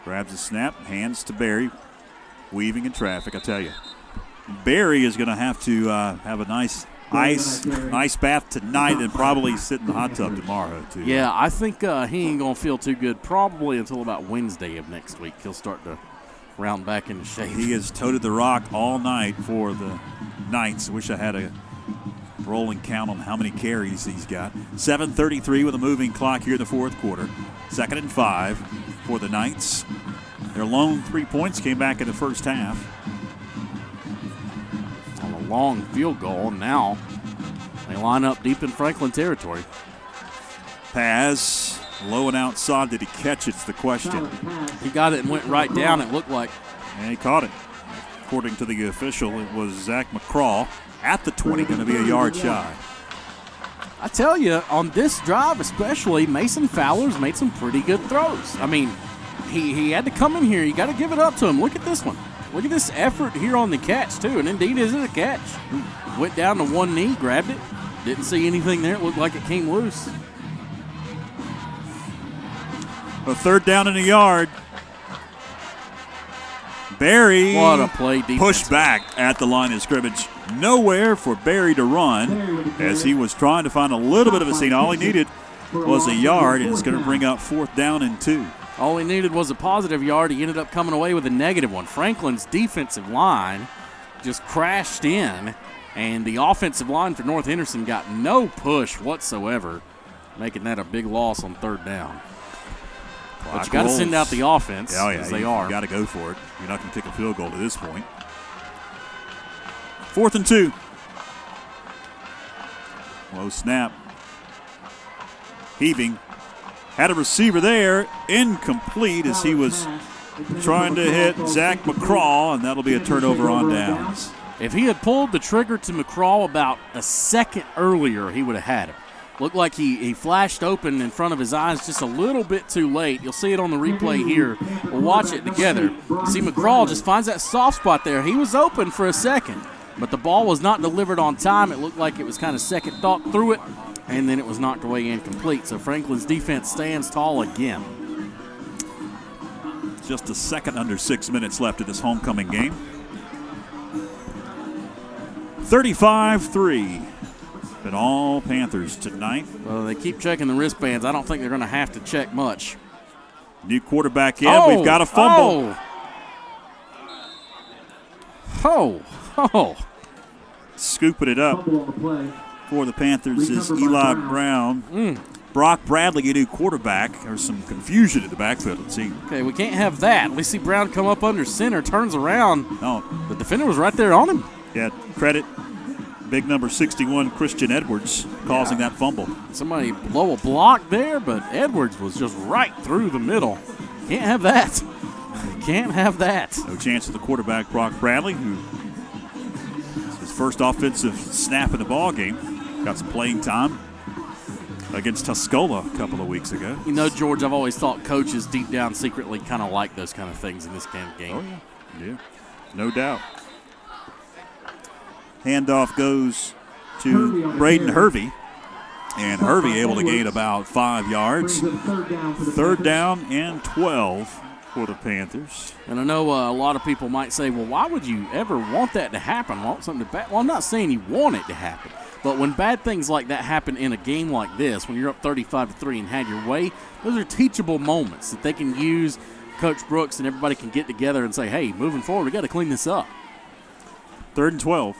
grabs a snap, hands to Barry. Weaving in traffic, I tell you. Barry is going to have to have a nice ice bath tonight and probably sit in the hot tub tomorrow, too. Yeah, I think he ain't going to feel too good probably until about Wednesday of next week. He'll start to round back into shape. He has toted the rock all night for the Knights. Wish I had a rolling count on how many carries he's got. 7:33 with a moving clock here in the 4th quarter. 2nd and 5 for the Knights Their lone 3 points came back in the first half. On a long field goal, and now they line up deep in Franklin territory. Pass, low and outside. Did he catch it's the question. He got it and went right down, it looked like. And he caught it. According to the official, it was Zach McCraw at the 20, going to be a yard shy. I tell you, on this drive especially, Mason Fowler's made some pretty good throws. I mean, he had to come in here. You got to give it up to him. Look at this one. Look at this effort here on the catch, too. And indeed, is it a catch? Went down to one knee, grabbed it. Didn't see anything there. It looked like it came loose. A third down in the yard. Barry What a play defense. pushed back at the line of scrimmage. Nowhere for Barry to run as he was trying to find a little bit of a seam. All he needed was a yard, and it's going to bring up 4th down and 2. All he needed was a positive yard. He ended up coming away with a negative one. Franklin's defensive line just crashed in, and the offensive line for North Henderson got no push whatsoever, making that a big loss on 3rd down. But you got to send out the offense, as they are. You got to go for it. You're not going to kick a field goal at this point. 4th and 2. Low snap. Heaving. Had a receiver there. Incomplete as he was trying to hit Zach McCraw, and that'll be a turnover on downs. If he had pulled the trigger to McCraw about a second earlier, he would have had him. Looked like he flashed open in front of his eyes just a little bit too late. You'll see it on the replay here. We'll watch it together. See, McCraw just finds that soft spot there. He was open for a second, but the ball was not delivered on time. It looked like it was kind of second thought through it, and then it was knocked away incomplete. So Franklin's defense stands tall again. Just a second under 6 minutes left of this homecoming game. 35-3. Been all Panthers tonight. Well, they keep checking the wristbands. I don't think they're going to have to check much. New quarterback in. We've got a fumble. Scooping it up for the Panthers is Eli Brown. Brock Bradley, a new quarterback. There's some confusion in the backfield, it seems. Okay, we can't have that. We see Brown come up under center, turns around. No. The defender was right there on him. Yeah, credit. Big number 61, Christian Edwards, causing that fumble. Somebody blow a block there, but Edwards was just right through the middle. Can't have that. Can't have that. No chance of the quarterback, Brock Bradley, who is his first offensive snap in the ball game. Got some playing time against Tuscola a couple of weeks ago. You know, George, I've always thought coaches deep down secretly kind of like those kind of things in this kind of game. Oh, yeah, no doubt. Handoff goes to Braden Hervey, and Hervey able to gain about 5 yards. 3rd down and 12 for the Panthers. And I know a lot of people might say, well, why would you ever want that to happen? Want something to well, I'm not saying you want it to happen, but when bad things like that happen in a game like this, when you're up 35-3 and had your way, those are teachable moments that they can use. Coach Brooks and everybody can get together and say, hey, moving forward, we got to clean this up. 3rd and 12.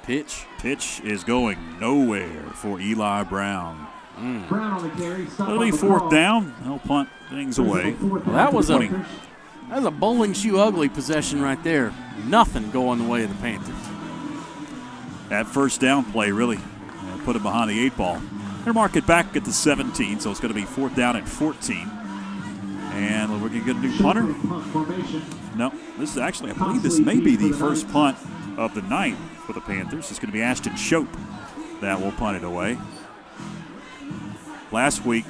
Pitch is going nowhere for Eli Brown. Brown on the carry. It'll be 4th down. They'll punt things away. Well, that was a bowling shoe ugly possession right there. Nothing going the way of the Panthers. That first down play really put him behind the 8 ball. They're mark it back at the 17, so it's going to be 4th down at 14. And we're going to get a new punter. No, this is actually, I believe this may be the first punt of the night for the Panthers. It's going to be Ashton Shope that will punt it away. Last week,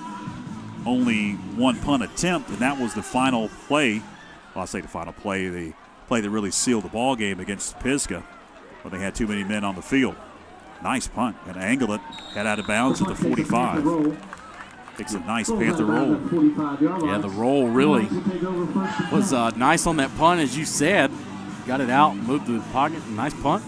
only one punt attempt, and that was the final play. Well, I say the final play, the play that really sealed the ball game against Pisgah when they had too many men on the field. Nice punt. Going to angle it, head out of bounds at the 45. Takes a nice Panther roll. Yeah, the roll really was nice on that punt, as you said. Got it out, moved to the pocket, nice punt.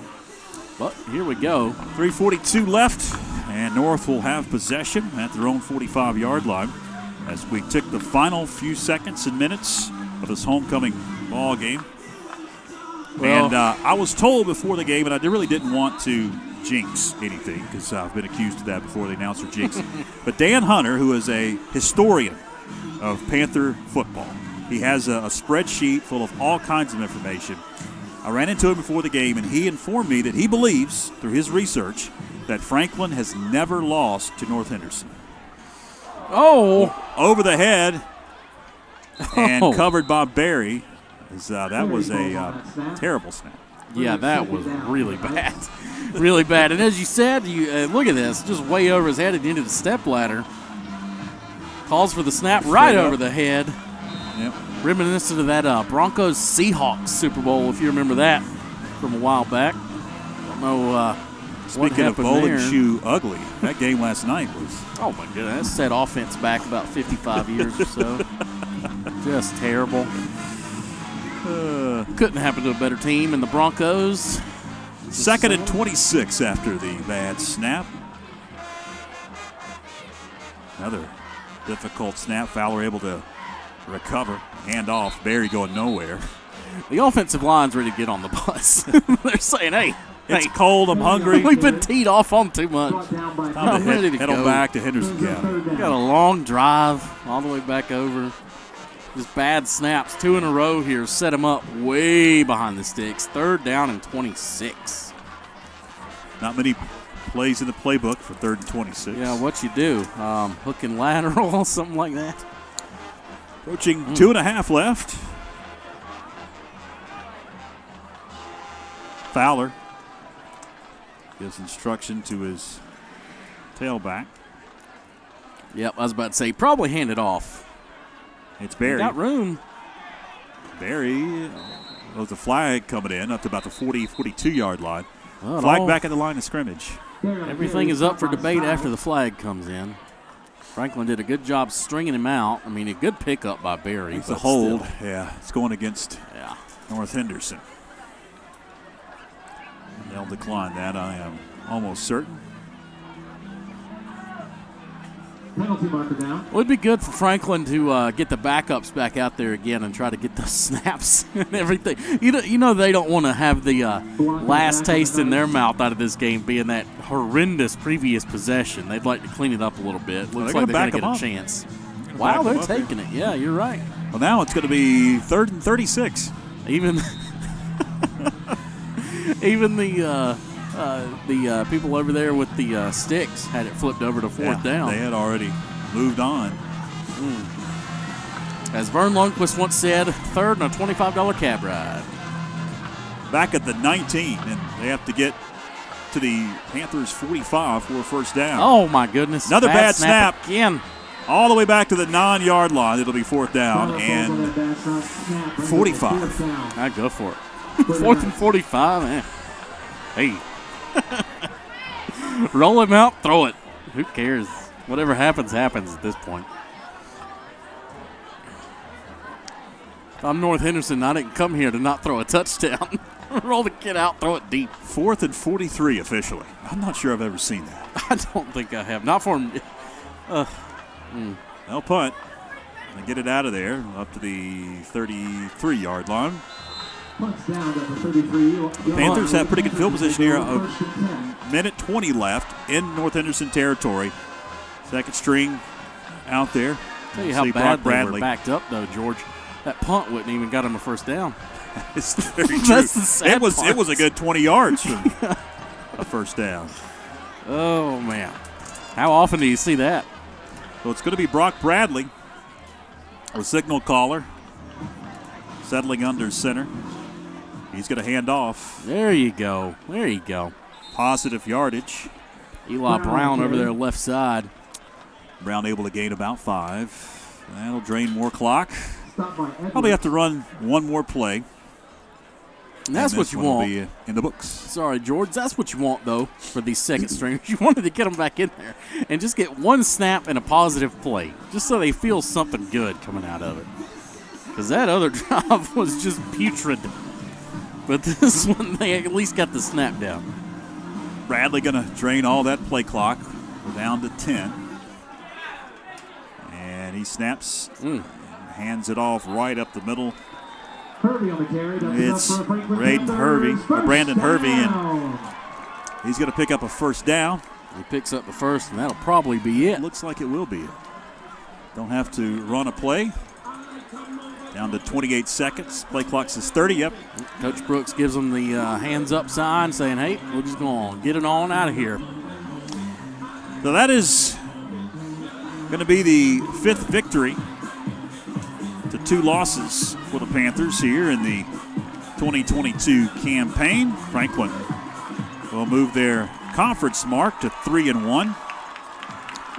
But here we go. 3:42 left, and North will have possession at their own 45-yard line as we tick the final few seconds and minutes of this homecoming ball game. Well, and I was told before the game, and I really didn't want to jinx anything because I've been accused of that before the announcer jinx. But Dan Hunter, who is a historian of Panther football. He has a spreadsheet full of all kinds of information. I ran into him before the game, and he informed me that he believes, through his research, that Franklin has never lost to North Henderson. Oh! Over the head and covered by Barry. That was a terrible snap. Yeah, that was really bad. Really bad. And as you said, look at this, just way over his head and into the step ladder. Calls for the snap right over the head. Yep. Reminiscent of that Broncos Seahawks Super Bowl, if you remember that from a while back. Don't know Speaking of bowling shoe ugly, that game last night was. Oh my goodness, that set offense back about 55 years or so. Just terrible. Couldn't happen to a better team. And the Broncos. 2nd and 26 after the bad snap. Another difficult snap. Fowler able to recover. Hand off. Barry going nowhere. The offensive line's ready to get on the bus. They're saying, hey, it's cold. I'm hungry. We've been teed off on too much. Time to head on back to Henderson County. Got a long drive all the way back over. Just bad snaps. 2 in a row here. Set him up way behind the sticks. 3rd down and 26. Not many plays in the playbook for 3rd and 26. Yeah, what you do? Hook and lateral, something like that. Approaching 2.5 left. Fowler gives instruction to his tailback. Yep, I was about to say, probably hand it off. It's Barry. Got room. Barry, there's a flag coming in up to about the 40, 42-yard line. Flag back at the line of scrimmage. Everything is up for debate after the flag comes in. Franklin did a good job stringing him out. I mean, a good pickup by Barry. It's a hold. Yeah, it's going against North Henderson. They'll decline that, I am almost certain. Penalty marker down. Well, it'd be good for Franklin to get the backups back out there again and try to get those snaps and everything. You know they don't want to have the last taste in their mouth out of this game being that horrendous previous possession. They'd like to clean it up a little bit. Looks like they're going to get a chance. Wow, they're taking it. Yeah, you're right. Well, now it's going to be 3rd and 36. Even the people over there with the sticks had it flipped over to 4th down. They had already moved on. As Vern Lundquist once said, 3rd and a $25 cab ride. Back at the 19, and they have to get to the Panthers' 45 for a 1st down. Oh, my goodness. Another bad snap again. All the way back to the 9-yard line. It'll be 4th down and 45. I'd go for it. 4th and 45, man. Hey. Roll him out, throw it. Who cares? Whatever happens, happens at this point. If I'm North Henderson, I didn't come here to not throw a touchdown. Roll the kid out, throw it deep. 4th and 43 officially. I'm not sure I've ever seen that. I don't think I have. Not for him. They'll punt and get it out of there up to the 33-yard line. The Panthers have pretty good field position here. A minute 20 left in North Henderson territory. 2nd string out there. Tell you how bad they were backed up, though, George. That punt wouldn't even got him a 1st down. It's very true. That's the sad part. It was a good 20 yards from a 1st down. Oh, man. How often do you see that? So it's going to be Brock Bradley, the signal caller, settling under center. He's going to hand off. There you go. There you go. Positive yardage. Eli Brown over there left side. Brown able to gain about 5. That'll drain more clock. Probably have to run one more play. And that's what you want. Be in the books. Sorry, George. That's what you want, though, for these 2nd stringers. You wanted to get them back in there and just get one snap and a positive play, just so they feel something good coming out of it. Because that other drive was just putrid. But this one, they at least got the snap down. Bradley going to drain all that play clock. We're down to 10. And he snaps and hands it off right up the middle. It's Brandon Hervey, and he's going to pick up a 1st down. He picks up the 1st, and that'll probably be it. Looks like it will be it. Don't have to run a play. Down to 28 seconds. Play clock says 30. Yep. Coach Brooks gives them the hands up sign saying, hey, we're just going to get it on out of here. So that is going to be the 5th victory to 2 losses for the Panthers here in the 2022 campaign. Franklin will move their conference mark to 3-1.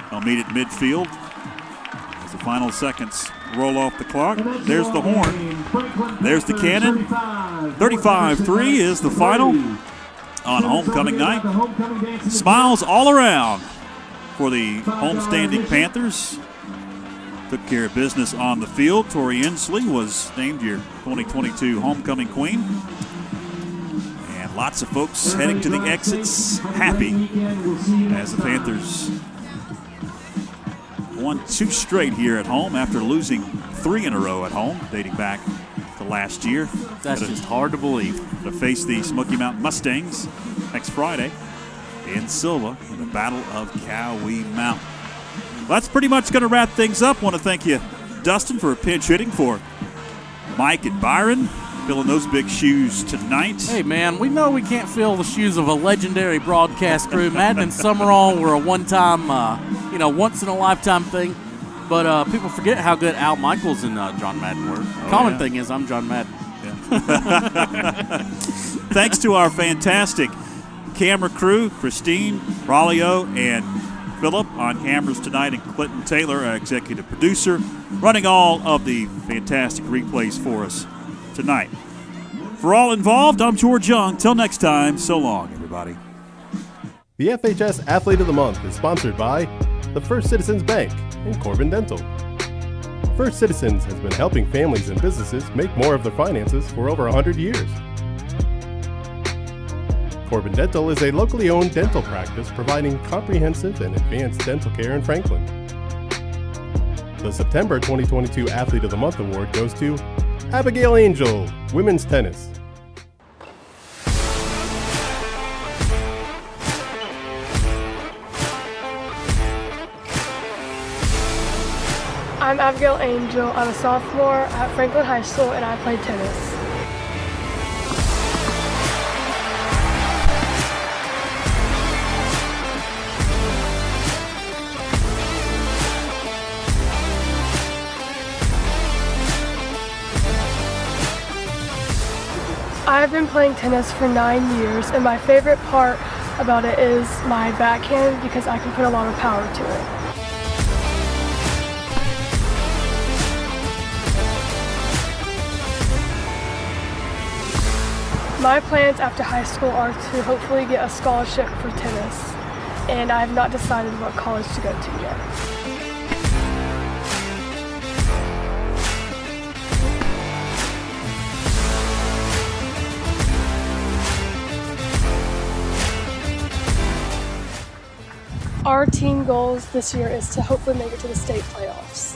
They'll meet at midfield as the final seconds roll off the clock. There's the horn. There's the cannon. 35-3 is the final on homecoming night. Smiles all around for the homestanding Panthers. Took care of business on the field. Tori Inslee was named your 2022 homecoming queen. And lots of folks heading to the exits happy as the Panthers won 2 straight here at home after losing 3 in a row at home, dating back to last year. That's just hard to believe. To face the Smoky Mountain Mustangs next Friday in Silva in the Battle of Cowie Mountain. Well, that's pretty much going to wrap things up. Want to thank you, Dustin, for pinch hitting for Mike and Byron, filling those big shoes tonight. Hey, man, we know we can't fill the shoes of a legendary broadcast crew. Madden and Summerall were a one-time, once-in-a-lifetime thing. But people forget how good Al Michaels and John Madden were. Common thing is I'm John Madden. Yeah. Thanks to our fantastic camera crew, Christine, Braulio, and Philip on cameras tonight, and Clinton Taylor, our executive producer, running all of the fantastic replays for us tonight. For all involved, I'm George Young. Till next time, so long, everybody. The FHS Athlete of the Month is sponsored by the First Citizens Bank and Corbin Dental. First Citizens has been helping families and businesses make more of their finances for over 100 years. Corbin Dental is a locally owned dental practice providing comprehensive and advanced dental care in Franklin. The September 2022 Athlete of the Month award goes to Abigail Angel, women's tennis. I'm Abigail Angel. I'm a sophomore at Franklin High School and I play tennis. I've been playing tennis for 9 years, and my favorite part about it is my backhand because I can put a lot of power to it. My plans after high school are to hopefully get a scholarship for tennis, and I have not decided what college to go to yet. Our team goals this year is to hopefully make it to the state playoffs.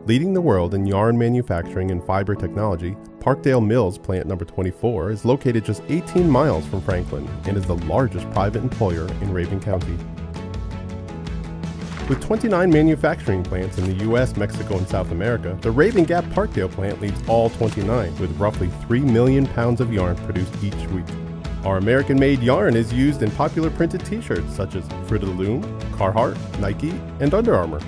Leading the world in yarn manufacturing and fiber technology, Parkdale Mills Plant Number 24 is located just 18 miles from Franklin and is the largest private employer in Raven County. With 29 manufacturing plants in the U.S., Mexico, and South America, the Raven Gap Parkdale plant leads all 29, with roughly 3 million pounds of yarn produced each week. Our American-made yarn is used in popular printed t-shirts such as Fruit of the Loom, Carhartt, Nike, and Under Armour.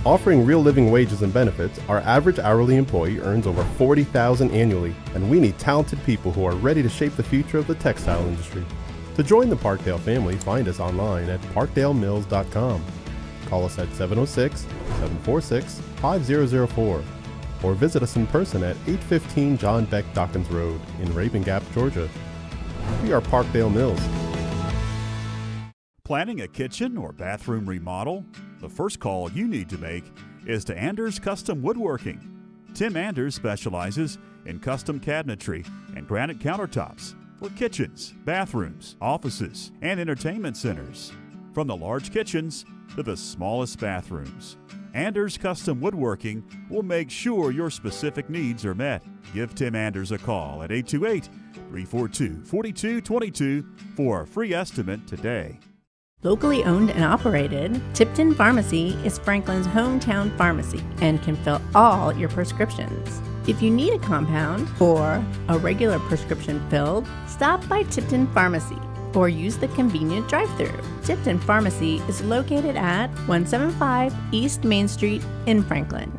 Offering real living wages and benefits, our average hourly employee earns over $40,000 annually, and we need talented people who are ready to shape the future of the textile industry. To join the Parkdale family, find us online at parkdalemills.com. Call us at 706-746-5004, or visit us in person at 815 John Beck Dawkins Road in Raven Gap, Georgia. We are Parkdale Mills. Planning a kitchen or bathroom remodel? The first call you need to make is to Anders Custom Woodworking. Tim Anders specializes in custom cabinetry and granite countertops. for kitchens, bathrooms, offices, and entertainment centers. From the large kitchens to the smallest bathrooms, Anders Custom Woodworking will make sure your specific needs are met. Give Tim Anders a call at 828-342-4222 for a free estimate today. Locally owned and operated, Tipton Pharmacy is Franklin's hometown pharmacy and can fill all your prescriptions. If you need a compound or a regular prescription filled, stop by Tipton Pharmacy or use the convenient drive-thru. Tipton Pharmacy is located at 175 East Main Street in Franklin.